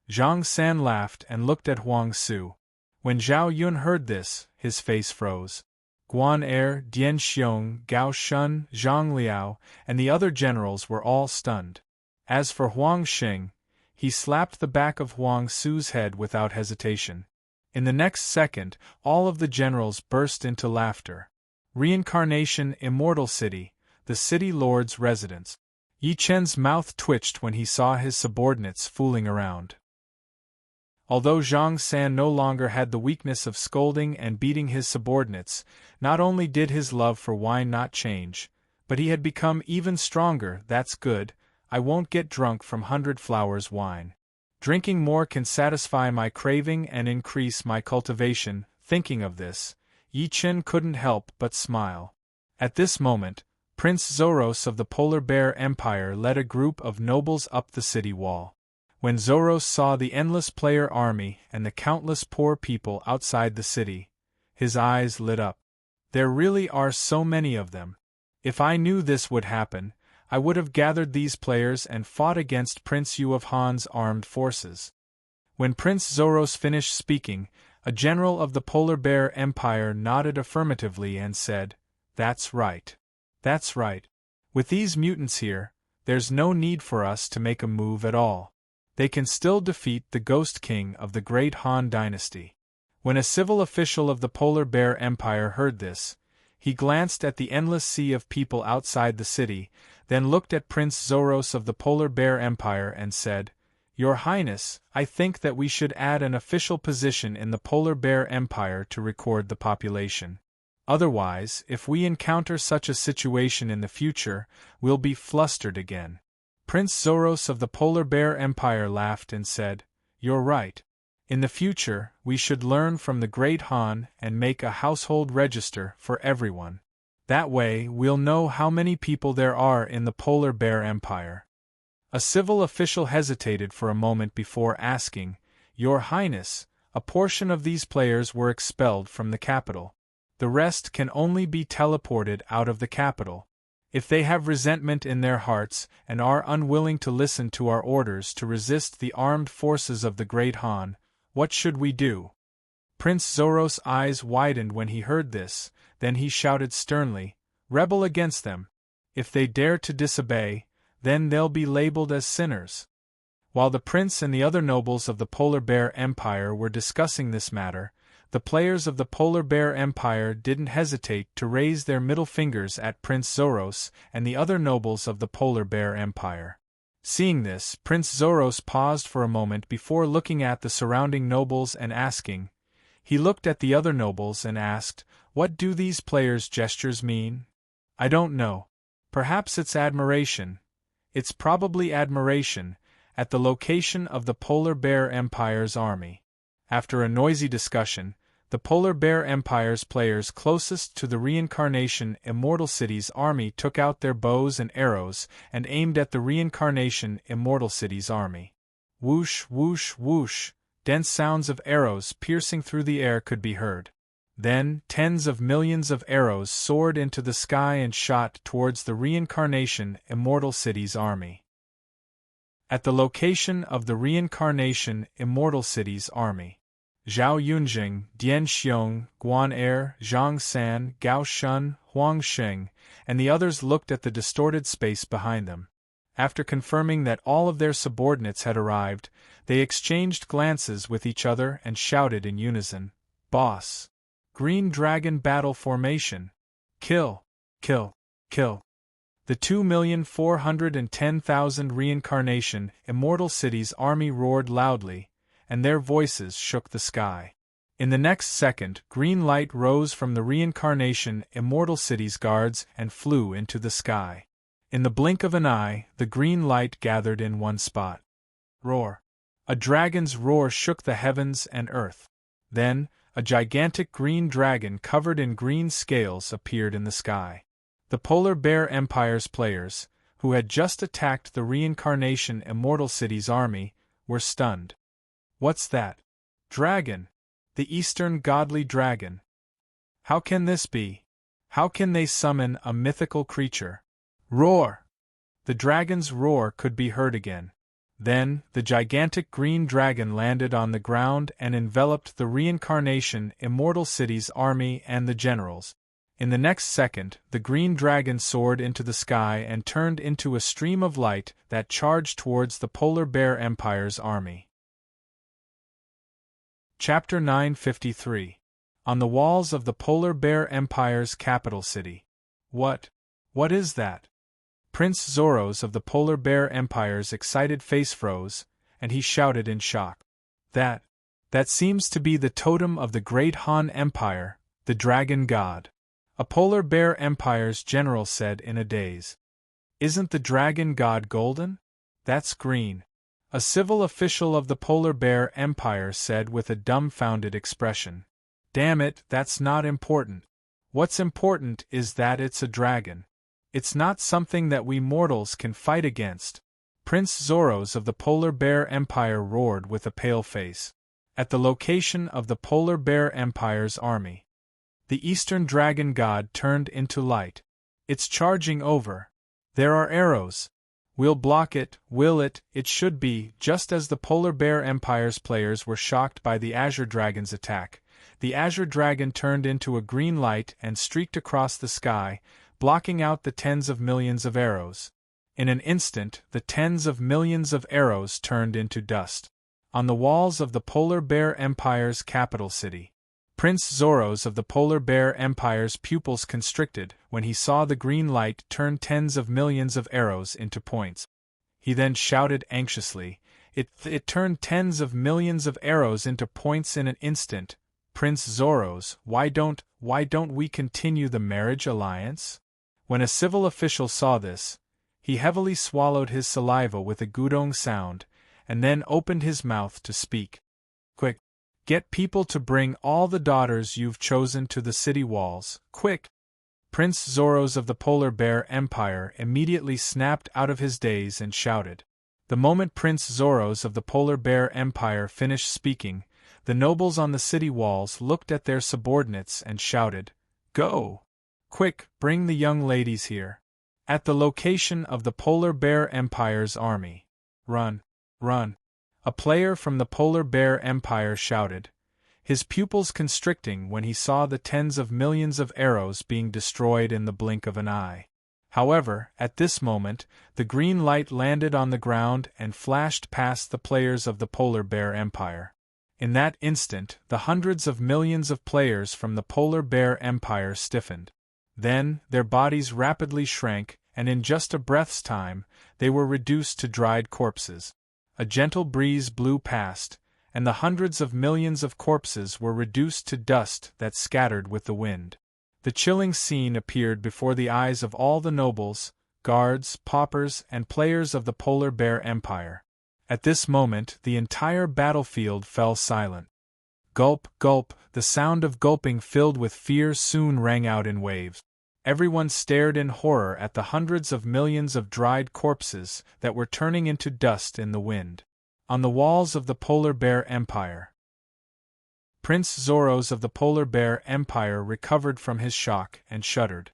Zhang San laughed and looked at Huang Su. When Zhao Yun heard this, his face froze. Guan Er, Dian Xiong, Gao Shun, Zhang Liao, and the other generals were all stunned. As for Huang Xing, he slapped the back of Huang Su's head without hesitation. In the next second, all of the generals burst into laughter. Reincarnation Immortal City, the city lord's residence. Yi Chen's mouth twitched when he saw his subordinates fooling around. Although Zhang San no longer had the weakness of scolding and beating his subordinates, not only did his love for wine not change, but he had become even stronger. That's good. I won't get drunk from 100 flowers wine. Drinking more can satisfy my craving and increase my cultivation. Thinking of this, Yi Chen couldn't help but smile. At this moment, Prince Zoros of the Polar Bear Empire led a group of nobles up the city wall. When Zoros saw the endless player army and the countless poor people outside the city, his eyes lit up. There really are so many of them. If I knew this would happen, I would have gathered these players and fought against Prince Yu of Han's armed forces. When Prince Zoros finished speaking, a general of the Polar Bear Empire nodded affirmatively and said, That's right. That's right. With these mutants here, there's no need for us to make a move at all. They can still defeat the Ghost King of the Great Han Dynasty. When a civil official of the Polar Bear Empire heard this, he glanced at the endless sea of people outside the city, then looked at Prince Zoros of the Polar Bear Empire and said, Your Highness, I think that we should add an official position in the Polar Bear Empire to record the population. Otherwise, if we encounter such a situation in the future, we'll be flustered again. Prince Zoros of the Polar Bear Empire laughed and said, You're right. In the future, we should learn from the Great Han and make a household register for everyone. That way, we'll know how many people there are in the Polar Bear Empire. A civil official hesitated for a moment before asking, Your Highness, a portion of these players were expelled from the capital. The rest can only be teleported out of the capital. If they have resentment in their hearts and are unwilling to listen to our orders to resist the armed forces of the Great Han, what should we do? Prince Zoros' eyes widened when he heard this, then he shouted sternly, Rebel against them. If they dare to disobey, then they'll be labeled as sinners. While the prince and the other nobles of the Polar Bear Empire were discussing this matter, the players of the Polar Bear Empire didn't hesitate to raise their middle fingers at Prince Zoros and the other nobles of the Polar Bear Empire. Seeing this, Prince Zoros paused for a moment before looking at the surrounding nobles and asking. He looked at the other nobles and asked, What do these players' gestures mean? I don't know. Perhaps it's admiration. It's probably admiration, at the location of the Polar Bear Empire's army. After a noisy discussion, the Polar Bear Empire's players closest to the Reincarnation Immortal City's army took out their bows and arrows and aimed at the Reincarnation Immortal City's army. Whoosh, whoosh, whoosh, dense sounds of arrows piercing through the air could be heard. Then, tens of millions of arrows soared into the sky and shot towards the Reincarnation Immortal City's army. At the location of the Reincarnation Immortal City's army, Zhao Yunjing, Dian Xiong, Guan Er, Zhang San, Gao Shun, Huang Xing, and the others looked at the distorted space behind them. After confirming that all of their subordinates had arrived, they exchanged glances with each other and shouted in unison, "Boss! Green Dragon battle formation! Kill! Kill! Kill!" The 2,410,000 reincarnation Immortal Cities army roared loudly, and their voices shook the sky. In the next second, green light rose from the reincarnation Immortal Cities guards and flew into the sky. In the blink of an eye, the green light gathered in one spot. Roar! A dragon's roar shook the heavens and earth. Then, a gigantic green dragon covered in green scales appeared in the sky. The Polar Bear Empire's players, who had just attacked the reincarnation Immortal Cities army, were stunned. What's that? Dragon! The Eastern Godly Dragon! How can this be? How can they summon a mythical creature? Roar! The dragon's roar could be heard again. Then, the gigantic green dragon landed on the ground and enveloped the reincarnation Immortal Cities army and the generals. In the next second, the green dragon soared into the sky and turned into a stream of light that charged towards the Polar Bear Empire's army. Chapter 953. On the walls of the Polar Bear Empire's capital city. What is that? Prince Zoros of the Polar Bear Empire's excited face froze, and he shouted in shock. That seems to be the totem of the Great Han Empire, the Dragon God. A Polar Bear Empire's general said in a daze. Isn't the Dragon God golden? That's green. A civil official of the Polar Bear Empire said with a dumbfounded expression. Damn it, that's not important. What's important is that it's a dragon. It's not something that we mortals can fight against. Prince Zoros of the Polar Bear Empire roared with a pale face. At the location of the Polar Bear Empire's army, the Eastern Dragon God turned into light. It's charging over. There are arrows. We'll block it, will it? It should be. Just as the Polar Bear Empire's players were shocked by the Azure Dragon's attack, the Azure Dragon turned into a green light and streaked across the sky, blocking out the tens of millions of arrows. In an instant, the tens of millions of arrows turned into dust. On the walls of the Polar Bear Empire's capital city, Prince Zoros of the Polar Bear Empire's pupils constricted when he saw the green light turn tens of millions of arrows into points. He then shouted anxiously, It turned tens of millions of arrows into points in an instant. Prince Zoros, why don't we continue the marriage alliance? When a civil official saw this, he heavily swallowed his saliva with a gudong sound, and then opened his mouth to speak. Quick! Get people to bring all the daughters you've chosen to the city walls, quick! Prince Zoros of the Polar Bear Empire immediately snapped out of his daze and shouted. The moment Prince Zoros of the Polar Bear Empire finished speaking, the nobles on the city walls looked at their subordinates and shouted, Go! Quick, bring the young ladies here. At the location of the Polar Bear Empire's army. Run! Run! A player from the Polar Bear Empire shouted, his pupils constricting when he saw the tens of millions of arrows being destroyed in the blink of an eye. However, at this moment, the green light landed on the ground and flashed past the players of the Polar Bear Empire. In that instant, the hundreds of millions of players from the Polar Bear Empire stiffened. Then, their bodies rapidly shrank, and in just a breath's time, they were reduced to dried corpses. A gentle breeze blew past, and the hundreds of millions of corpses were reduced to dust that scattered with the wind. The chilling scene appeared before the eyes of all the nobles, guards, paupers, and players of the Polar Bear Empire. At this moment, the entire battlefield fell silent. Gulp, gulp, the sound of gulping filled with fear soon rang out in waves. Everyone stared in horror at the hundreds of millions of dried corpses that were turning into dust in the wind. On the walls of the Polar Bear Empire, Prince Zoros of the Polar Bear Empire recovered from his shock and shuddered.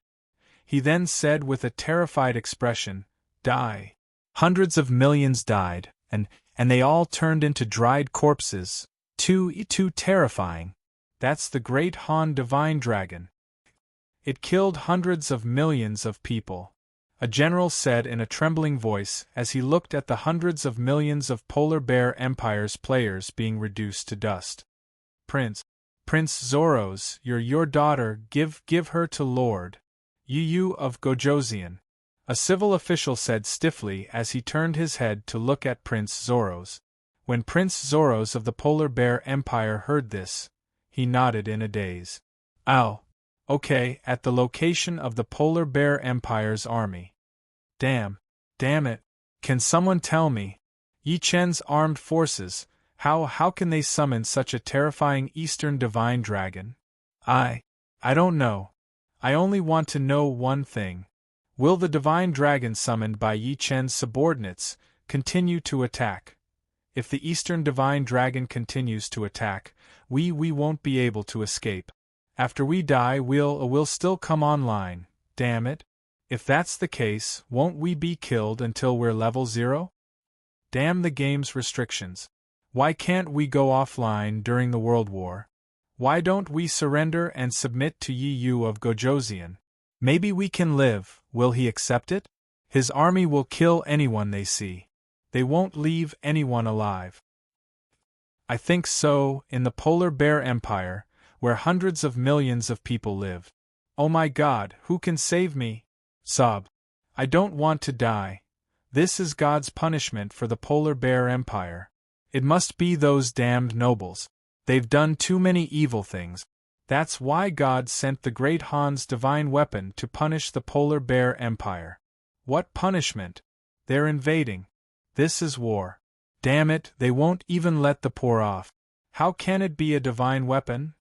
He then said with a terrified expression, Die! Hundreds of millions died, and they all turned into dried corpses. Too terrifying. That's the Great Han Divine Dragon. It killed hundreds of millions of people. a general said in a trembling voice as he looked at the hundreds of millions of Polar Bear Empire's players being reduced to dust. Prince Zoros, your daughter, give her to Lord Yu of Gojoseon, a civil official said stiffly as he turned his head to look at Prince Zoros. When Prince Zoros of the Polar Bear Empire heard this, he nodded in a daze. "Oh, okay, at the location of the Polar Bear Empire's army. Damn it, can someone tell me? Yi Chen's armed forces, how can they summon such a terrifying Eastern Divine Dragon? I don't know. I only want to know one thing. Will the Divine Dragon summoned by Yi Chen's subordinates continue to attack? If the Eastern Divine Dragon continues to attack, we won't be able to escape. After we die, we'll still come online, damn it. If that's the case, won't we be killed until we're level 0? Damn the game's restrictions. Why can't we go offline during the World War? Why don't we surrender and submit to Yu of Gojoseon? Maybe we can live, will he accept it? His army will kill anyone they see. They won't leave anyone alive. I think so, in the Polar Bear Empire, where hundreds of millions of people live. Oh my God, who can save me? Sob. I don't want to die. This is God's punishment for the Polar Bear Empire. It must be those damned nobles. They've done too many evil things. That's why God sent the Great Han's divine weapon to punish the Polar Bear Empire. What punishment? They're invading. This is war. Damn it, they won't even let the poor off. How can it be a divine weapon?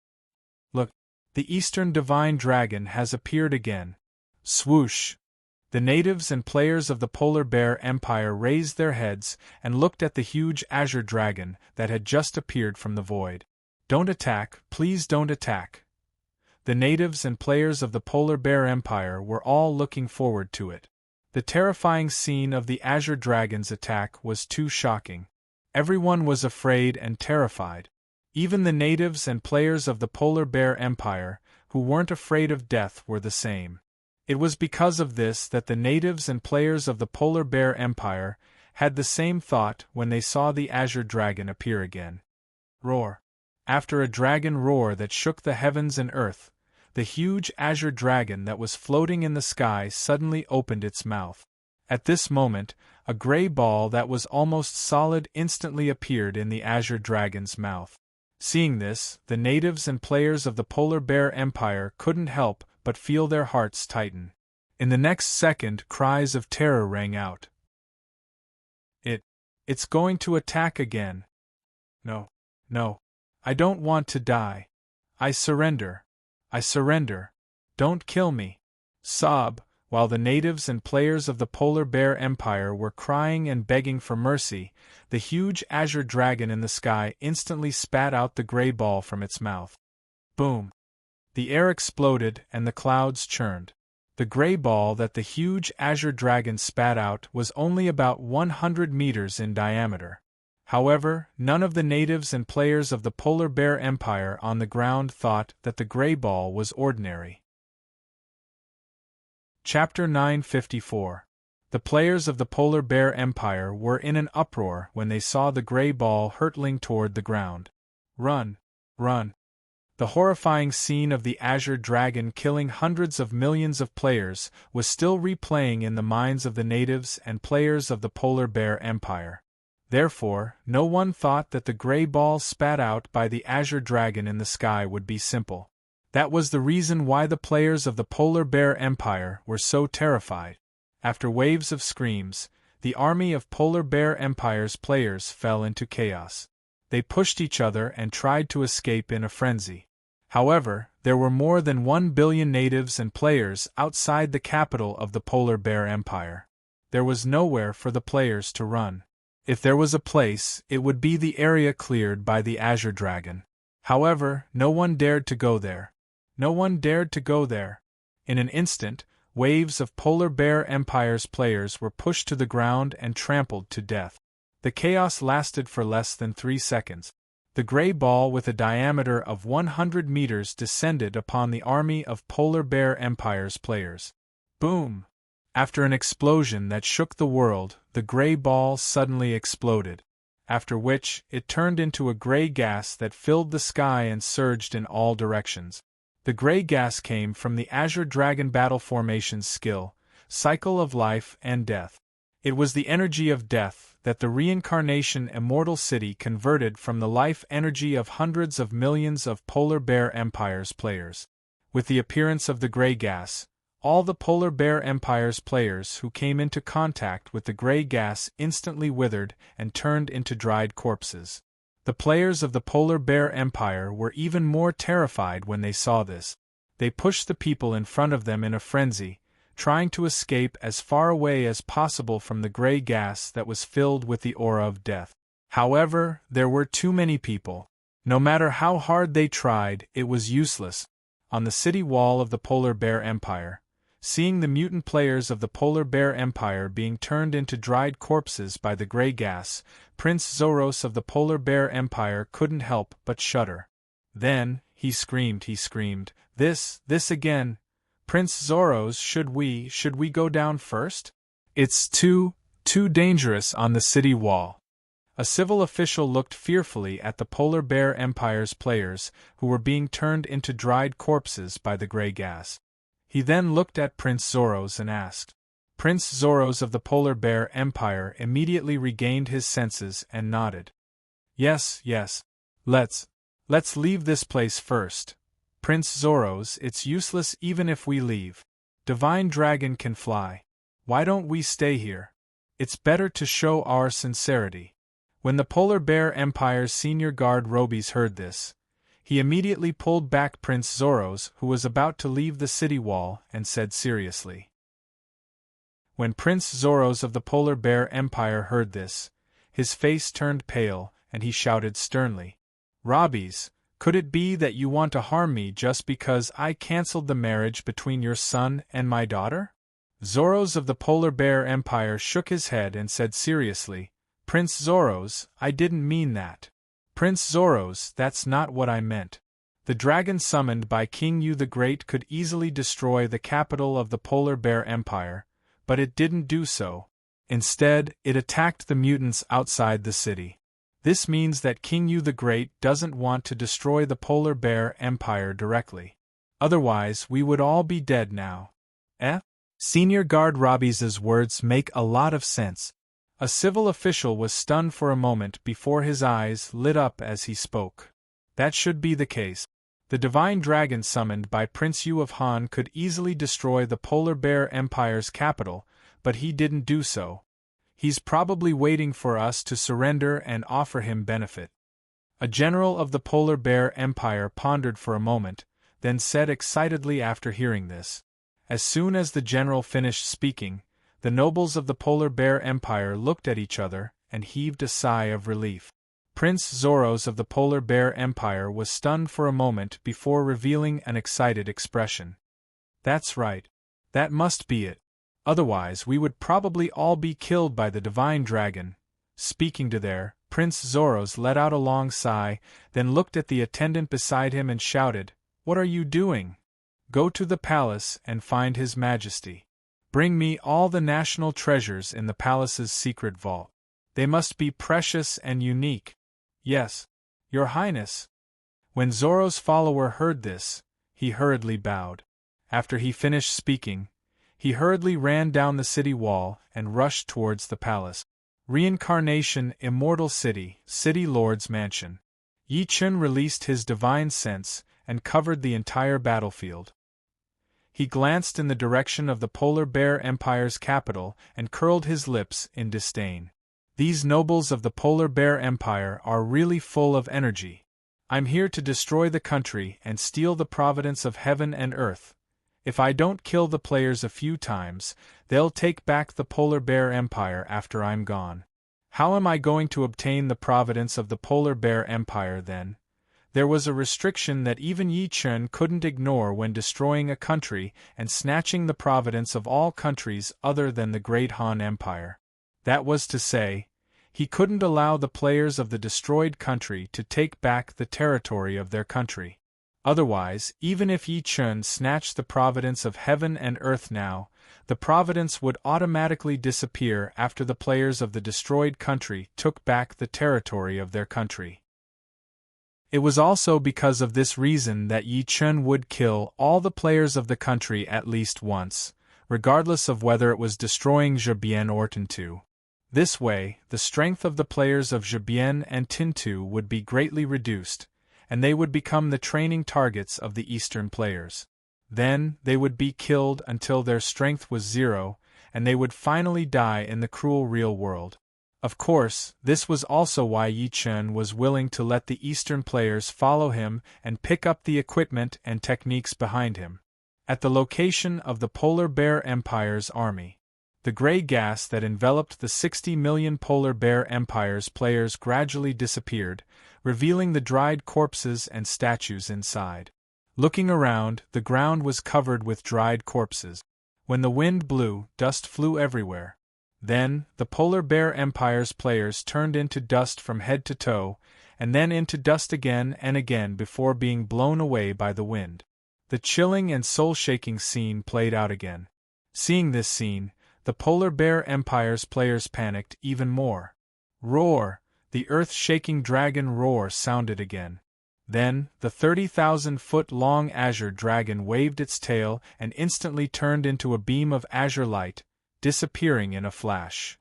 Look, the Eastern Divine Dragon has appeared again. Swoosh! The natives and players of the Polar Bear Empire raised their heads and looked at the huge azure dragon that had just appeared from the void. Don't attack, please don't attack. The natives and players of the Polar Bear Empire were all looking forward to it. The terrifying scene of the azure dragon's attack was too shocking. Everyone was afraid and terrified. Even the natives and players of the Polar Bear Empire, who weren't afraid of death, were the same. It was because of this that the natives and players of the Polar Bear Empire had the same thought when they saw the azure dragon appear again. Roar! After a dragon roar that shook the heavens and earth, the huge azure dragon that was floating in the sky suddenly opened its mouth. At this moment, a gray ball that was almost solid instantly appeared in the azure dragon's mouth. Seeing this, the natives and players of the Polar Bear Empire couldn't help but feel their hearts tighten. In the next second, cries of terror rang out. It's going to attack again. No, I don't want to die. I surrender. Don't kill me. Sob, while the natives and players of the Polar Bear Empire were crying and begging for mercy, the huge azure dragon in the sky instantly spat out the gray ball from its mouth. Boom! The air exploded and the clouds churned. The gray ball that the huge azure dragon spat out was only about 100 meters in diameter. However, none of the natives and players of the Polar Bear Empire on the ground thought that the gray ball was ordinary. Chapter 954. The players of the Polar Bear Empire were in an uproar when they saw the gray ball hurtling toward the ground. Run! The horrifying scene of the azure dragon killing hundreds of millions of players was still replaying in the minds of the natives and players of the Polar Bear Empire. Therefore, no one thought that the gray ball spat out by the azure dragon in the sky would be simple. That was the reason why the players of the Polar Bear Empire were so terrified. After waves of screams, the army of Polar Bear Empire's players fell into chaos. They pushed each other and tried to escape in a frenzy. However, there were more than 1 billion natives and players outside the capital of the Polar Bear Empire. There was nowhere for the players to run. If there was a place, it would be the area cleared by the azure dragon. However, no one dared to go there. In an instant, waves of Polar Bear Empire's players were pushed to the ground and trampled to death. The chaos lasted for less than 3 seconds. The gray ball with a diameter of 100 meters descended upon the army of Polar Bear Empire's players. Boom! After an explosion that shook the world, the gray ball suddenly exploded, after which it turned into a gray gas that filled the sky and surged in all directions. The gray gas came from the Azure Dragon battle formation's skill, cycle of life and death. It was the energy of death that the reincarnation Immortal City converted from the life energy of hundreds of millions of Polar Bear Empire's players. With the appearance of the gray gas, all the Polar Bear Empire's players who came into contact with the gray gas instantly withered and turned into dried corpses. The players of the Polar Bear Empire were even more terrified when they saw this. They pushed the people in front of them in a frenzy, trying to escape as far away as possible from the gray gas that was filled with the aura of death. However, there were too many people. No matter how hard they tried, it was useless. On the city wall of the Polar Bear Empire, seeing the mutant players of the Polar Bear Empire being turned into dried corpses by the gray gas, Prince Zoros of the Polar Bear Empire couldn't help but shudder. Then, he screamed, this again. Prince Zoros, should we go down first? It's too dangerous on the city wall. A civil official looked fearfully at the Polar Bear Empire's players who were being turned into dried corpses by the gray gas. He then looked at Prince Zoros and asked. Prince Zoros of the Polar Bear Empire immediately regained his senses and nodded. Yes. Let's leave this place first. Prince Zoros, it's useless even if we leave. Divine Dragon can fly. Why don't we stay here? It's better to show our sincerity. When the Polar Bear Empire's senior guard Robies heard this, he immediately pulled back Prince Zoros, who was about to leave the city wall, and said seriously. When Prince Zoros of the Polar Bear Empire heard this, his face turned pale, and he shouted sternly, Robies, could it be that you want to harm me just because I cancelled the marriage between your son and my daughter? Zoros of the Polar Bear Empire shook his head and said seriously, Prince Zoros, I didn't mean that. Prince Zoros, that's not what I meant. The dragon summoned by King Yu the Great could easily destroy the capital of the Polar Bear Empire, but it didn't do so. Instead, it attacked the mutants outside the city. This means that King Yu the Great doesn't want to destroy the Polar Bear Empire directly. Otherwise, we would all be dead now. Senior Guard Robies' words make a lot of sense. A civil official was stunned for a moment before his eyes lit up as he spoke. That should be the case. The divine dragon summoned by Prince Yu of Han could easily destroy the Polar Bear Empire's capital, but he didn't do so. He's probably waiting for us to surrender and offer him benefit. A general of the Polar Bear Empire pondered for a moment, then said excitedly after hearing this. As soon as the general finished speaking, the nobles of the Polar Bear Empire looked at each other and heaved a sigh of relief. Prince Zoros of the Polar Bear Empire was stunned for a moment before revealing an excited expression. That's right. That must be it. Otherwise we would probably all be killed by the divine dragon. Speaking to there, Prince Zoros let out a long sigh, then looked at the attendant beside him and shouted, What are you doing? Go to the palace and find His Majesty. Bring me all the national treasures in the palace's secret vault. They must be precious and unique. Yes, Your Highness. When Zoro's follower heard this, he hurriedly bowed. After he finished speaking, he hurriedly ran down the city wall and rushed towards the palace. Reincarnation Immortal City, City Lord's Mansion. Yi Chun released his divine sense and covered the entire battlefield. He glanced in the direction of the Polar Bear Empire's capital and curled his lips in disdain. These nobles of the Polar Bear Empire are really full of energy. I'm here to destroy the country and steal the providence of heaven and earth. If I don't kill the players a few times, they'll take back the Polar Bear Empire after I'm gone. How am I going to obtain the providence of the Polar Bear Empire then? There was a restriction that even Yi Chun couldn't ignore when destroying a country and snatching the providence of all countries other than the Great Han Empire. That was to say, he couldn't allow the players of the destroyed country to take back the territory of their country. Otherwise, even if Yi Chun snatched the providence of heaven and earth now, the providence would automatically disappear after the players of the destroyed country took back the territory of their country. It was also because of this reason that Yi Chun would kill all the players of the country at least once, regardless of whether it was destroying Zhebian or Tintu. This way, the strength of the players of Zhebian and Tintu would be greatly reduced, and they would become the training targets of the Eastern players. Then, they would be killed until their strength was 0, and they would finally die in the cruel real world. Of course, this was also why Yi Chun was willing to let the Eastern players follow him and pick up the equipment and techniques behind him. At the location of the Polar Bear Empire's army, the gray gas that enveloped the 60 million Polar Bear Empire's players gradually disappeared, revealing the dried corpses and statues inside. Looking around, the ground was covered with dried corpses. When the wind blew, dust flew everywhere. Then, the Polar Bear Empire's players turned into dust from head to toe, and then into dust again and again before being blown away by the wind. The chilling and soul-shaking scene played out again. Seeing this scene, the Polar Bear Empire's players panicked even more. Roar! The earth-shaking dragon roar sounded again. Then, the 30,000-foot-long azure dragon waved its tail and instantly turned into a beam of azure light, disappearing in a flash.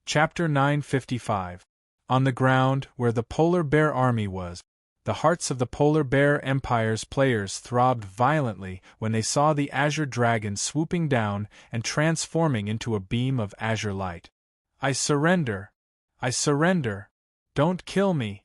Chapter 955. On the ground, where the Polar Bear Army was, the hearts of the Polar Bear Empire's players throbbed violently when they saw the azure dragon swooping down and transforming into a beam of azure light. I surrender! I surrender! Don't kill me!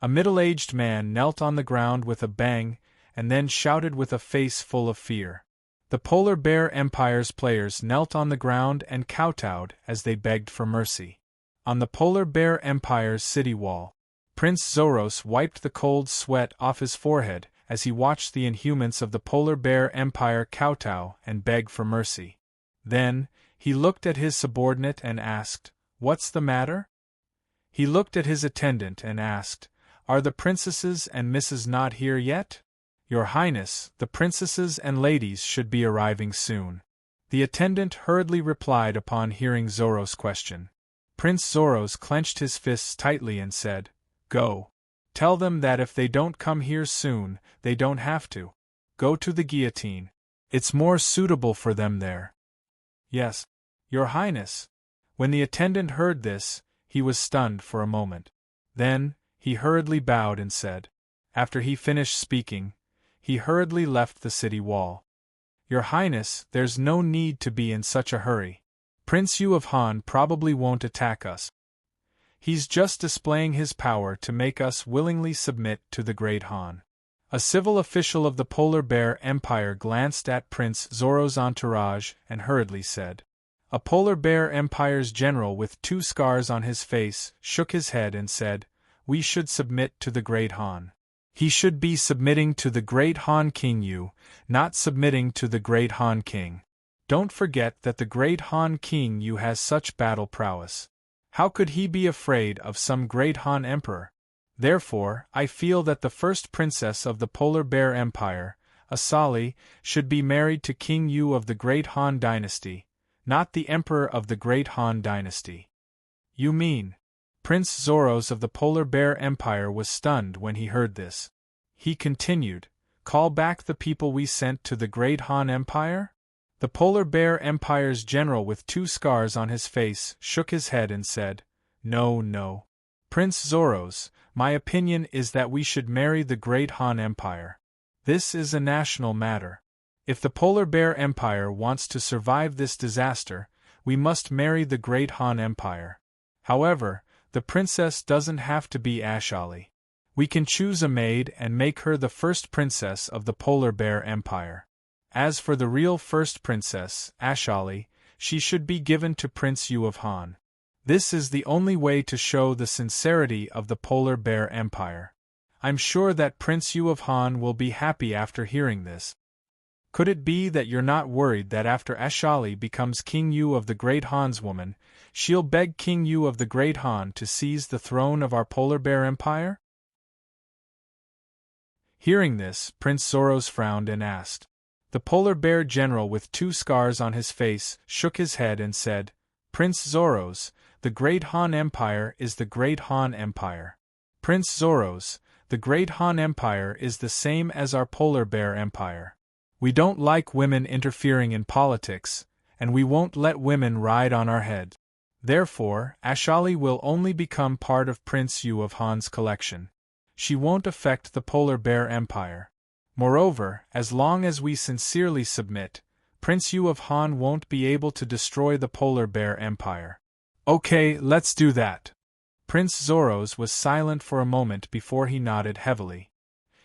A middle-aged man knelt on the ground with a bang, and then shouted with a face full of fear. The Polar Bear Empire's players knelt on the ground and kowtowed as they begged for mercy. On the Polar Bear Empire's city wall, Prince Zoros wiped the cold sweat off his forehead as he watched the inhumans of the Polar Bear Empire kowtow and beg for mercy. Then, he looked at his subordinate and asked, "What's the matter?" He looked at his attendant and asked, "Are the princesses and misses not here yet?" "Your Highness, the princesses and ladies should be arriving soon." The attendant hurriedly replied upon hearing Zoros' question. Prince Zoros clenched his fists tightly and said, "Go. Tell them that if they don't come here soon, they don't have to. Go to the guillotine. It's more suitable for them there." "Yes, Your Highness." When the attendant heard this, he was stunned for a moment. Then, he hurriedly bowed and said, after he finished speaking, he hurriedly left the city wall. "Your Highness, there's no need to be in such a hurry. Prince Yu of Han probably won't attack us. He's just displaying his power to make us willingly submit to the Great Han." A civil official of the Polar Bear Empire glanced at Prince Zoro's entourage and hurriedly said. A Polar Bear Empire's general with 2 scars on his face shook his head and said, "We should submit to the Great Han." He should be submitting to the Great Han King Yu, not submitting to the Great Han King. Don't forget that the Great Han King Yu has such battle prowess. How could he be afraid of some Great Han Emperor? Therefore, I feel that the first princess of the Polar Bear Empire, Asali, should be married to King Yu of the Great Han Dynasty, not the Emperor of the Great Han Dynasty. You mean? Prince Zoros of the Polar Bear Empire was stunned when he heard this. He continued, "Call back the people we sent to the Great Han Empire?" The Polar Bear Empire's general with 2 scars on his face shook his head and said, "No, no. Prince Zoros, my opinion is that we should marry the Great Han Empire. This is a national matter. If the Polar Bear Empire wants to survive this disaster, we must marry the Great Han Empire. However, the princess doesn't have to be Ashali. We can choose a maid and make her the first princess of the Polar Bear Empire. As for the real first princess, Ashali, she should be given to Prince Yu of Han. This is the only way to show the sincerity of the Polar Bear Empire. I'm sure that Prince Yu of Han will be happy after hearing this. Could it be that you're not worried that after Ashali becomes King Yu of the Great Han's woman, she'll beg King Yu of the Great Han to seize the throne of our Polar Bear Empire?" Hearing this, Prince Zoros frowned and asked. The polar bear general with 2 scars on his face shook his head and said, Prince Zoros, the Great Han Empire is the Great Han Empire. Prince Zoros, the Great Han Empire is the same as our polar bear empire. We don't like women interfering in politics, and we won't let women ride on our head. Therefore, Ashali will only become part of Prince Yu of Han's collection. She won't affect the polar bear empire. Moreover, as long as we sincerely submit, Prince Yu of Han won't be able to destroy the polar bear empire. Okay, let's do that. Prince Zoros was silent for a moment before he nodded heavily.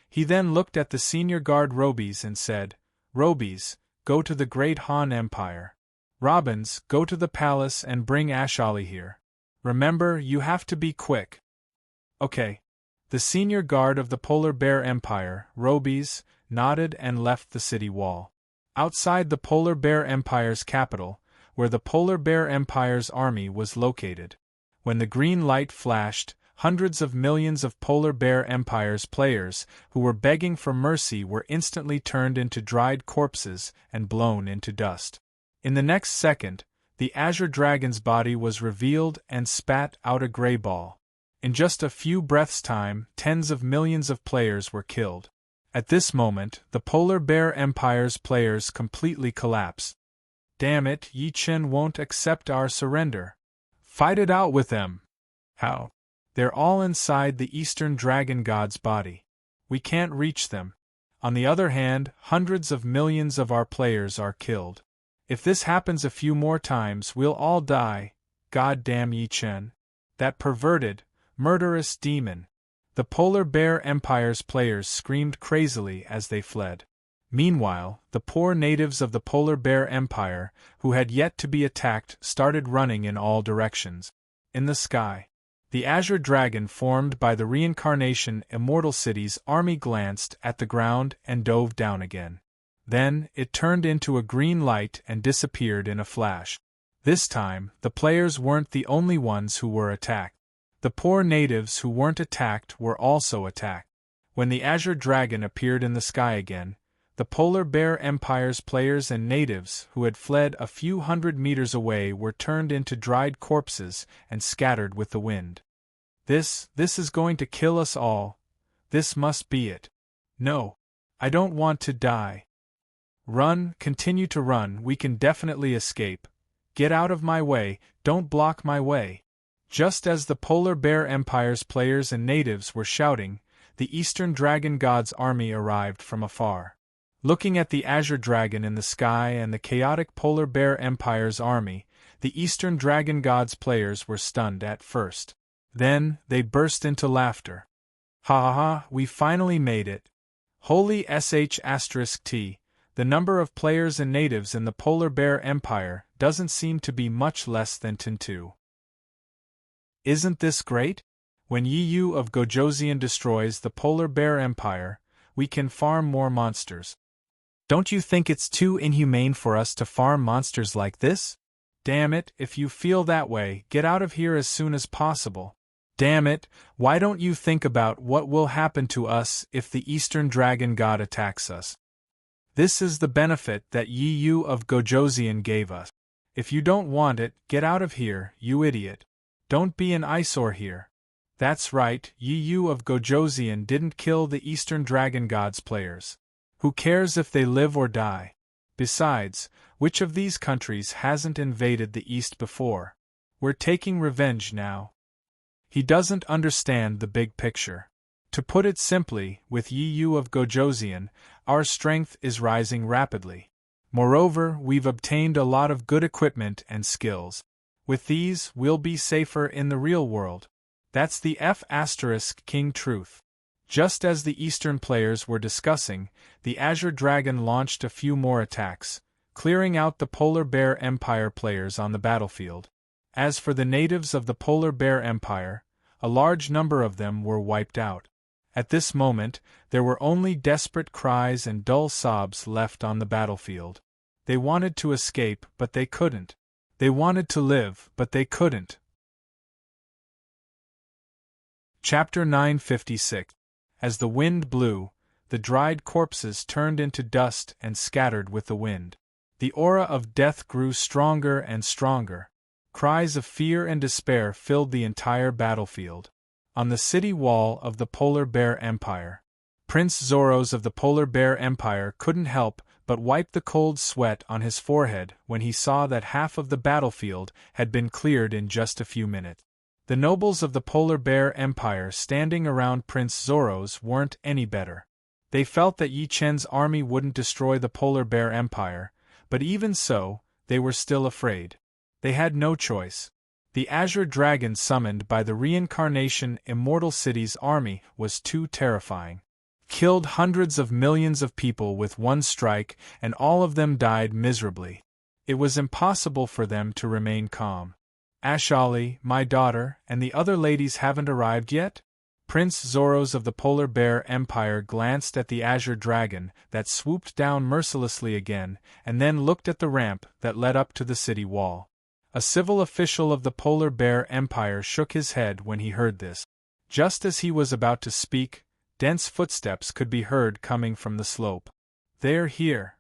He then looked at the senior guard Robes and said, Robes, go to the Great Han Empire. Robbins, go to the palace and bring Ashali here. Remember, you have to be quick. Okay. The senior guard of the Polar Bear Empire, Robes, nodded and left the city wall. Outside the Polar Bear Empire's capital, where the Polar Bear Empire's army was located. When the green light flashed, hundreds of millions of Polar Bear Empire's players, who were begging for mercy, were instantly turned into dried corpses and blown into dust. In the next second, the Azure Dragon's body was revealed and spat out a gray ball. In just a few breaths' time, tens of millions of players were killed. At this moment, the Polar Bear Empire's players completely collapsed. Damn it, Yi Chen won't accept our surrender. Fight it out with them. How? They're all inside the Eastern Dragon God's body. We can't reach them. On the other hand, hundreds of millions of our players are killed. If this happens a few more times, we'll all die. God damn Yi Chen. That perverted, murderous demon. The Polar Bear Empire's players screamed crazily as they fled. Meanwhile, the poor natives of the Polar Bear Empire, who had yet to be attacked, started running in all directions. In the sky, the Azure Dragon formed by the reincarnation Immortal City's army glanced at the ground and dove down again. Then, it turned into a green light and disappeared in a flash. This time, the players weren't the only ones who were attacked. The poor natives who weren't attacked were also attacked. When the Azure Dragon appeared in the sky again, the Polar Bear Empire's players and natives who had fled a few hundred meters away were turned into dried corpses and scattered with the wind. This is going to kill us all. This must be it. No. I don't want to die. Run, continue to run, we can definitely escape. Get out of my way, don't block my way. Just as the Polar Bear Empire's players and natives were shouting, the Eastern Dragon God's army arrived from afar. Looking at the Azure Dragon in the sky and the chaotic Polar Bear Empire's army, the Eastern Dragon God's players were stunned at first. Then, they burst into laughter. Ha ha ha, we finally made it. Holy sh*t, the number of players and natives in the Polar Bear Empire doesn't seem to be much less than 2. Isn't this great? When Yi Yu of Gojoseon destroys the Polar Bear Empire, we can farm more monsters. Don't you think it's too inhumane for us to farm monsters like this? Damn it, if you feel that way, get out of here as soon as possible. Damn it, why don't you think about what will happen to us if the Eastern Dragon God attacks us? This is the benefit that Yi Yu of Gojoseon gave us. If you don't want it, get out of here, you idiot. Don't be an eyesore here. That's right, Yi Yu of Gojoseon didn't kill the Eastern Dragon God's players. Who cares if they live or die? Besides, which of these countries hasn't invaded the East before? We're taking revenge now. He doesn't understand the big picture. To put it simply, with Yi Yu of Gojoseon, our strength is rising rapidly. Moreover, we've obtained a lot of good equipment and skills. With these, we'll be safer in the real world. That's the King truth. Just as the Eastern players were discussing, the Azure Dragon launched a few more attacks, clearing out the Polar Bear Empire players on the battlefield. As for the natives of the Polar Bear Empire, a large number of them were wiped out. At this moment, there were only desperate cries and dull sobs left on the battlefield. They wanted to escape, but they couldn't. They wanted to live, but they couldn't. Chapter 956. As the wind blew, the dried corpses turned into dust and scattered with the wind. The aura of death grew stronger and stronger. Cries of fear and despair filled the entire battlefield. On the city wall of the Polar Bear Empire, Prince Zoros of the Polar Bear Empire couldn't help but wipe the cold sweat on his forehead when he saw that half of the battlefield had been cleared in just a few minutes. The nobles of the Polar Bear Empire standing around Prince Zoros weren't any better. They felt that Yi Chen's army wouldn't destroy the Polar Bear Empire, but even so, they were still afraid. They had no choice. The Azure Dragon summoned by the Reincarnation Immortal City's army was too terrifying. Killed hundreds of millions of people with one strike, and all of them died miserably. It was impossible for them to remain calm. Ashali, my daughter, and the other ladies haven't arrived yet? Prince Zoros of the Polar Bear Empire glanced at the Azure Dragon that swooped down mercilessly again, and then looked at the ramp that led up to the city wall. A civil official of the Polar Bear Empire shook his head when he heard this. Just as he was about to speak, dense footsteps could be heard coming from the slope. They're here.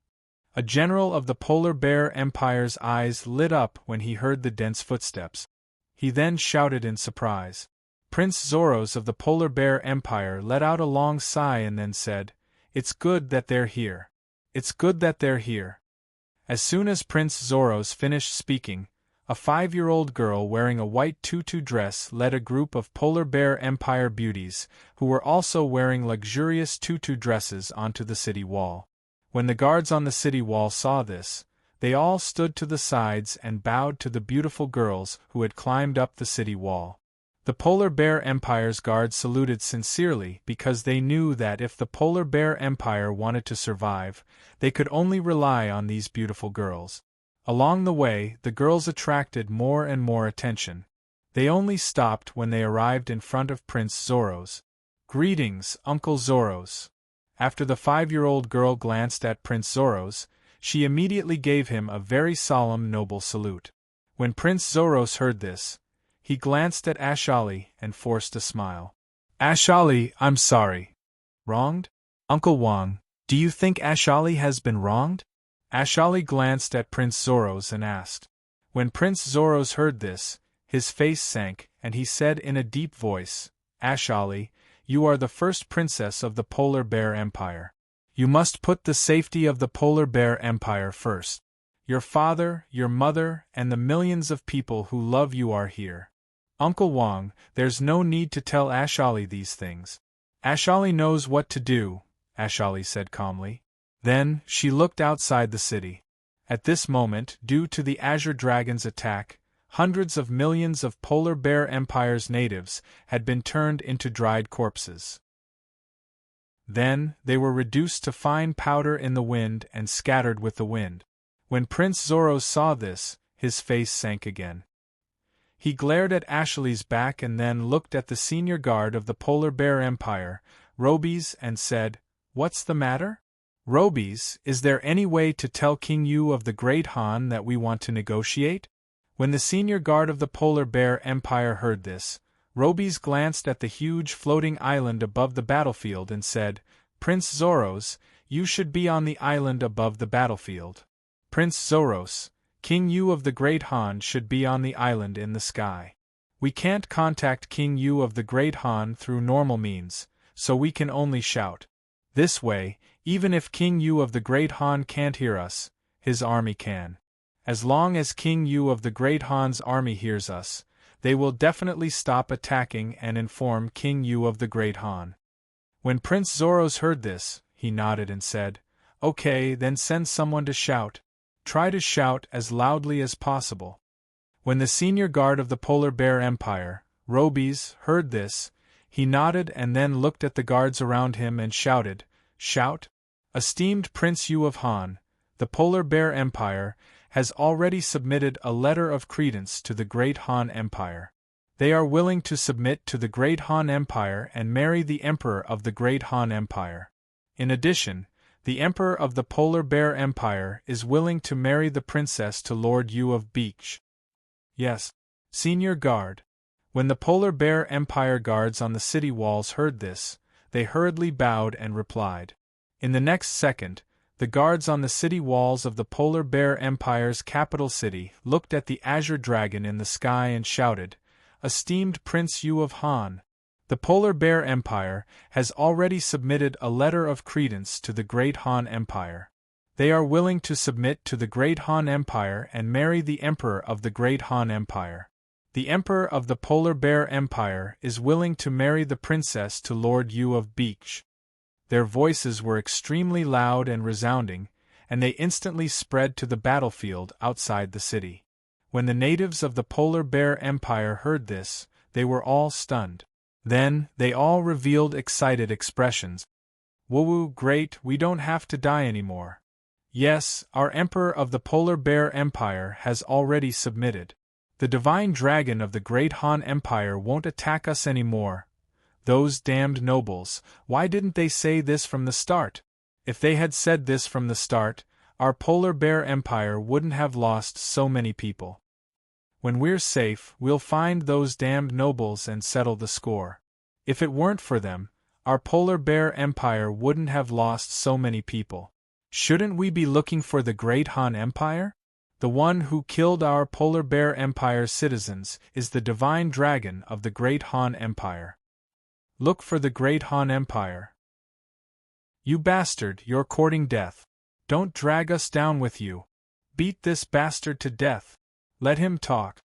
A general of the Polar Bear Empire's eyes lit up when he heard the dense footsteps. He then shouted in surprise. Prince Zoros of the Polar Bear Empire let out a long sigh and then said, "It's good that they're here. It's good that they're here." As soon as Prince Zoros finished speaking, a 5-year-old girl wearing a white tutu dress led a group of Polar Bear Empire beauties, who were also wearing luxurious tutu dresses, onto the city wall. When the guards on the city wall saw this, they all stood to the sides and bowed to the beautiful girls who had climbed up the city wall. The Polar Bear Empire's guards saluted sincerely because they knew that if the Polar Bear Empire wanted to survive, they could only rely on these beautiful girls. Along the way, the girls attracted more and more attention. They only stopped when they arrived in front of Prince Zoros. "Greetings, Uncle Zoros." After the 5-year-old girl glanced at Prince Zoros, she immediately gave him a very solemn, noble salute. When Prince Zoros heard this, he glanced at Ashali and forced a smile. "Ashali, I'm sorry." "Wronged? Uncle Wang, do you think Ashali has been wronged?" Ashali glanced at Prince Zoros and asked. When Prince Zoros heard this, his face sank, and he said in a deep voice, "Ashali, you are the first princess of the Polar Bear Empire. You must put the safety of the Polar Bear Empire first. Your father, your mother, and the millions of people who love you are here. Uncle Wang, there's no need to tell Ashali these things. Ashali knows what to do," Ashali said calmly. Then, she looked outside the city. At this moment, due to the Azure Dragon's attack, hundreds of millions of Polar Bear Empire's natives had been turned into dried corpses. Then, they were reduced to fine powder in the wind and scattered with the wind. When Prince Zoros saw this, his face sank again. He glared at Ashali's back and then looked at the senior guard of the Polar Bear Empire, Robies, and said, "What's the matter? Robies, is there any way to tell King Yu of the Great Han that we want to negotiate?" When the senior guard of the Polar Bear Empire heard this, Robies glanced at the huge floating island above the battlefield and said, "Prince Zoros, you should be on the island above the battlefield. Prince Zoros, King Yu of the Great Han should be on the island in the sky. We can't contact King Yu of the Great Han through normal means, so we can only shout. This way, even if King Yu of the Great Han can't hear us, his army can. As long as King Yu of the Great Han's army hears us, they will definitely stop attacking and inform King Yu of the Great Han." When Prince Zoros heard this, he nodded and said, "Okay, then send someone to shout. Try to shout as loudly as possible." When the senior guard of the Polar Bear Empire, Robies, heard this, he nodded and then looked at the guards around him and shouted, "Shout! Esteemed Prince Yu of Han, the Polar Bear Empire has already submitted a letter of credence to the Great Han Empire. They are willing to submit to the Great Han Empire and marry the Emperor of the Great Han Empire. In addition, the Emperor of the Polar Bear Empire is willing to marry the princess to Lord Yu of Beach." "Yes, Senior Guard." When the Polar Bear Empire guards on the city walls heard this, they hurriedly bowed and replied, In the next second, the guards on the city walls of the Polar Bear Empire's capital city looked at the azure dragon in the sky and shouted, "Esteemed Prince Yu of Han, the Polar Bear Empire has already submitted a letter of credence to the Great Han Empire. They are willing to submit to the Great Han Empire and marry the Emperor of the Great Han Empire. The Emperor of the Polar Bear Empire is willing to marry the princess to Lord Yu of Beach." Their voices were extremely loud and resounding, and they instantly spread to the battlefield outside the city. When the natives of the Polar Bear Empire heard this, they were all stunned. Then, they all revealed excited expressions. "Woo, great, we don't have to die anymore. Yes, our Emperor of the Polar Bear Empire has already submitted. The divine dragon of the Great Han Empire won't attack us anymore. Those damned nobles, why didn't they say this from the start? If they had said this from the start, our Polar Bear Empire wouldn't have lost so many people. When we're safe, we'll find those damned nobles and settle the score. If it weren't for them, our Polar Bear Empire wouldn't have lost so many people. Shouldn't we be looking for the Great Han Empire? The one who killed our Polar Bear Empire's citizens is the divine dragon of the Great Han Empire. Look for the Great Han Empire. You bastard, you're courting death. Don't drag us down with you. Beat this bastard to death. Let him talk."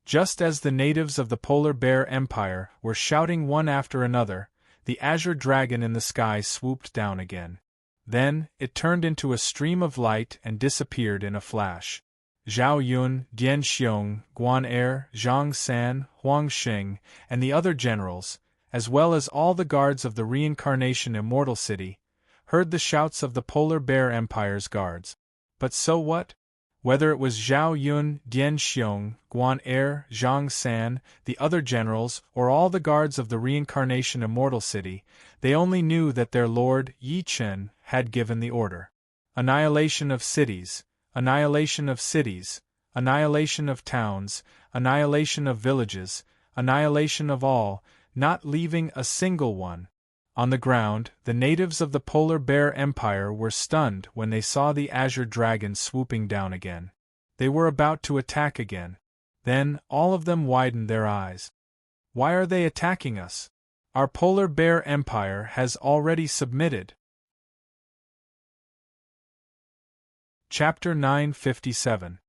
Just as the natives of the Polar Bear Empire were shouting one after another, the azure dragon in the sky swooped down again. Then, it turned into a stream of light and disappeared in a flash. Zhao Yun, Dian Xiong, Guan Er, Zhang San, Huang Xing, and the other generals, as well as all the guards of the Reincarnation Immortal City, heard the shouts of the Polar Bear Empire's guards. But so what? Whether it was Zhao Yun, Dian Xiong, Guan Er, Zhang San, the other generals, or all the guards of the Reincarnation Immortal City, they only knew that their lord, Yi Chen, had given the order. Annihilation of cities, annihilation of cities, annihilation of towns, annihilation of villages, annihilation of all, not leaving a single one. On the ground, the natives of the Polar Bear Empire were stunned when they saw the azure dragon swooping down again. They were about to attack again. Then, all of them widened their eyes. Why are they attacking us? Our Polar Bear Empire has already submitted. Chapter 957.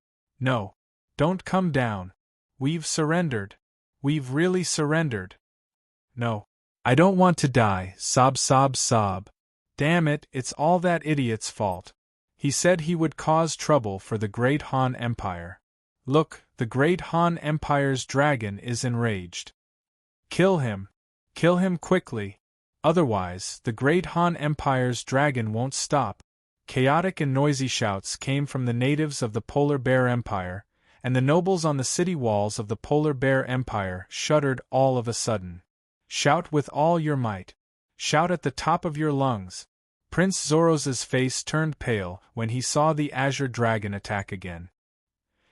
No. Don't come down. We've surrendered. We've really surrendered. No. I don't want to die, sob sob sob. Damn it, it's all that idiot's fault. He said he would cause trouble for the Great Han Empire. Look, the Great Han Empire's dragon is enraged. Kill him. Kill him quickly. Otherwise, the Great Han Empire's dragon won't stop. Chaotic and noisy shouts came from the natives of the Polar Bear Empire, and the nobles on the city walls of the Polar Bear Empire shuddered all of a sudden. Shout with all your might. Shout at the top of your lungs. Prince Zoros's face turned pale when he saw the azure dragon attack again.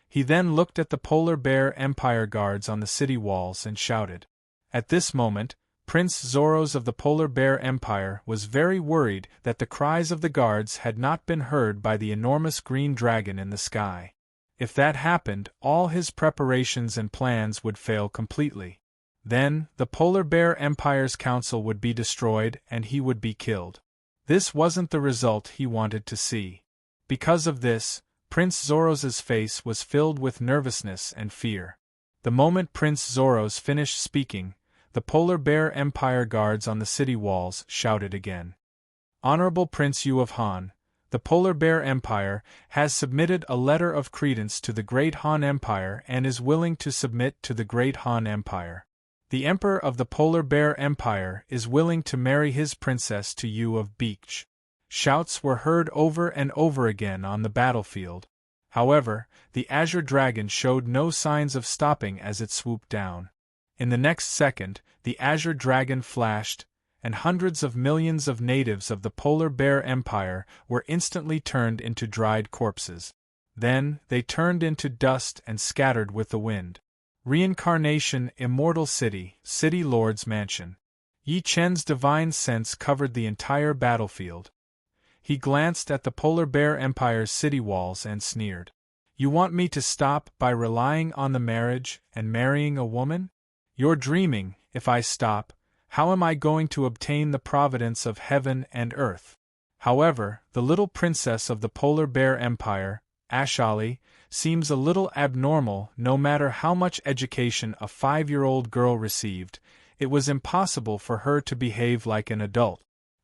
He then looked at the Polar Bear Empire guards on the city walls and shouted. At this moment, Prince Zoros of the Polar Bear Empire was very worried that the cries of the guards had not been heard by the enormous green dragon in the sky. If that happened, all his preparations and plans would fail completely. Then, the Polar Bear Empire's council would be destroyed and he would be killed. This wasn't the result he wanted to see. Because of this, Prince Zoros's face was filled with nervousness and fear. The moment Prince Zoros finished speaking, the Polar Bear Empire guards on the city walls shouted again. Honorable Prince Yu of Han, the Polar Bear Empire has submitted a letter of credence to the Great Han Empire and is willing to submit to the Great Han Empire. The Emperor of the Polar Bear Empire is willing to marry his princess to Yu of Beach. Shouts were heard over and over again on the battlefield. However, the azure dragon showed no signs of stopping as it swooped down. In the next second, the azure dragon flashed, and hundreds of millions of natives of the Polar Bear Empire were instantly turned into dried corpses. Then, they turned into dust and scattered with the wind. Reincarnation Immortal City, City Lord's Mansion. Yi Chen's divine sense covered the entire battlefield. He glanced at the Polar Bear Empire's city walls and sneered. You want me to stop by relying on the marriage and marrying a woman? You're dreaming. If I stop, how am I going to obtain the providence of heaven and earth? However, the little princess of the Polar Bear Empire, Ashali, seems a little abnormal. No matter how much education a 5-year-old girl received, it was impossible for her to behave like an adult.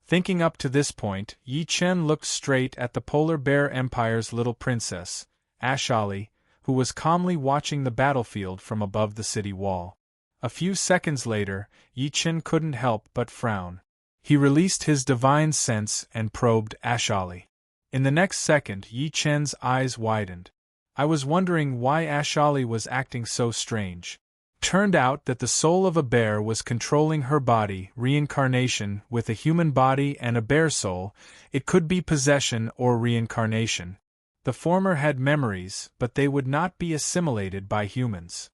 Thinking up to this point, Yi Chen looked straight at the Polar Bear Empire's little princess, Ashali, who was calmly watching the battlefield from above the city wall. A few seconds later, Yi Chen couldn't help but frown. He released his divine sense and probed Ashali. In the next second, Yi Chen's eyes widened. I was wondering why Ashali was acting so strange. Turned out that the soul of a bear was controlling her body. Reincarnation with a human body and a bear soul, it could be possession or reincarnation. The former had memories, but they would not be assimilated by humans.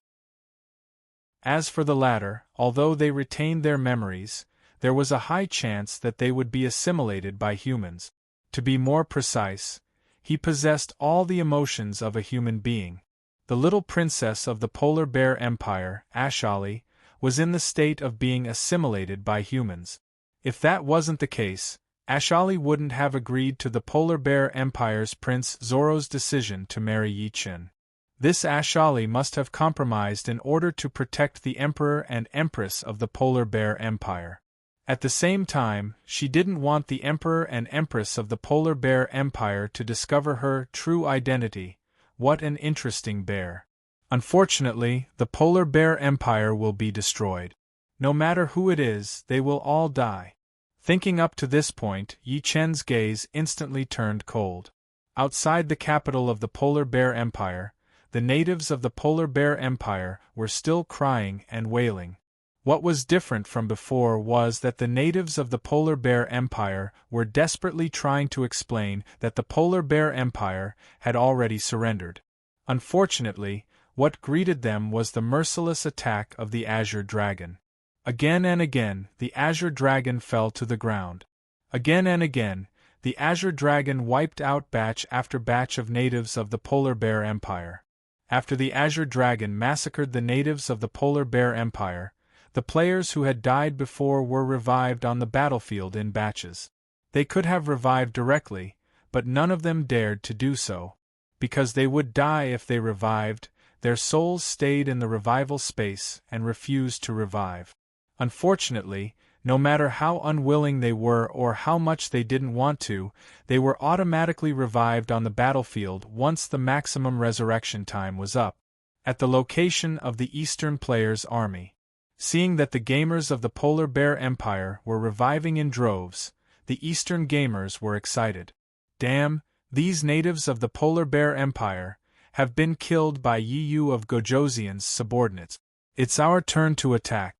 As for the latter, although they retained their memories, there was a high chance that they would be assimilated by humans. To be more precise, he possessed all the emotions of a human being. The little princess of the Polar Bear Empire, Ashali, was in the state of being assimilated by humans. If that wasn't the case, Ashali wouldn't have agreed to the Polar Bear Empire's Prince Zoro's decision to marry Yi Chen. This Ashali must have compromised in order to protect the Emperor and Empress of the Polar Bear Empire. At the same time, she didn't want the Emperor and Empress of the Polar Bear Empire to discover her true identity. What an interesting bear. Unfortunately, the Polar Bear Empire will be destroyed. No matter who it is, they will all die. Thinking up to this point, Yi Chen's gaze instantly turned cold. Outside the capital of the Polar Bear Empire, the natives of the Polar Bear Empire were still crying and wailing. What was different from before was that the natives of the Polar Bear Empire were desperately trying to explain that the Polar Bear Empire had already surrendered. Unfortunately, what greeted them was the merciless attack of the Azure Dragon. Again and again, the Azure Dragon fell to the ground. Again and again, the Azure Dragon wiped out batch after batch of natives of the Polar Bear Empire. After the Azure Dragon massacred the natives of the Polar Bear Empire, the players who had died before were revived on the battlefield in batches. They could have revived directly, but none of them dared to do so. Because they would die if they revived, their souls stayed in the revival space and refused to revive. Unfortunately, no matter how unwilling they were or how much they didn't want to, they were automatically revived on the battlefield once the maximum resurrection time was up. At the location of the Eastern players' army. Seeing that the gamers of the Polar Bear Empire were reviving in droves, the Eastern gamers were excited. Damn, these natives of the Polar Bear Empire have been killed by Yu of Gojoseon's subordinates. It's our turn to attack.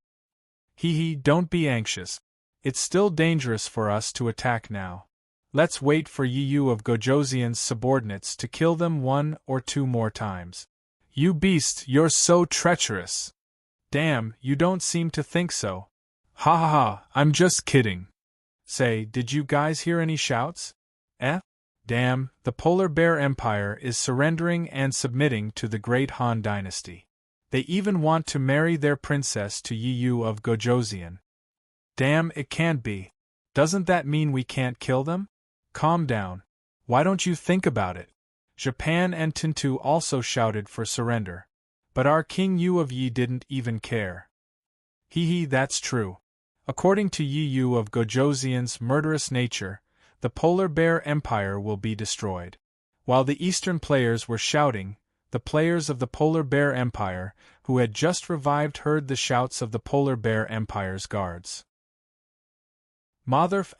Hee, don't be anxious. It's still dangerous for us to attack now. Let's wait for Yu of Gojoseon's subordinates to kill them 1 or 2 more times. You beast, you're so treacherous. Damn, you don't seem to think so. Ha ha ha, I'm just kidding. Say, did you guys hear any shouts? Damn, the Polar Bear Empire is surrendering and submitting to the Great Han Dynasty. They even want to marry their princess to Yu of Gojoseon. Damn, it can't be. Doesn't that mean we can't kill them? Calm down. Why don't you think about it? Japan and Tintu also shouted for surrender. But our King Yu of Yi didn't even care. That's true. According to Yu of Gojoseon's murderous nature, the Polar Bear Empire will be destroyed. While the Eastern players were shouting, the players of the Polar Bear Empire, who had just revived, heard the shouts of the Polar Bear Empire's guards. Motherf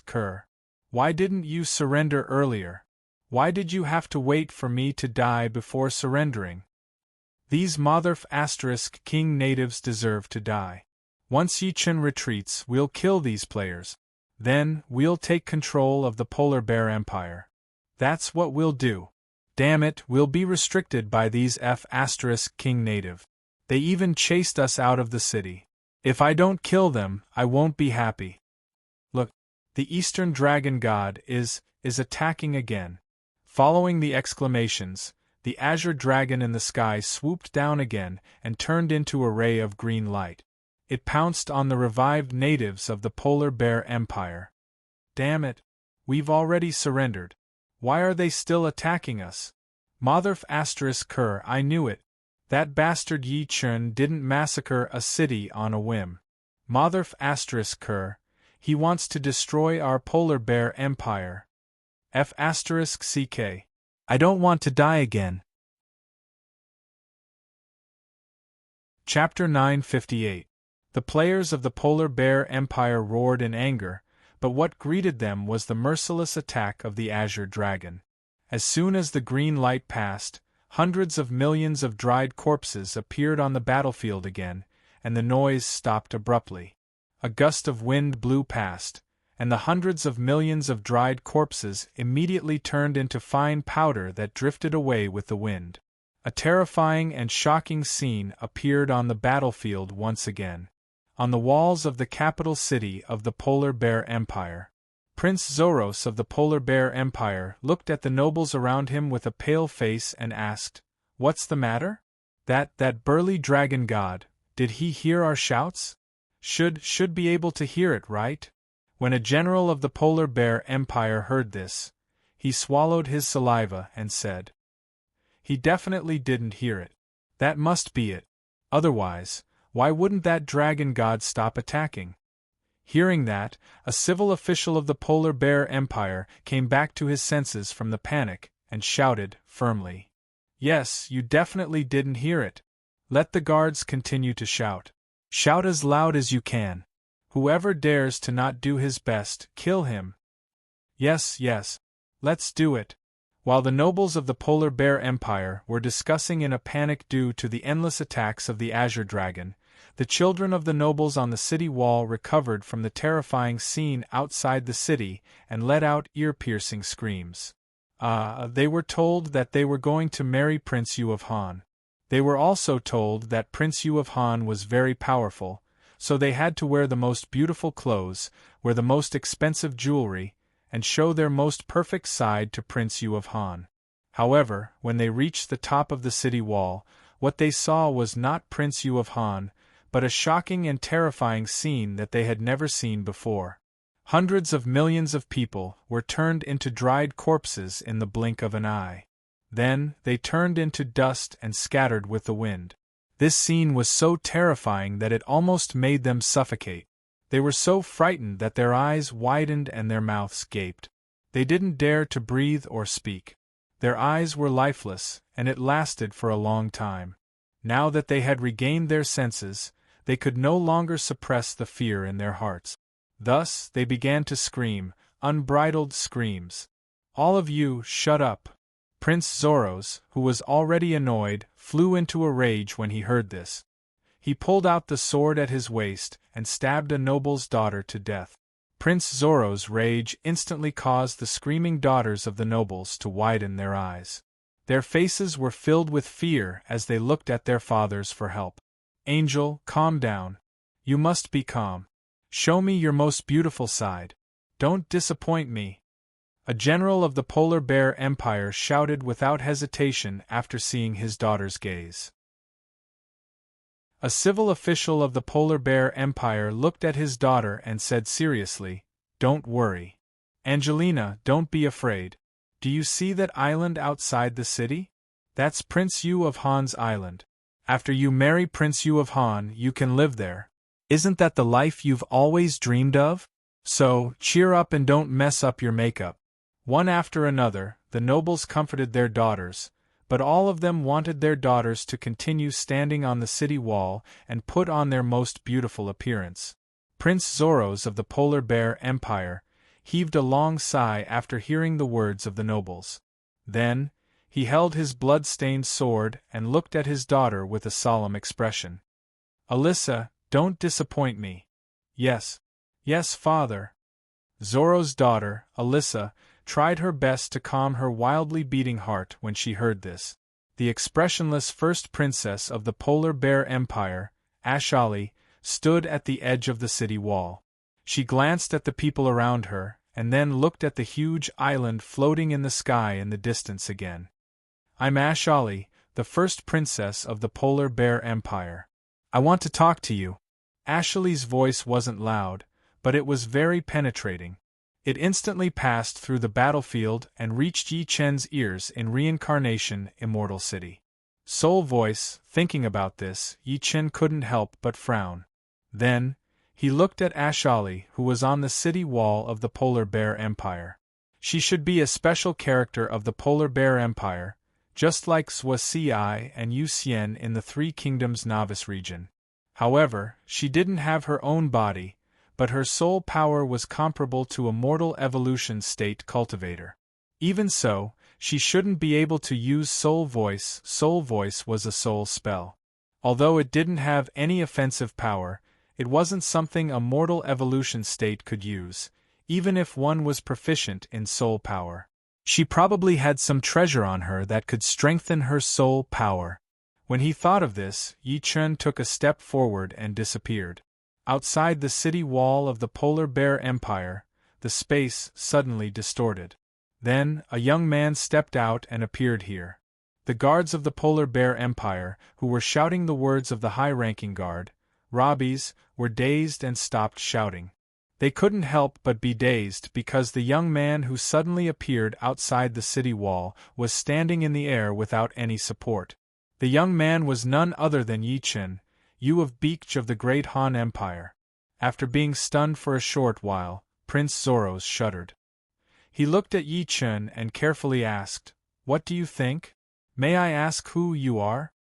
*Ker. Why didn't you surrender earlier? Why did you have to wait for me to die before surrendering? These Motherf *King natives deserve to die. Once Yi Chen retreats, we'll kill these players. Then, we'll take control of the Polar Bear Empire. That's what we'll do. Damn it, we'll be restricted by these King native. They even chased us out of the city. If I don't kill them, I won't be happy. Look, The Eastern Dragon God is attacking again. Following the exclamations, the azure dragon in the sky swooped down again and turned into a ray of green light. It pounced on the revived natives of the Polar Bear Empire. Damn it! We've already surrendered. Why are they still attacking us? Motherf *Ker, I knew it. That bastard Yi Chun didn't massacre a city on a whim. Motherf *Ker, he wants to destroy our Polar Bear Empire. *CK. I don't want to die again. Chapter 958. The players of the Polar Bear Empire roared in anger, but what greeted them was the merciless attack of the Azure Dragon. As soon as the green light passed, hundreds of millions of dried corpses appeared on the battlefield again, and the noise stopped abruptly. A gust of wind blew past, and the hundreds of millions of dried corpses immediately turned into fine powder that drifted away with the wind. A terrifying and shocking scene appeared on the battlefield once again. On the walls of the capital city of the Polar Bear Empire, Prince Zoros of the Polar Bear Empire looked at the nobles around him with a pale face and asked, "What's the matter? That burly dragon god, did he hear our shouts? Should be able to hear it, right?" When a general of the Polar Bear Empire heard this, he swallowed his saliva and said, "He definitely didn't hear it. That must be it. Otherwise, why wouldn't that dragon god stop attacking?" Hearing that, a civil official of the Polar Bear Empire came back to his senses from the panic and shouted firmly, "Yes, you definitely didn't hear it. Let the guards continue to shout. Shout as loud as you can. Whoever dares to not do his best, kill him. Yes, let's do it." While the nobles of the Polar Bear Empire were discussing in a panic due to the endless attacks of the Azure Dragon, the children of the nobles on the city wall recovered from the terrifying scene outside the city and let out ear-piercing screams. They were told that they were going to marry Prince Yu of Han. They were also told that Prince Yu of Han was very powerful, so they had to wear the most beautiful clothes, wear the most expensive jewelry, and show their most perfect side to Prince Yu of Han. However, when they reached the top of the city wall, what they saw was not Prince Yu of Han, but a shocking and terrifying scene that they had never seen before. Hundreds of millions of people were turned into dried corpses in the blink of an eye. Then, they turned into dust and scattered with the wind. This scene was so terrifying that it almost made them suffocate. They were so frightened that their eyes widened and their mouths gaped. They didn't dare to breathe or speak. Their eyes were lifeless, and it lasted for a long time. Now that they had regained their senses, they could no longer suppress the fear in their hearts. Thus, they began to scream, unbridled screams. "All of you, shut up!" Prince Zoros, who was already annoyed, flew into a rage when he heard this. He pulled out the sword at his waist and stabbed a noble's daughter to death. Prince Zoros' rage instantly caused the screaming daughters of the nobles to widen their eyes. Their faces were filled with fear as they looked at their fathers for help. "Angel, calm down. You must be calm. Show me your most beautiful side. Don't disappoint me." A general of the Polar Bear Empire shouted without hesitation after seeing his daughter's gaze. A civil official of the Polar Bear Empire looked at his daughter and said seriously, "Don't worry. Angelina, don't be afraid. Do you see that island outside the city? That's Prince Yu of Han's island. After you marry Prince Yu of Han, you can live there. Isn't that the life you've always dreamed of? So, cheer up and don't mess up your makeup." One after another, the nobles comforted their daughters, but all of them wanted their daughters to continue standing on the city wall and put on their most beautiful appearance. Prince Zoros of the Polar Bear Empire heaved a long sigh after hearing the words of the nobles. Then, he held his blood-stained sword and looked at his daughter with a solemn expression. "Alyssa, don't disappoint me." Yes, father." Zoros' daughter, Alyssa, tried her best to calm her wildly beating heart when she heard this. The expressionless first princess of the Polar Bear Empire, Ashali, stood at the edge of the city wall. She glanced at the people around her, and then looked at the huge island floating in the sky in the distance again. I'm Ashali, the first princess of the Polar Bear Empire. I want to talk to you. Ashali's voice wasn't loud, but it was very penetrating. It instantly passed through the battlefield and reached Yi Chen's ears in Reincarnation Immortal City. Soul voice, thinking about this, Yi Chen couldn't help but frown. Then, he looked at Ashali, who was on the city wall of the Polar Bear Empire. She should be a special character of the Polar Bear Empire, just like Zhuo Ci and Yu Xian in the Three Kingdoms Novice region. However, she didn't have her own body, but her soul power was comparable to a mortal evolution state cultivator. Even so, she shouldn't be able to use soul voice. Soul voice was a soul spell. Although it didn't have any offensive power, it wasn't something a mortal evolution state could use, even if one was proficient in soul power. She probably had some treasure on her that could strengthen her soul power. When he thought of this, Yi Chen took a step forward and disappeared. Outside the city wall of the Polar Bear Empire, the space suddenly distorted. Then, a young man stepped out and appeared here. The guards of the Polar Bear Empire, who were shouting the words of the high-ranking guard, Robbies, were dazed and stopped shouting. They couldn't help but be dazed because the young man who suddenly appeared outside the city wall was standing in the air without any support. The young man was none other than Yi Chen, Yu of Beach of the Great Han Empire. After being stunned for a short while, Prince Zoros shuddered. He looked at Yi Chen and carefully asked, "What do you think? May I ask who you are?"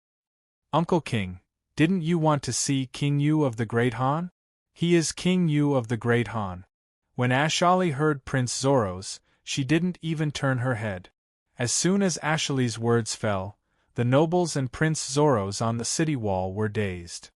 "Uncle King, didn't you want to see King Yu of the Great Han?" "He is King Yu of the Great Han." When Ashali heard Prince Zoros, she didn't even turn her head. As soon as Ashali's words fell, the nobles and Prince Zoros on the city wall were dazed.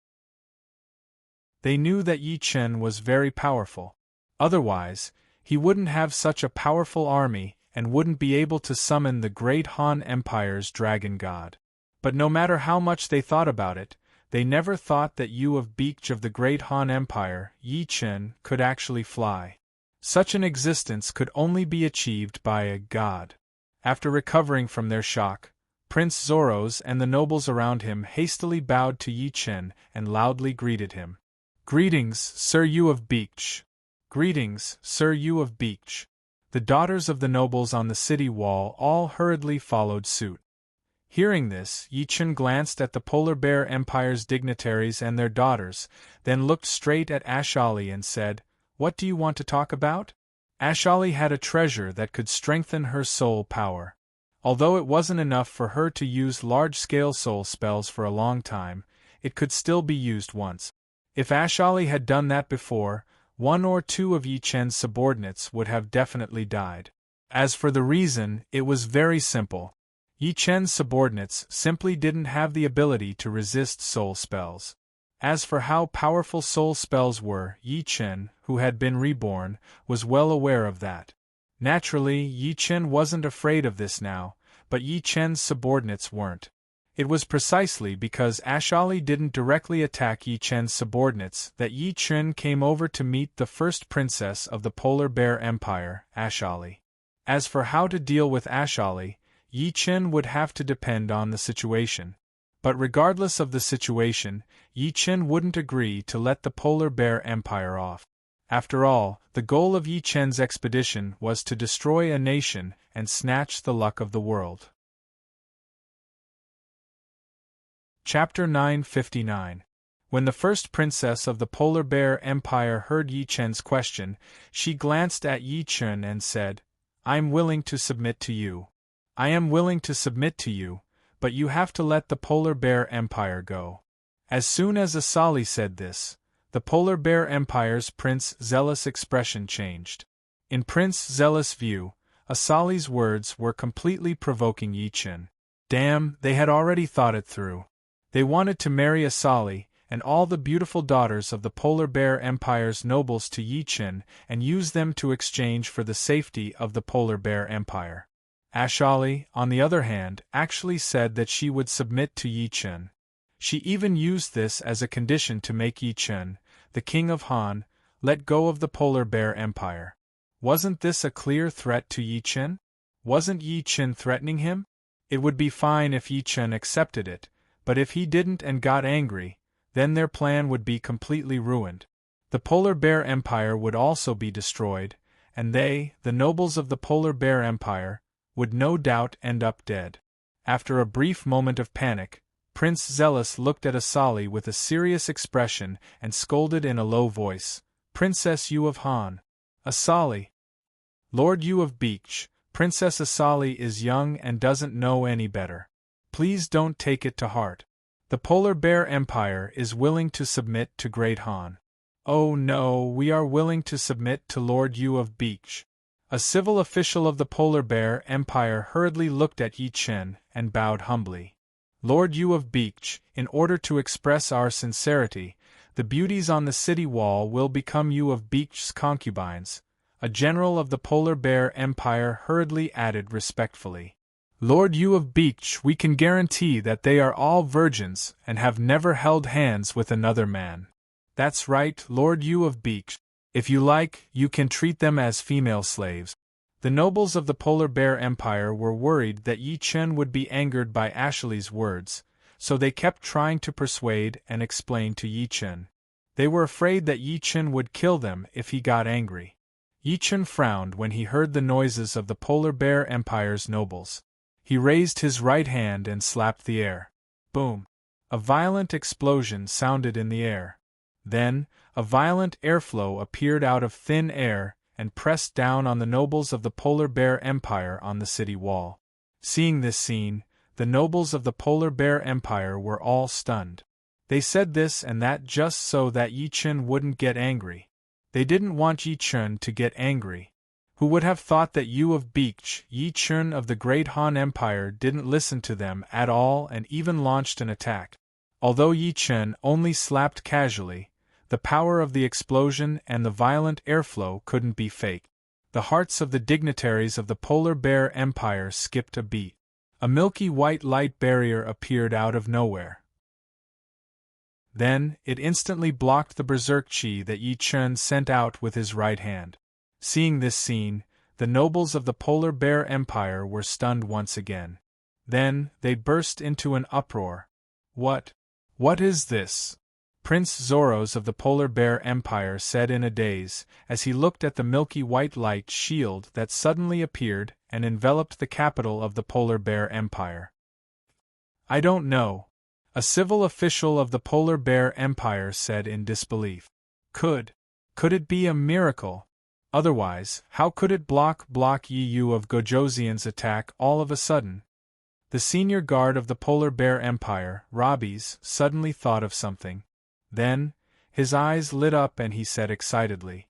They knew that Yi Chen was very powerful. Otherwise, he wouldn't have such a powerful army and wouldn't be able to summon the Great Han Empire's dragon god. But no matter how much they thought about it, they never thought that Yu of Beach of the Great Han Empire, Yi Chen, could actually fly. Such an existence could only be achieved by a god. After recovering from their shock, Prince Zoros and the nobles around him hastily bowed to Yi Chen and loudly greeted him. "Greetings, Sir Yu of Beach." "Greetings, Sir Yu of Beach." The daughters of the nobles on the city wall all hurriedly followed suit. Hearing this, Yi Chen glanced at the Polar Bear Empire's dignitaries and their daughters, then looked straight at Ashali and said, "What do you want to talk about?" Ashali had a treasure that could strengthen her soul power. Although it wasn't enough for her to use large-scale soul spells for a long time, it could still be used once. If Ashali had done that before, one or two of Yi Chen's subordinates would have definitely died. As for the reason, it was very simple. Yi Chen's subordinates simply didn't have the ability to resist soul spells. As for how powerful soul spells were, Yi Chen, who had been reborn, was well aware of that. Naturally, Yi Chen wasn't afraid of this now, but Yi Chen's subordinates weren't. It was precisely because Ashali didn't directly attack Yi Chen's subordinates that Yi Chen came over to meet the first princess of the Polar Bear Empire, Ashali. As for how to deal with Ashali, Yi Chen would have to depend on the situation. But regardless of the situation, Yi Chen wouldn't agree to let the Polar Bear Empire off. After all, the goal of Yi Chen's expedition was to destroy a nation and snatch the luck of the world. Chapter 959. When the first princess of the Polar Bear Empire heard Yi Chen's question, she glanced at Yi Chen and said, "I'm willing to submit to you. I am willing to submit to you, but you have to let the Polar Bear Empire go." As soon as Asali said this, the Polar Bear Empire's Prince Zealous expression changed. In Prince Zealous' view, Asali's words were completely provoking Yi Chen. Damn, they had already thought it through. They wanted to marry Asali and all the beautiful daughters of the Polar Bear Empire's nobles to Yi Chen and use them to exchange for the safety of the Polar Bear Empire. Ashali, on the other hand, actually said that she would submit to Yi Chen. She even used this as a condition to make Yi Chen, the king of Han, Let go of the Polar Bear Empire. Wasn't this a clear threat to Yi Chen? Wasn't Yi Chen threatening him? It would be fine if Yi Chen accepted it, but if he didn't and got angry, then their plan would be completely ruined. The Polar Bear Empire would also be destroyed, and they, the nobles of the Polar Bear Empire, would no doubt end up dead. After a brief moment of panic, Prince Zealous looked at Asali with a serious expression and scolded in a low voice, "Princess Yu of Han." "Asali." "Lord Yu of Beach, Princess Asali is young and doesn't know any better. Please don't take it to heart. The Polar Bear Empire is willing to submit to Great Han." "Oh no, we are willing to submit to Lord Yu of Beach." A civil official of the Polar Bear Empire hurriedly looked at Yi Chen and bowed humbly. "Lord Yu of Beach, in order to express our sincerity, the beauties on the city wall will become Yu of Beach's concubines," a general of the Polar Bear Empire hurriedly added respectfully. "Lord Yu of Beach, we can guarantee that they are all virgins and have never held hands with another man." "That's right, Lord Yu of Beach. If you like, you can treat them as female slaves." The nobles of the Polar Bear Empire were worried that Yi Chen would be angered by Ashley's words, so they kept trying to persuade and explain to Yi Chen. They were afraid that Yi Chen would kill them if he got angry. Yi Chen frowned when he heard the noises of the Polar Bear Empire's nobles. He raised his right hand and slapped the air. Boom! A violent explosion sounded in the air. Then, a violent airflow appeared out of thin air and pressed down on the nobles of the Polar Bear Empire on the city wall. Seeing this scene, the nobles of the Polar Bear Empire were all stunned. They said this and that just so that Yi Chen wouldn't get angry. They didn't want Yi Chen to get angry. Who would have thought that Yu of Beach, Yi Chen of the Great Han Empire, didn't listen to them at all and even launched an attack? Although Yi Chen only slapped casually, the power of the explosion and the violent airflow couldn't be faked. The hearts of the dignitaries of the Polar Bear Empire skipped a beat. A milky white light barrier appeared out of nowhere. Then, it instantly blocked the berserk chi that Yi Chen sent out with his right hand. Seeing this scene, the nobles of the Polar Bear Empire were stunned once again. Then, they burst into an uproar. What is this?" Prince Zoros of the Polar Bear Empire said in a daze, as he looked at the milky white light shield that suddenly appeared and enveloped the capital of the Polar Bear Empire. "I don't know," a civil official of the Polar Bear Empire said in disbelief. Could it be a miracle? Otherwise, how could it block Yi Yu of Gojoseon's attack all of a sudden? The senior guard of the Polar Bear Empire, Robbie's, suddenly thought of something. Then, his eyes lit up and he said excitedly,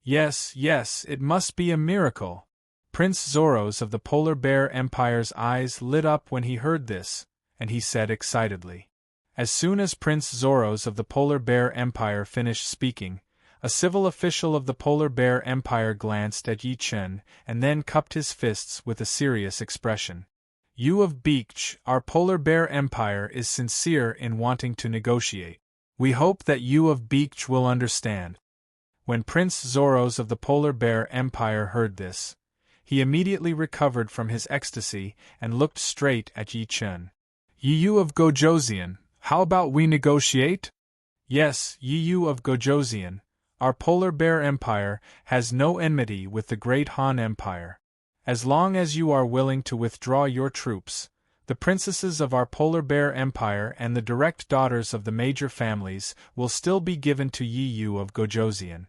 Yes, it must be a miracle." Prince Zoros of the Polar Bear Empire's eyes lit up when he heard this, and he said excitedly. As soon as Prince Zoros of the Polar Bear Empire finished speaking, a civil official of the Polar Bear Empire glanced at Yi Chen and then cupped his fists with a serious expression. "Yu of Beach, our Polar Bear Empire is sincere in wanting to negotiate. We hope that Yu of Beach will understand." When Prince Zoros of the Polar Bear Empire heard this, he immediately recovered from his ecstasy and looked straight at Yi Chen. "Yi Yu of Gojoseon, how about we negotiate?" "Yes, Yi Yu of Gojoseon, our Polar Bear Empire has no enmity with the Great Han Empire. As long as you are willing to withdraw your troops, the princesses of our Polar Bear Empire and the direct daughters of the major families will still be given to Yi Yu of Gojoseon."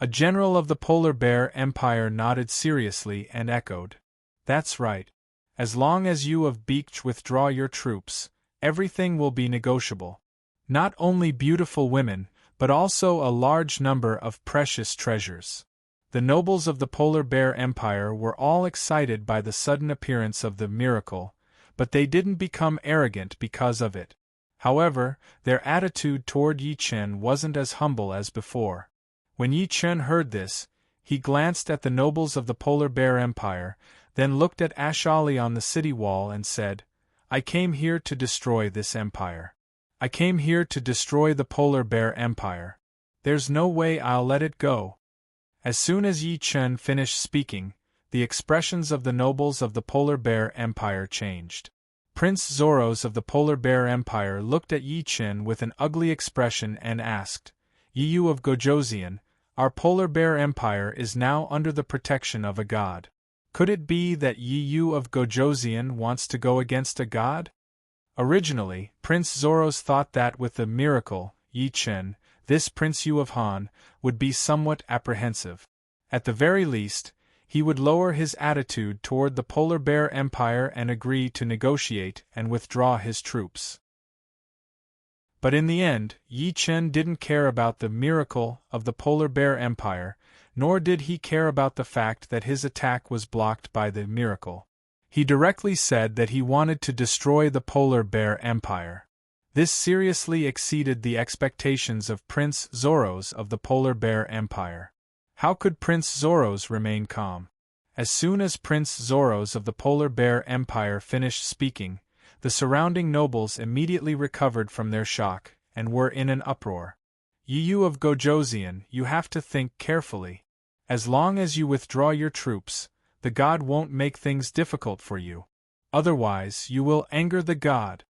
A general of the Polar Bear Empire nodded seriously and echoed, "That's right. As long as you of Beach withdraw your troops, everything will be negotiable. Not only beautiful women, but also a large number of precious treasures." The nobles of the Polar Bear Empire were all excited by the sudden appearance of the miracle, but they didn't become arrogant because of it. However, their attitude toward Yi Chen wasn't as humble as before. When Yi Chen heard this, he glanced at the nobles of the Polar Bear Empire, then looked at Ashley on the city wall and said, "I came here to destroy this empire. I came here to destroy the Polar Bear Empire." There's no way I'll let it go. As soon as Yi Chen finished speaking, the expressions of the nobles of the Polar Bear Empire changed. Prince Zoros of the Polar Bear Empire looked at Yi Chen with an ugly expression and asked, "Yi Yu of Gojoseon, our Polar Bear Empire is now under the protection of a god. Could it be that Yi Yu of Gojoseon wants to go against a god?" Originally, Prince Zoros thought that with the miracle, Yi Chen, this Prince Yu of Han, would be somewhat apprehensive. At the very least, he would lower his attitude toward the Polar Bear Empire and agree to negotiate and withdraw his troops. But in the end, Yi Chen didn't care about the miracle of the Polar Bear Empire, nor did he care about the fact that his attack was blocked by the miracle. He directly said that he wanted to destroy the Polar Bear Empire. This seriously exceeded the expectations of Prince Zoros of the Polar Bear Empire. How could Prince Zoros remain calm? As soon as Prince Zoros of the Polar Bear Empire finished speaking, the surrounding nobles immediately recovered from their shock and were in an uproar. "Yi Yu of Gojoseon, you have to think carefully. As long as you withdraw your troops, the god won't make things difficult for you. Otherwise, you will anger the god.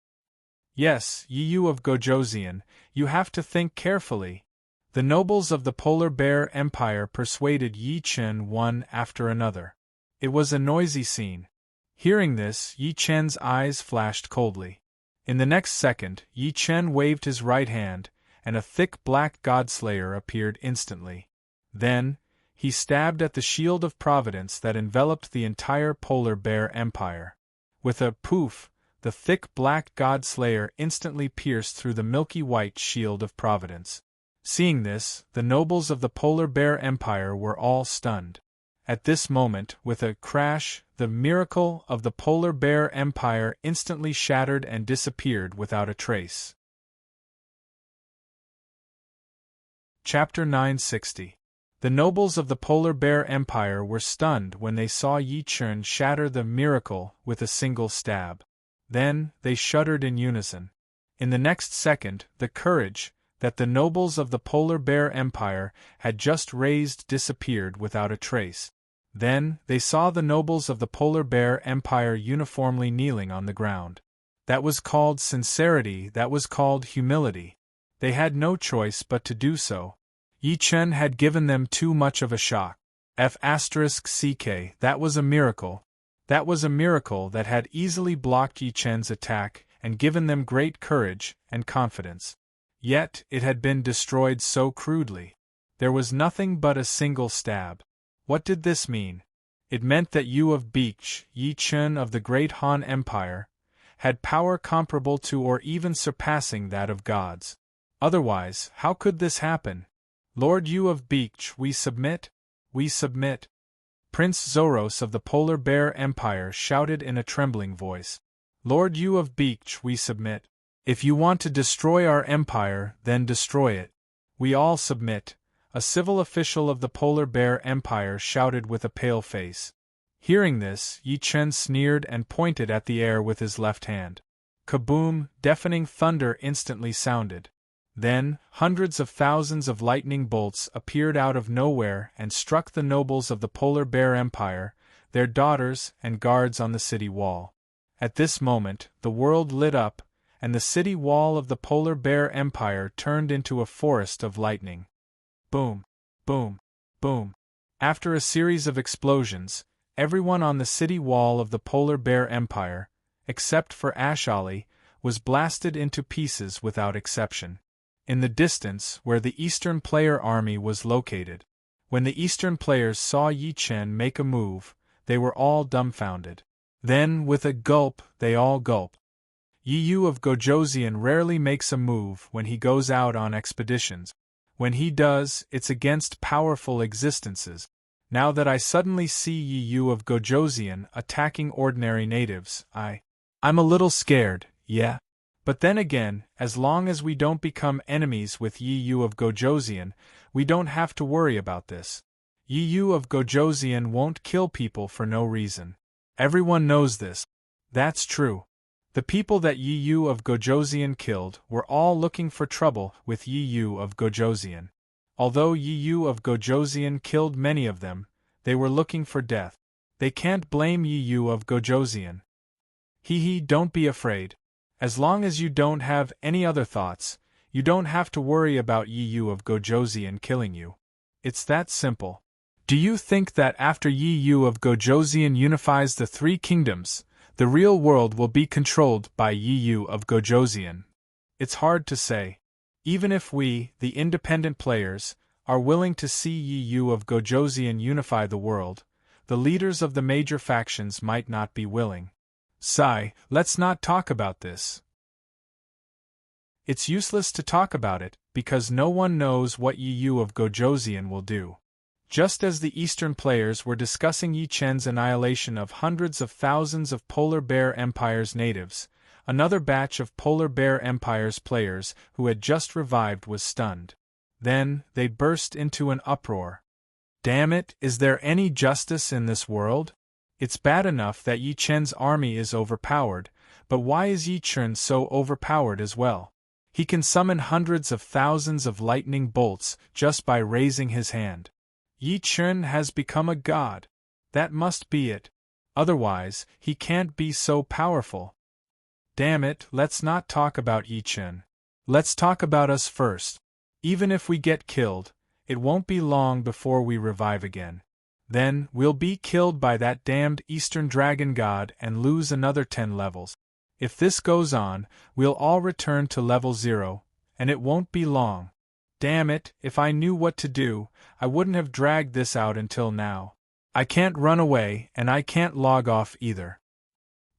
Yes, Yi Yu of Gojoseon, you have to think carefully." The nobles of the Polar Bear Empire persuaded Yi Chen one after another. It was a noisy scene. Hearing this, Yi Chen's eyes flashed coldly. In the next second, Yi Chen waved his right hand, and a thick black godslayer appeared instantly. Then, he stabbed at the shield of providence that enveloped the entire Polar Bear Empire. With a poof, the thick black god-slayer instantly pierced through the milky white shield of providence. Seeing this, the nobles of the Polar Bear Empire were all stunned. At this moment, with a crash, the miracle of the Polar Bear Empire instantly shattered and disappeared without a trace. Chapter 960. The nobles of the Polar Bear Empire were stunned when they saw Yi Chen shatter the miracle with a single stab. Then, they shuddered in unison. In the next second, the courage that the nobles of the Polar Bear Empire had just raised disappeared without a trace. Then, they saw the nobles of the Polar Bear Empire uniformly kneeling on the ground. That was called sincerity, that was called humility. They had no choice but to do so. Yi Chen had given them too much of a shock. F***ck, that was a miracle. That was a miracle that had easily blocked Yi Chen's attack and given them great courage and confidence. Yet, it had been destroyed so crudely. There was nothing but a single stab. What did this mean? It meant that Yu of Beech, Yi Chen of the Great Han Empire, had power comparable to or even surpassing that of gods. Otherwise, how could this happen? "Lord Yu of Beech, we submit? We submit." Prince Zoros of the Polar Bear Empire shouted in a trembling voice. "Lord Yu of Beech, we submit. If you want to destroy our empire, then destroy it. We all submit," a civil official of the Polar Bear Empire shouted with a pale face. Hearing this, Yi Chen sneered and pointed at the air with his left hand. Kaboom! Deafening thunder instantly sounded. Then, hundreds of thousands of lightning bolts appeared out of nowhere and struck the nobles of the Polar Bear Empire, their daughters, and guards on the city wall. At this moment, the world lit up, and the city wall of the Polar Bear Empire turned into a forest of lightning. Boom! Boom! Boom! After a series of explosions, everyone on the city wall of the Polar Bear Empire, except for Ashali, was blasted into pieces without exception. In the distance, where the Eastern Player army was located, when the Eastern players saw Yi Chen make a move, they were all dumbfounded. Then, with a gulp, they all gulped. Yi Yu of Gojoseon rarely makes a move when he goes out on expeditions. When he does, it's against powerful existences. Now that I suddenly see Yi Yu of Gojoseon attacking ordinary natives, I'm a little scared, yeah. But then again, as long as we don't become enemies with Yi Yu of Gojoseon, we don't have to worry about this. Yi Yu of Gojoseon won't kill people for no reason. Everyone knows this. That's true. The people that Yi Yu of Gojoseon killed were all looking for trouble with Yi Yu of Gojoseon. Although Yi Yu of Gojoseon killed many of them, they were looking for death. They can't blame Yi Yu of Gojoseon. Hee, don't be afraid. As long as you don't have any other thoughts, you don't have to worry about Yi Yu of Gojoseon killing you. It's that simple. Do you think that after Yi Yu of Gojoseon unifies the three kingdoms, the real world will be controlled by Yi Yu of Gojoseon? It's hard to say. Even if we, the independent players, are willing to see Yi Yu of Gojoseon unify the world, the leaders of the major factions might not be willing. Sigh, let's not talk about this. It's useless to talk about it, because no one knows what Yi Yu of Gojoseon will do. Just as the Eastern players were discussing Yi Chen's annihilation of hundreds of thousands of Polar Bear Empire's natives, another batch of Polar Bear Empire's players who had just revived was stunned. Then, they burst into an uproar. Damn it, is there any justice in this world? It's bad enough that Yi Chen's army is overpowered, but why is Yi Chen so overpowered as well? He can summon hundreds of thousands of lightning bolts just by raising his hand. Yi Chen has become a god. That must be it. Otherwise, he can't be so powerful. Damn it, let's not talk about Yi Chen. Let's talk about us first. Even if we get killed, it won't be long before we revive again. Then, we'll be killed by that damned Eastern Dragon God and lose another 10 levels. If this goes on, we'll all return to level 0, and it won't be long. Damn it, if I knew what to do, I wouldn't have dragged this out until now. I can't run away, and I can't log off either.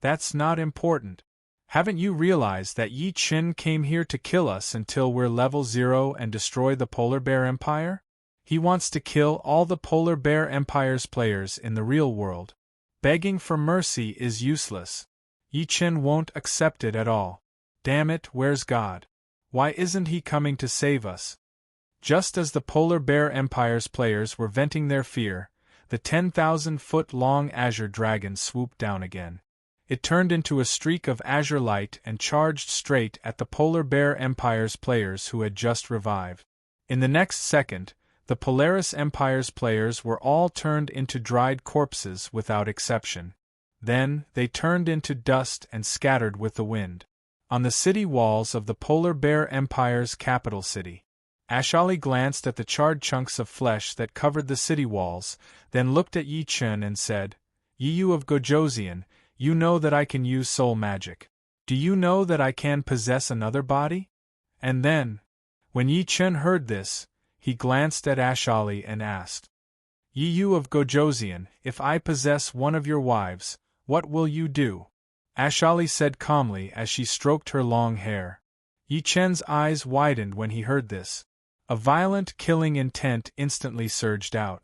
That's not important. Haven't you realized that Yi Chen came here to kill us until we're level 0 and destroy the Polar Bear Empire? He wants to kill all the Polar Bear Empire's players in the real world. Begging for mercy is useless. Yi Chen won't accept it at all. Damn it, where's God? Why isn't he coming to save us? Just as the Polar Bear Empire's players were venting their fear, the 10,000-foot-long azure dragon swooped down again. It turned into a streak of azure light and charged straight at the Polar Bear Empire's players who had just revived. In the next second, the Polaris Empire's players were all turned into dried corpses without exception. Then, they turned into dust and scattered with the wind. On the city walls of the Polar Bear Empire's capital city, Ashali glanced at the charred chunks of flesh that covered the city walls, then looked at Yi Chen and said, Yi Yu of Gojoseon, you know that I can use soul magic. Do you know that I can possess another body? And then, when Yi Chen heard this, he glanced at Ashali and asked, Yi Yu of Gojoseon, if I possess one of your wives, what will you do? Ashali said calmly as she stroked her long hair. Yi Chen's eyes widened when he heard this. A violent killing intent instantly surged out.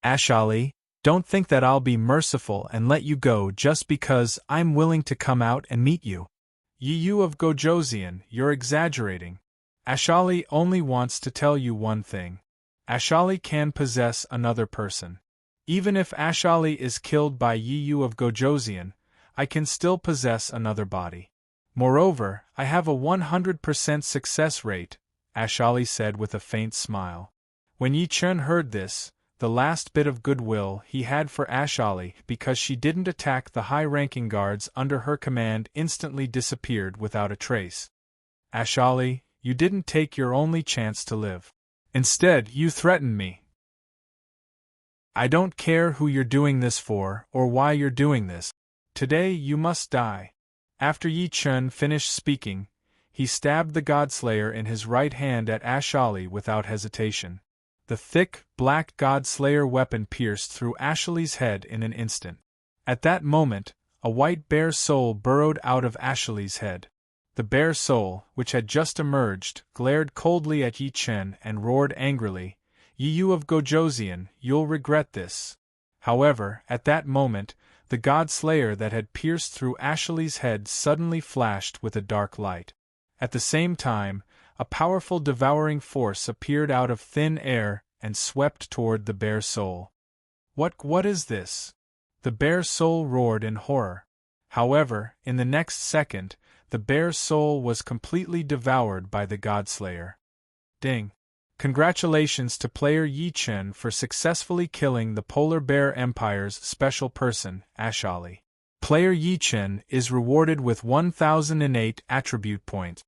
Ashali, don't think that I'll be merciful and let you go just because I'm willing to come out and meet you. Yi Yu of Gojoseon, you're exaggerating. Ashali only wants to tell you one thing. Ashali can possess another person. Even if Ashali is killed by Yi Yu of Gojoseon, I can still possess another body. Moreover, I have a 100% success rate, Ashali said with a faint smile. When Yi Chen heard this, the last bit of goodwill he had for Ashali because she didn't attack the high-ranking guards under her command instantly disappeared without a trace. Ashali, you didn't take your only chance to live. Instead, you threatened me. I don't care who you're doing this for or why you're doing this. Today you must die. After Yi Chen finished speaking, he stabbed the Godslayer in his right hand at Ashali without hesitation. The thick, black Godslayer weapon pierced through Ashali's head in an instant. At that moment, a white bear soul burrowed out of Ashali's head. The bear soul, which had just emerged, glared coldly at Yi Chen and roared angrily, Yi Yu of Gojoseon, you'll regret this. However, at that moment, the Godslayer that had pierced through Ashali's head suddenly flashed with a dark light. At the same time, a powerful devouring force appeared out of thin air and swept toward the bear soul. What is this? The bear soul roared in horror. However, in the next second, the bear soul was completely devoured by the Godslayer. Ding! Congratulations to player Yi Chen for successfully killing the Polar Bear Empire's special person, Ashali. Player Yi Chen is rewarded with 1000 innate attribute points.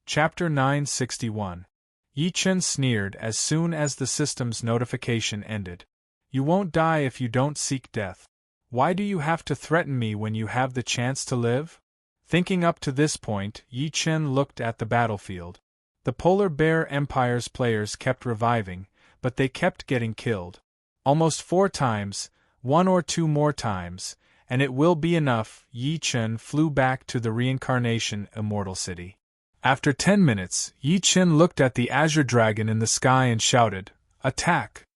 Chapter 961. Yi Chen sneered as soon as the system's notification ended. You won't die if you don't seek death. Why do you have to threaten me when you have the chance to live? Thinking up to this point, Yi Chen looked at the battlefield. The Polar Bear Empire's players kept reviving, but they kept getting killed. Almost 4 times, 1 or 2 more times, and it will be enough. Yi Chen flew back to the reincarnation Immortal City. After 10 minutes, Yi Chen looked at the Azure Dragon in the sky and shouted, "Attack!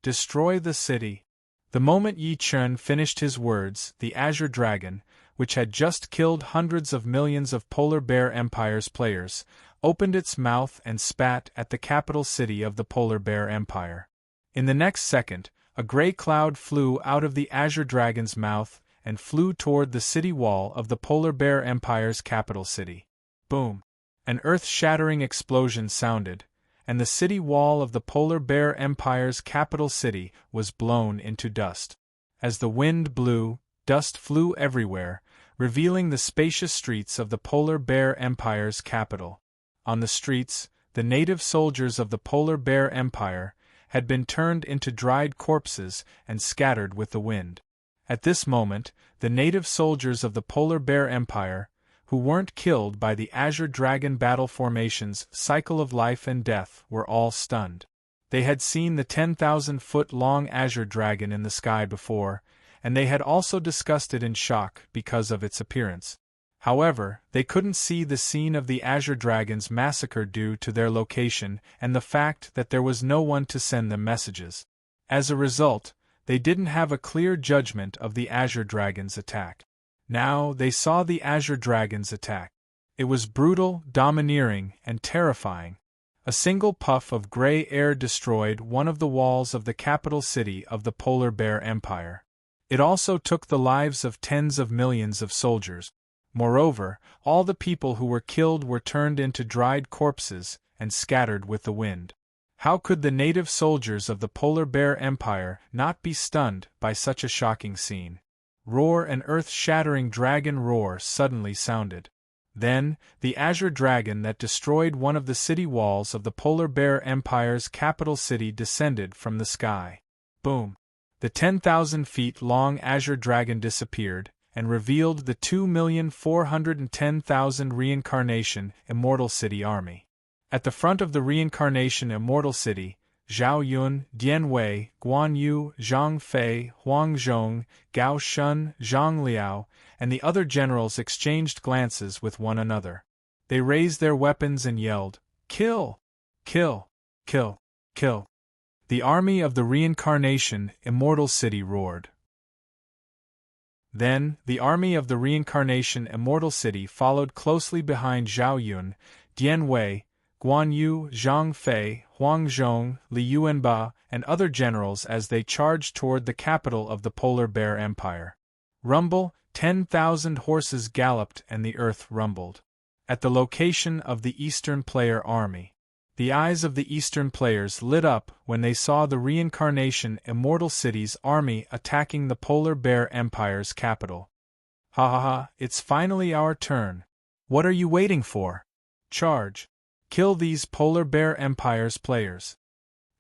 Destroy the city!" The moment Yi Chen finished his words, the Azure Dragon, which had just killed hundreds of millions of Polar Bear Empire's players, opened its mouth and spat at the capital city of the Polar Bear Empire. In the next second, a gray cloud flew out of the Azure Dragon's mouth and flew toward the city wall of the Polar Bear Empire's capital city. Boom! An earth-shattering explosion sounded, and the city wall of the Polar Bear Empire's capital city was blown into dust. As the wind blew, dust flew everywhere, revealing the spacious streets of the Polar Bear Empire's capital. On the streets, the native soldiers of the Polar Bear Empire had been turned into dried corpses and scattered with the wind. At this moment, the native soldiers of the Polar Bear Empire, who weren't killed by the Azure Dragon battle formation's cycle of life and death, were all stunned. They had seen the 10,000-foot-long Azure Dragon in the sky before, and they had also discussed it in shock because of its appearance. However, they couldn't see the scene of the Azure Dragon's massacre due to their location and the fact that there was no one to send them messages. As a result, they didn't have a clear judgment of the Azure Dragon's attack. Now they saw the Azure Dragon's attack. It was brutal, domineering, and terrifying. A single puff of gray air destroyed one of the walls of the capital city of the Polar Bear Empire. It also took the lives of tens of millions of soldiers. Moreover, all the people who were killed were turned into dried corpses and scattered with the wind. How could the native soldiers of the Polar Bear Empire not be stunned by such a shocking scene? Roar! An earth-shattering dragon roar suddenly sounded. Then, the Azure Dragon that destroyed one of the city walls of the Polar Bear Empire's capital city descended from the sky. Boom! The 10,000 feet long Azure Dragon disappeared, and revealed the 2,410,000 Reincarnation Immortal City army. At the front of the Reincarnation Immortal City, Zhao Yun, Dian Wei, Guan Yu, Zhang Fei, Huang Zhong, Gao Shun, Zhang Liao, and the other generals exchanged glances with one another. They raised their weapons and yelled, "Kill! Kill! Kill! Kill!" The army of the Reincarnation Immortal City roared. Then, the army of the Reincarnation Immortal City followed closely behind Zhao Yun, Dian Wei, Guan Yu, Zhang Fei, Huang Zhong, Li Yuanba, and other generals as they charged toward the capital of the Polar Bear Empire. Rumble! 10,000 horses galloped and the earth rumbled. At the location of the Eastern Player army, the eyes of the Eastern players lit up when they saw the Reincarnation Immortal City's army attacking the Polar Bear Empire's capital. Ha ha ha, it's finally our turn. What are you waiting for? Charge! Kill these Polar Bear Empire's players.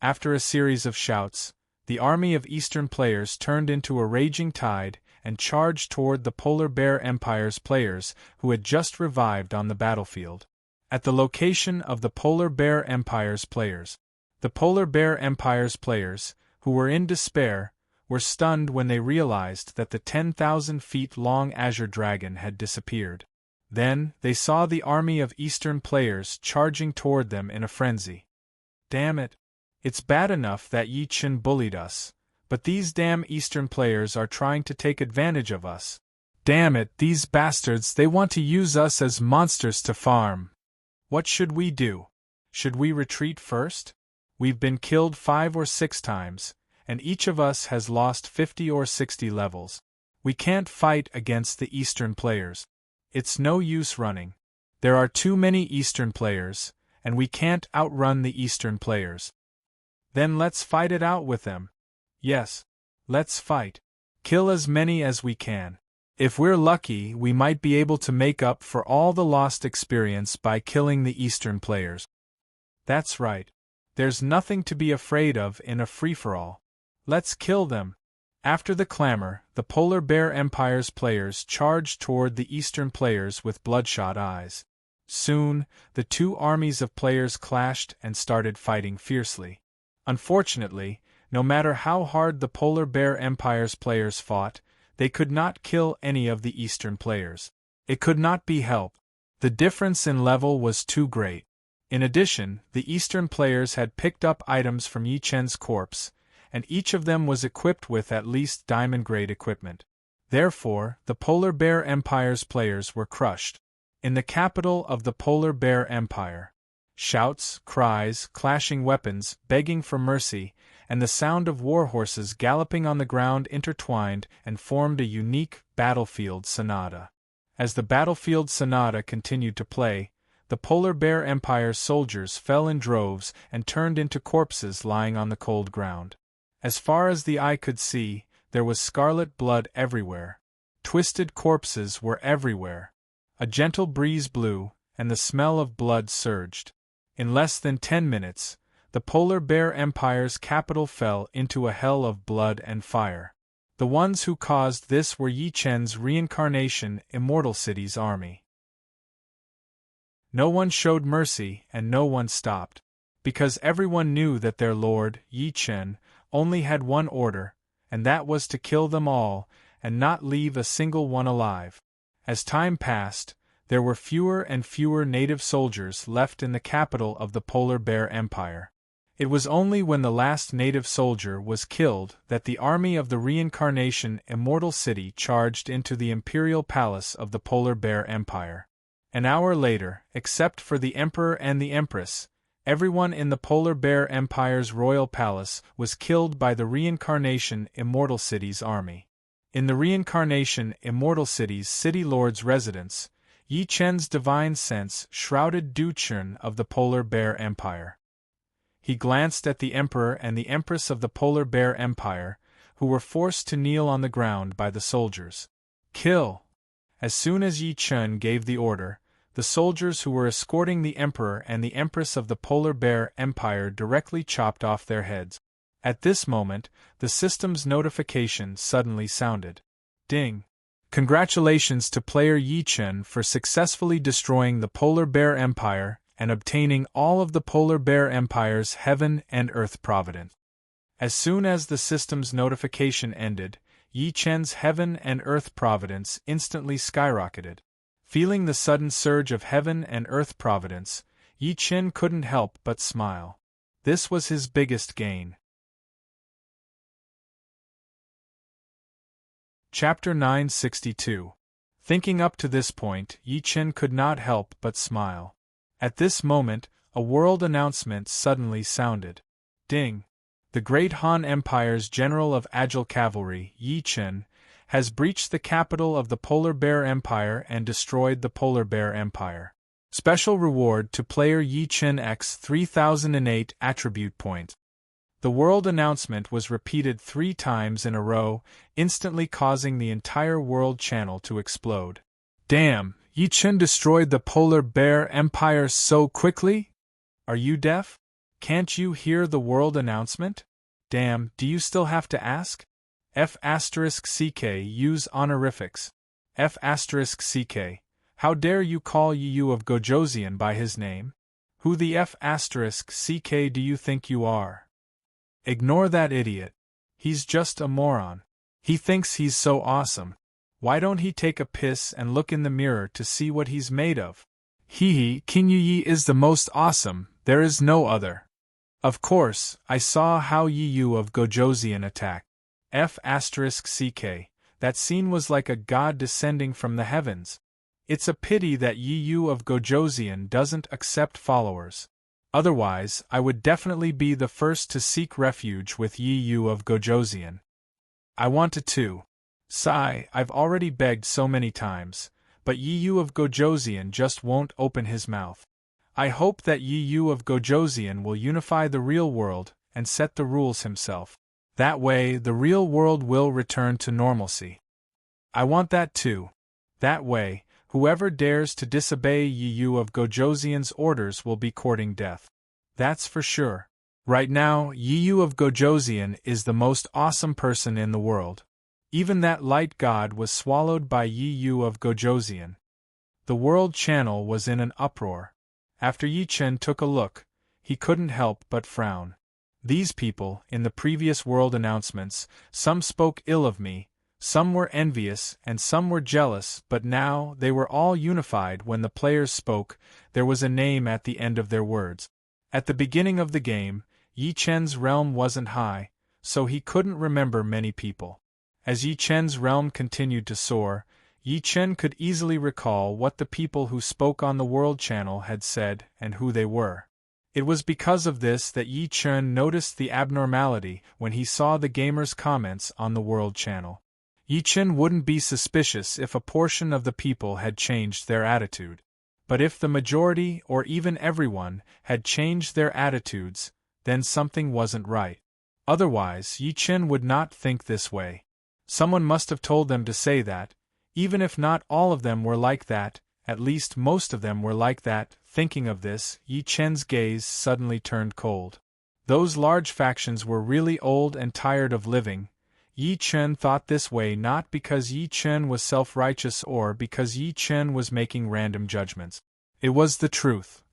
After a series of shouts, the army of Eastern players turned into a raging tide and charged toward the Polar Bear Empire's players who had just revived on the battlefield. At the location of the Polar Bear Empire's players, the Polar Bear Empire's players, who were in despair, were stunned when they realized that the 10,000 feet long Azure Dragon had disappeared. Then, they saw the army of Eastern players charging toward them in a frenzy. Damn it! It's bad enough that Yi Chen bullied us, but these damn Eastern players are trying to take advantage of us. Damn it, these bastards, they want to use us as monsters to farm. What should we do? Should we retreat first? We've been killed 5 or 6 times, and each of us has lost 50 or 60 levels. We can't fight against the Eastern players. It's no use running. There are too many Eastern players, and we can't outrun the Eastern players. Then let's fight it out with them. Yes. Let's fight. Kill as many as we can. If we're lucky, we might be able to make up for all the lost experience by killing the Eastern players. That's right. There's nothing to be afraid of in a free-for-all. Let's kill them. After the clamor, the Polar Bear Empire's players charged toward the Eastern players with bloodshot eyes. Soon, the two armies of players clashed and started fighting fiercely. Unfortunately, no matter how hard the Polar Bear Empire's players fought, they could not kill any of the Eastern players. It could not be helped. The difference in level was too great. In addition, the Eastern players had picked up items from Yi Chen's corpse, and each of them was equipped with at least diamond-grade equipment. Therefore, the Polar Bear Empire's players were crushed. In the capital of the Polar Bear Empire, shouts, cries, clashing weapons, begging for mercy, and the sound of warhorses galloping on the ground intertwined and formed a unique battlefield sonata. As the battlefield sonata continued to play, the Polar Bear Empire's soldiers fell in droves and turned into corpses lying on the cold ground. As far as the eye could see, there was scarlet blood everywhere. Twisted corpses were everywhere. A gentle breeze blew, and the smell of blood surged. In less than 10 minutes, the Polar Bear Empire's capital fell into a hell of blood and fire. The ones who caused this were Yi Chen's reincarnation Immortal City's army. No one showed mercy and no one stopped, because everyone knew that their lord, Yi Chen, only had one order, and that was to kill them all and not leave a single one alive. As time passed, there were fewer and fewer native soldiers left in the capital of the Polar Bear Empire. It was only when the last native soldier was killed that the army of the reincarnation Immortal City charged into the imperial palace of the Polar Bear Empire. An hour later, except for the Emperor and the Empress, everyone in the Polar Bear Empire's royal palace was killed by the reincarnation Immortal City's army. In the reincarnation Immortal City's city lord's residence, Yi Chen's divine sense shrouded Du Chun of the Polar Bear Empire. He glanced at the Emperor and the Empress of the Polar Bear Empire, who were forced to kneel on the ground by the soldiers. Kill! As soon as Yi Chen gave the order, the soldiers who were escorting the Emperor and the Empress of the Polar Bear Empire directly chopped off their heads. At this moment, the system's notification suddenly sounded. Ding! Congratulations to player Yi Chen for successfully destroying the Polar Bear Empire and obtaining all of the Polar Bear Empire's Heaven and Earth Providence. As soon as the system's notification ended, Yi Chen's Heaven and Earth Providence instantly skyrocketed. Feeling the sudden surge of Heaven and Earth Providence, Yi Chen couldn't help but smile. This was his biggest gain. Chapter 962. Thinking up to this point, Yi Chen could not help but smile. At this moment, a world announcement suddenly sounded. Ding! The Great Han Empire's General of Agile Cavalry, Yi Chen, has breached the capital of the Polar Bear Empire and destroyed the Polar Bear Empire. Special reward to player Yi Chen X 3008 attribute point. The world announcement was repeated 3 times in a row, instantly causing the entire world channel to explode. Damn, Yi Chen destroyed the Polar Bear Empire so quickly? Are you deaf? Can't you hear the world announcement? Damn, do you still have to ask? F***CK use honorifics. F***CK. How dare you call Yu of Gojoseon by his name? Who the F***CK do you think you are? Ignore that idiot. He's just a moron. He thinks he's so awesome. Why don't he take a piss and look in the mirror to see what he's made of? King Yi is the most awesome, there is no other. Of course, I saw how Yu of Gojoseon attacked. F***CK, that scene was like a god descending from the heavens. It's a pity that Yu of Gojoseon doesn't accept followers. Otherwise, I would definitely be the first to seek refuge with Yu of Gojoseon. I wanted to. Sigh, I've already begged so many times, but Yi Yu of Gojoseon just won't open his mouth. I hope that Yi Yu of Gojoseon will unify the real world and set the rules himself. That way, the real world will return to normalcy. I want that too. That way, whoever dares to disobey Yi Yu of Gojoseon's orders will be courting death. That's for sure. Right now, Yi Yu of Gojoseon is the most awesome person in the world. Even that light god was swallowed by Yi Yu of Gojoseon. The world channel was in an uproar. After Yi Chen took a look, he couldn't help but frown. These people, in the previous world announcements, some spoke ill of me, some were envious, and some were jealous, but now they were all unified. When the players spoke, there was a name at the end of their words. At the beginning of the game, Yi Chen's realm wasn't high, so he couldn't remember many people. As Yi Chen's realm continued to soar, Yi Chen could easily recall what the people who spoke on the World Channel had said and who they were. It was because of this that Yi Chen noticed the abnormality when he saw the gamers' comments on the World Channel. Yi Chen wouldn't be suspicious if a portion of the people had changed their attitude. But if the majority, or even everyone, had changed their attitudes, then something wasn't right. Otherwise, Yi Chen would not think this way. Someone must have told them to say that. Even if not all of them were like that, at least most of them were like that. Thinking of this, Yi Chen's gaze suddenly turned cold. Those large factions were really old and tired of living. Yi Chen thought this way not because Yi Chen was self-righteous or because Yi Chen was making random judgments. It was the truth.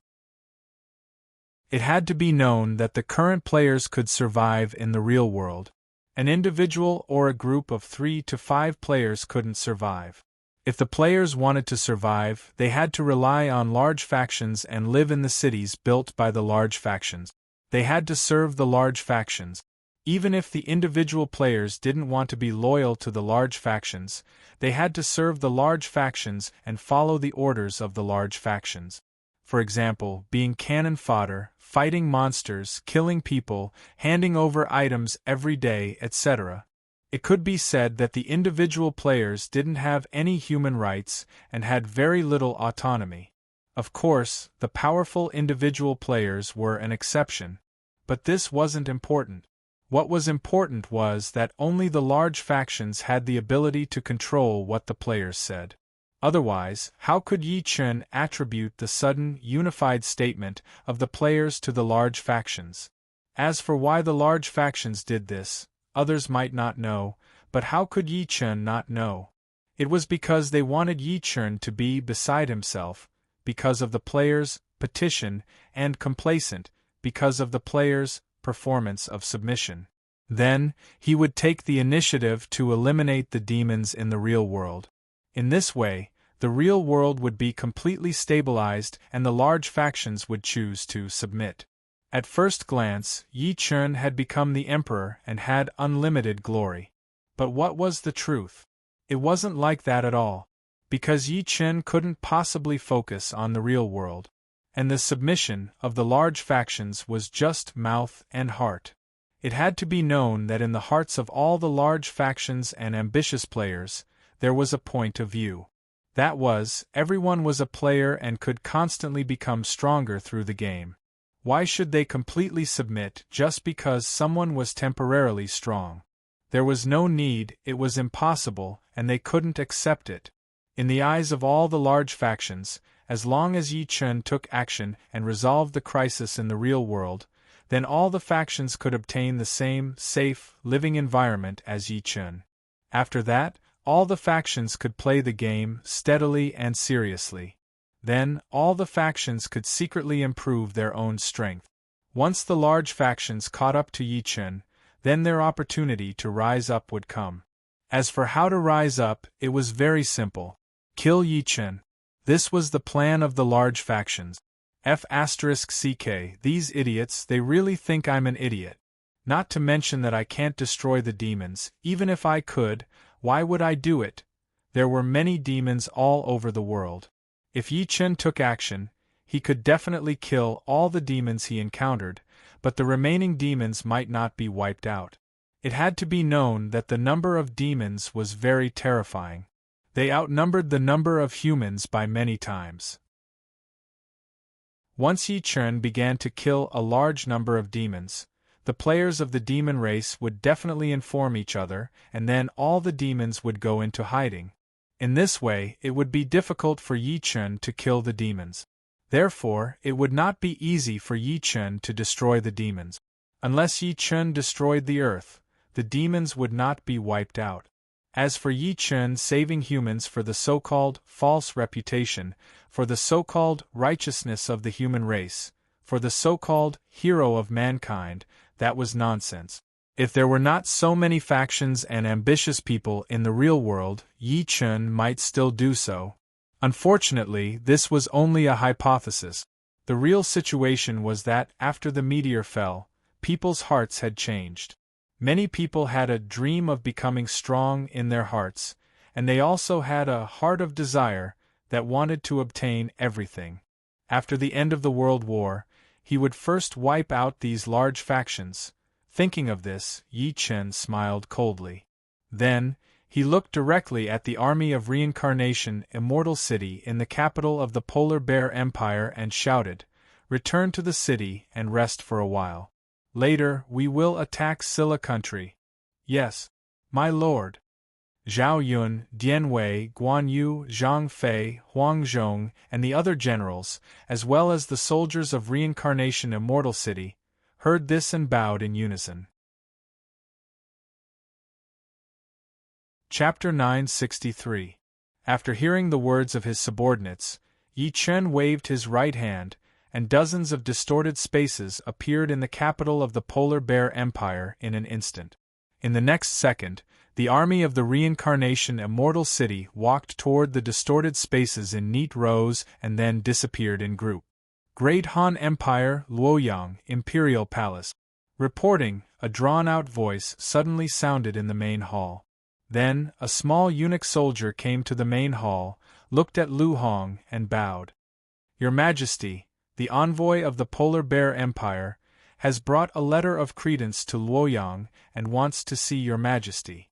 It had to be known that the current players could survive in the real world. An individual or a group of 3 to 5 players couldn't survive. If the players wanted to survive, they had to rely on large factions and live in the cities built by the large factions. They had to serve the large factions. Even if the individual players didn't want to be loyal to the large factions, they had to serve the large factions and follow the orders of the large factions. For example, being cannon fodder, fighting monsters, killing people, handing over items every day, etc. It could be said that the individual players didn't have any human rights and had very little autonomy. Of course, the powerful individual players were an exception. But this wasn't important. What was important was that only the large factions had the ability to control what the players said. Otherwise, how could Yi Chen attribute the sudden, unified statement of the players to the large factions? As for why the large factions did this, others might not know, but how could Yi Chen not know? It was because they wanted Yi Chen to be beside himself, because of the players' petition, and complacent, because of the players' performance of submission. Then, he would take the initiative to eliminate the demons in the real world. In this way, the real world would be completely stabilized and the large factions would choose to submit. At first glance, Yi Chen had become the emperor and had unlimited glory. But what was the truth? It wasn't like that at all, because Yi Chen couldn't possibly focus on the real world. And the submission of the large factions was just mouth and heart. It had to be known that in the hearts of all the large factions and ambitious players, there was a point of view. That was, everyone was a player and could constantly become stronger through the game. Why should they completely submit just because someone was temporarily strong? There was no need, it was impossible, and they couldn't accept it. In the eyes of all the large factions, as long as Yi Chen took action and resolved the crisis in the real world, then all the factions could obtain the same, safe, living environment as Yi Chen. After that, all the factions could play the game steadily and seriously. Then, all the factions could secretly improve their own strength. Once the large factions caught up to Yi Chen, then their opportunity to rise up would come. As for how to rise up, it was very simple. Kill Yi Chen. This was the plan of the large factions. F***ck, these idiots, they really think I'm an idiot. Not to mention that I can't destroy the demons, even if I could, why would I do it? There were many demons all over the world. If Yi Chen took action, he could definitely kill all the demons he encountered, but the remaining demons might not be wiped out. It had to be known that the number of demons was very terrifying. They outnumbered the number of humans by many times. Once Yi Chen began to kill a large number of demons, the players of the demon race would definitely inform each other, and then all the demons would go into hiding. In this way, it would be difficult for Yi Chen to kill the demons. Therefore, it would not be easy for Yi Chen to destroy the demons. Unless Yi Chen destroyed the earth, the demons would not be wiped out. As for Yi Chen saving humans for the so-called false reputation, for the so-called righteousness of the human race, for the so-called hero of mankind, that was nonsense. If there were not so many factions and ambitious people in the real world, Yi Chen might still do so. Unfortunately, this was only a hypothesis. The real situation was that, after the meteor fell, people's hearts had changed. Many people had a dream of becoming strong in their hearts, and they also had a heart of desire that wanted to obtain everything. After the end of the World War, he would first wipe out these large factions. Thinking of this, Yi Chen smiled coldly. Then, he looked directly at the army of reincarnation Immortal City in the capital of the Polar Bear Empire and shouted, "Return to the city and rest for a while. Later, we will attack Silla country." "Yes, my lord." Zhao Yun, Dian Wei, Guan Yu, Zhang Fei, Huang Zhong, and the other generals, as well as the soldiers of reincarnation Immortal City, heard this and bowed in unison. Chapter 963. After hearing the words of his subordinates, Yi Chen waved his right hand, and dozens of distorted spaces appeared in the capital of the Polar Bear Empire in an instant. In the next second, the army of the reincarnation Immortal City walked toward the distorted spaces in neat rows and then disappeared in group. Great Han Empire, Luoyang, Imperial Palace. Reporting, a drawn-out voice suddenly sounded in the main hall. Then, a small eunuch soldier came to the main hall, looked at Lu Hong, and bowed. "Your Majesty, the envoy of the Polar Bear Empire, has brought a letter of credence to Luoyang and wants to see your Majesty."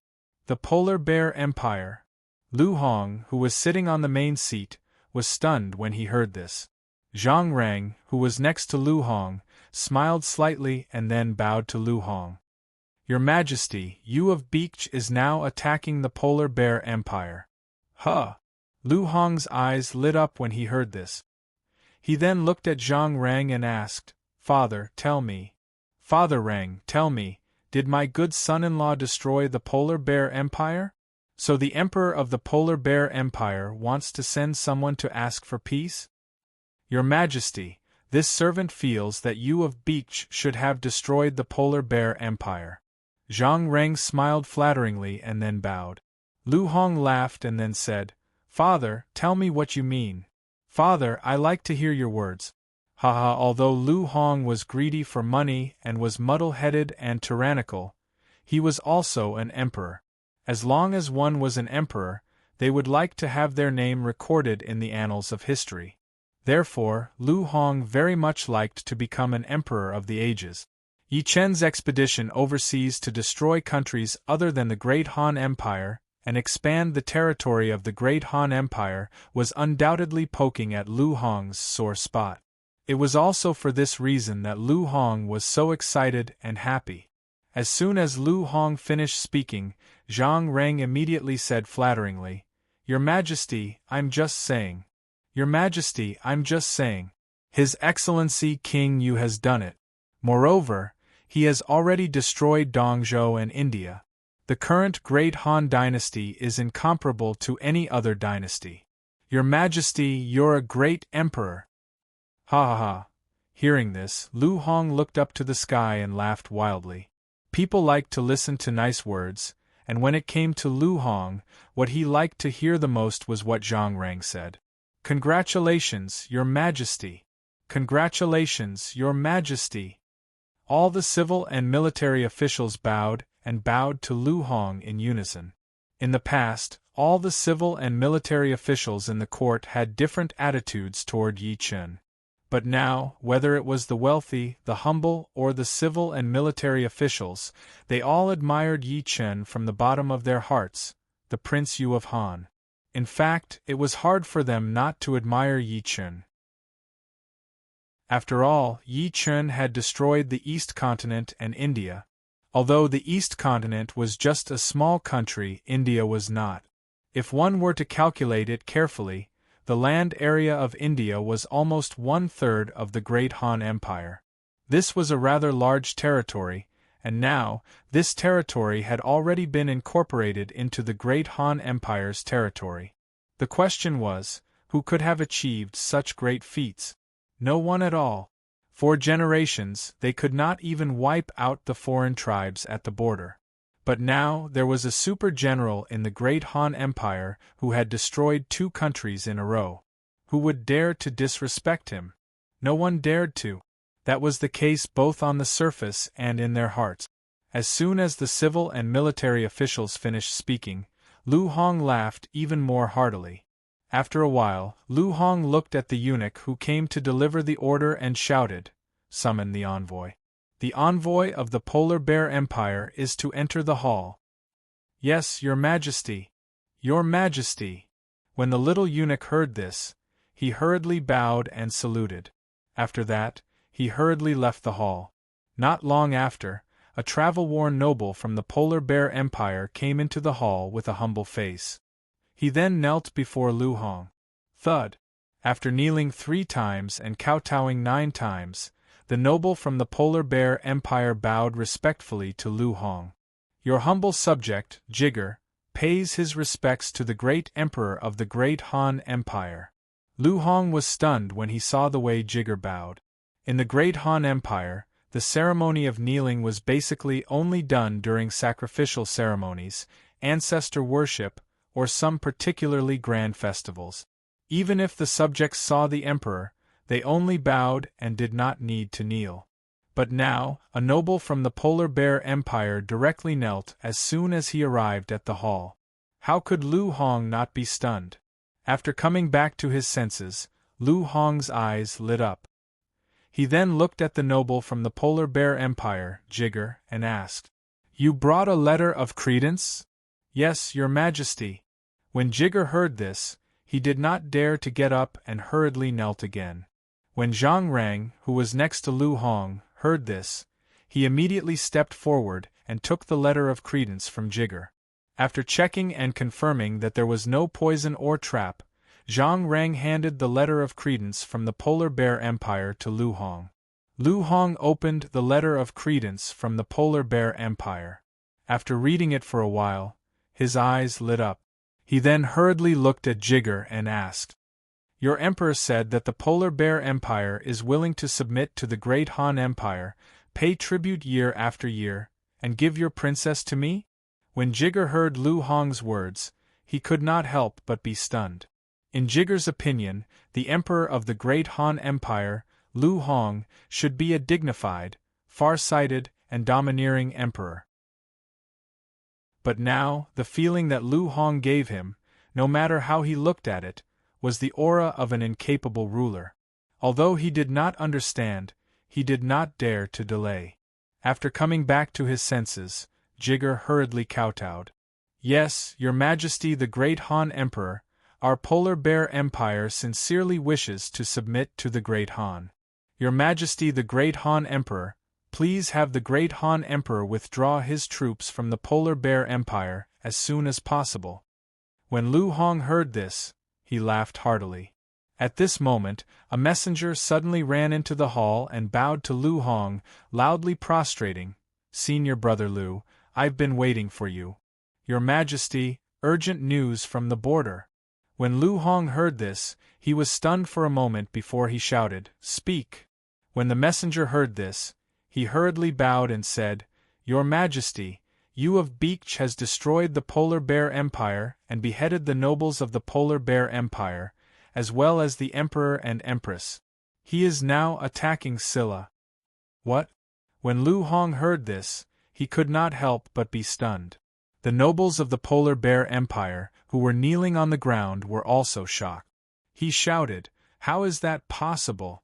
The Polar Bear Empire. Lu Hong, who was sitting on the main seat, was stunned when he heard this. Zhang Rang, who was next to Lu Hong, smiled slightly and then bowed to Lu Hong. "Your Majesty, Yu of Beach is now attacking the Polar Bear Empire." "Huh!" Lu Hong's eyes lit up when he heard this. He then looked at Zhang Rang and asked, "Father, tell me. Father Rang, tell me, did my good son-in-law destroy the Polar Bear Empire? So the Emperor of the Polar Bear Empire wants to send someone to ask for peace?" "Your Majesty, this servant feels that Yu of Beach should have destroyed the Polar Bear Empire." Zhang Rang smiled flatteringly and then bowed. Lu Hong laughed and then said, "Father, tell me what you mean." "Father, I like to hear your words." Haha, although Lu Hong was greedy for money and was muddle-headed and tyrannical, he was also an emperor. As long as one was an emperor, they would like to have their name recorded in the annals of history. Therefore, Lu Hong very much liked to become an emperor of the ages. Yi Chen's expedition overseas to destroy countries other than the Great Han Empire and expand the territory of the Great Han Empire was undoubtedly poking at Lu Hong's sore spot. It was also for this reason that Lu Hong was so excited and happy. As soon as Lu Hong finished speaking, Zhang Rang immediately said flatteringly, "Your Majesty, I'm just saying. Your Majesty, I'm just saying. His Excellency King Yu has done it. Moreover, he has already destroyed Dongzhou and India. The current Great Han dynasty is incomparable to any other dynasty. Your Majesty, you're a great emperor." Ha ha ha. Hearing this, Lu Hong looked up to the sky and laughed wildly. People liked to listen to nice words, and when it came to Lu Hong, what he liked to hear the most was what Zhang Rang said. "Congratulations, Your Majesty! Congratulations, Your Majesty!" All the civil and military officials bowed and bowed to Lu Hong in unison. In the past, all the civil and military officials in the court had different attitudes toward Yi Chen. But now, whether it was the wealthy, the humble, or the civil and military officials, they all admired Yi Chen from the bottom of their hearts, the Prince Yu of Han. In fact, it was hard for them not to admire Yi Chun. After all, Yi Chun had destroyed the East Continent and India. Although the East Continent was just a small country, India was not. If one were to calculate it carefully, the land area of India was almost 1/3 of the Great Han Empire. This was a rather large territory, and now, this territory had already been incorporated into the Great Han Empire's territory. The question was, who could have achieved such great feats? No one at all. For generations, they could not even wipe out the foreign tribes at the border. But now, there was a super general in the Great Han Empire who had destroyed 2 countries in a row. Who would dare to disrespect him? No one dared to. That was the case both on the surface and in their hearts. As soon as the civil and military officials finished speaking, Lu Hong laughed even more heartily. After a while, Lu Hong looked at the eunuch who came to deliver the order and shouted, "Summon the envoy. The envoy of the Polar Bear Empire is to enter the hall." "Yes, Your Majesty. Your Majesty." When the little eunuch heard this, he hurriedly bowed and saluted. After that, he hurriedly left the hall. Not long after, a travel-worn noble from the Polar Bear Empire came into the hall with a humble face. He then knelt before Lu Hong. Thud! After kneeling 3 times and kowtowing 9 times, the noble from the Polar Bear Empire bowed respectfully to Lu Hong. "Your humble subject, Jigger, pays his respects to the great emperor of the Great Han Empire." Lu Hong was stunned when he saw the way Jigger bowed. In the Great Han Empire, the ceremony of kneeling was basically only done during sacrificial ceremonies, ancestor worship, or some particularly grand festivals. Even if the subjects saw the emperor, they only bowed and did not need to kneel. But now, a noble from the Polar Bear Empire directly knelt as soon as he arrived at the hall. How could Lu Hong not be stunned? After coming back to his senses, Lu Hong's eyes lit up. He then looked at the noble from the Polar Bear Empire, Jigger, and asked, "You brought a letter of credence?" "Yes, Your Majesty." When Jigger heard this, he did not dare to get up and hurriedly knelt again. When Zhang Rang, who was next to Lu Hong, heard this, he immediately stepped forward and took the letter of credence from Jigger. After checking and confirming that there was no poison or trap, Zhang Rang handed the letter of credence from the Polar Bear Empire to Lu Hong. Lu Hong opened the letter of credence from the Polar Bear Empire. After reading it for a while, his eyes lit up. He then hurriedly looked at Jigger and asked, "Your emperor said that the Polar Bear Empire is willing to submit to the Great Han Empire, pay tribute year after year, and give your princess to me?" When Jigger heard Lu Hong's words, he could not help but be stunned. In Jigger's opinion, the emperor of the Great Han Empire, Lu Hong, should be a dignified, far-sighted, and domineering emperor. But now, the feeling that Lu Hong gave him, no matter how he looked at it, was the aura of an incapable ruler. Although he did not understand, he did not dare to delay. After coming back to his senses, Jigger hurriedly kowtowed. "Yes, Your Majesty the Great Han Emperor, our Polar Bear Empire sincerely wishes to submit to the Great Han. Your Majesty the Great Han Emperor, please have the Great Han Emperor withdraw his troops from the Polar Bear Empire as soon as possible." When Lu Hong heard this, he laughed heartily. At this moment, a messenger suddenly ran into the hall and bowed to Lu Hong, loudly prostrating, "Senior Brother Lu, I've been waiting for you. Your Majesty, urgent news from the border." When Lu Hong heard this, he was stunned for a moment before he shouted, "Speak!" When the messenger heard this, he hurriedly bowed and said, "Your Majesty, Yu of Beach has destroyed the Polar Bear Empire and beheaded the nobles of the Polar Bear Empire, as well as the Emperor and Empress. He is now attacking Silla." What? When Lu Hong heard this, he could not help but be stunned. The nobles of the Polar Bear Empire, who were kneeling on the ground, were also shocked. He shouted, "How is that possible?"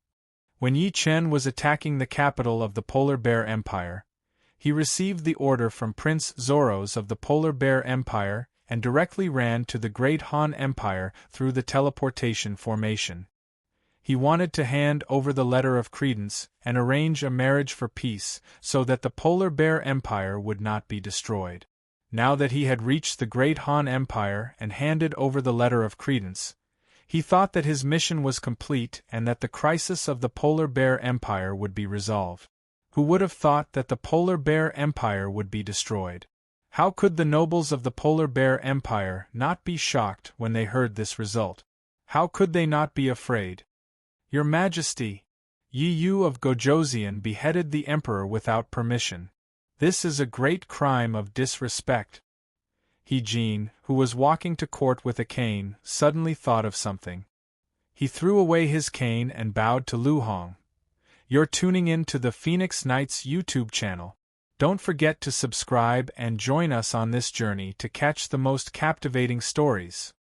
When Yi Chen was attacking the capital of the Polar Bear Empire, he received the order from Prince Zoros of the Polar Bear Empire and directly ran to the Great Han Empire through the teleportation formation. He wanted to hand over the letter of credence and arrange a marriage for peace so that the Polar Bear Empire would not be destroyed. Now that he had reached the Great Han Empire and handed over the letter of credence, he thought that his mission was complete and that the crisis of the Polar Bear Empire would be resolved. Who would have thought that the Polar Bear Empire would be destroyed? How could the nobles of the Polar Bear Empire not be shocked when they heard this result? How could they not be afraid? Your Majesty, Yi Yu of Gojoseon beheaded the Emperor without permission. This is a great crime of disrespect. He Jin, who was walking to court with a cane, suddenly thought of something. He threw away his cane and bowed to Lu Hong. You're tuning in to the Phoenix Knights YouTube channel. Don't forget to subscribe and join us on this journey to catch the most captivating stories.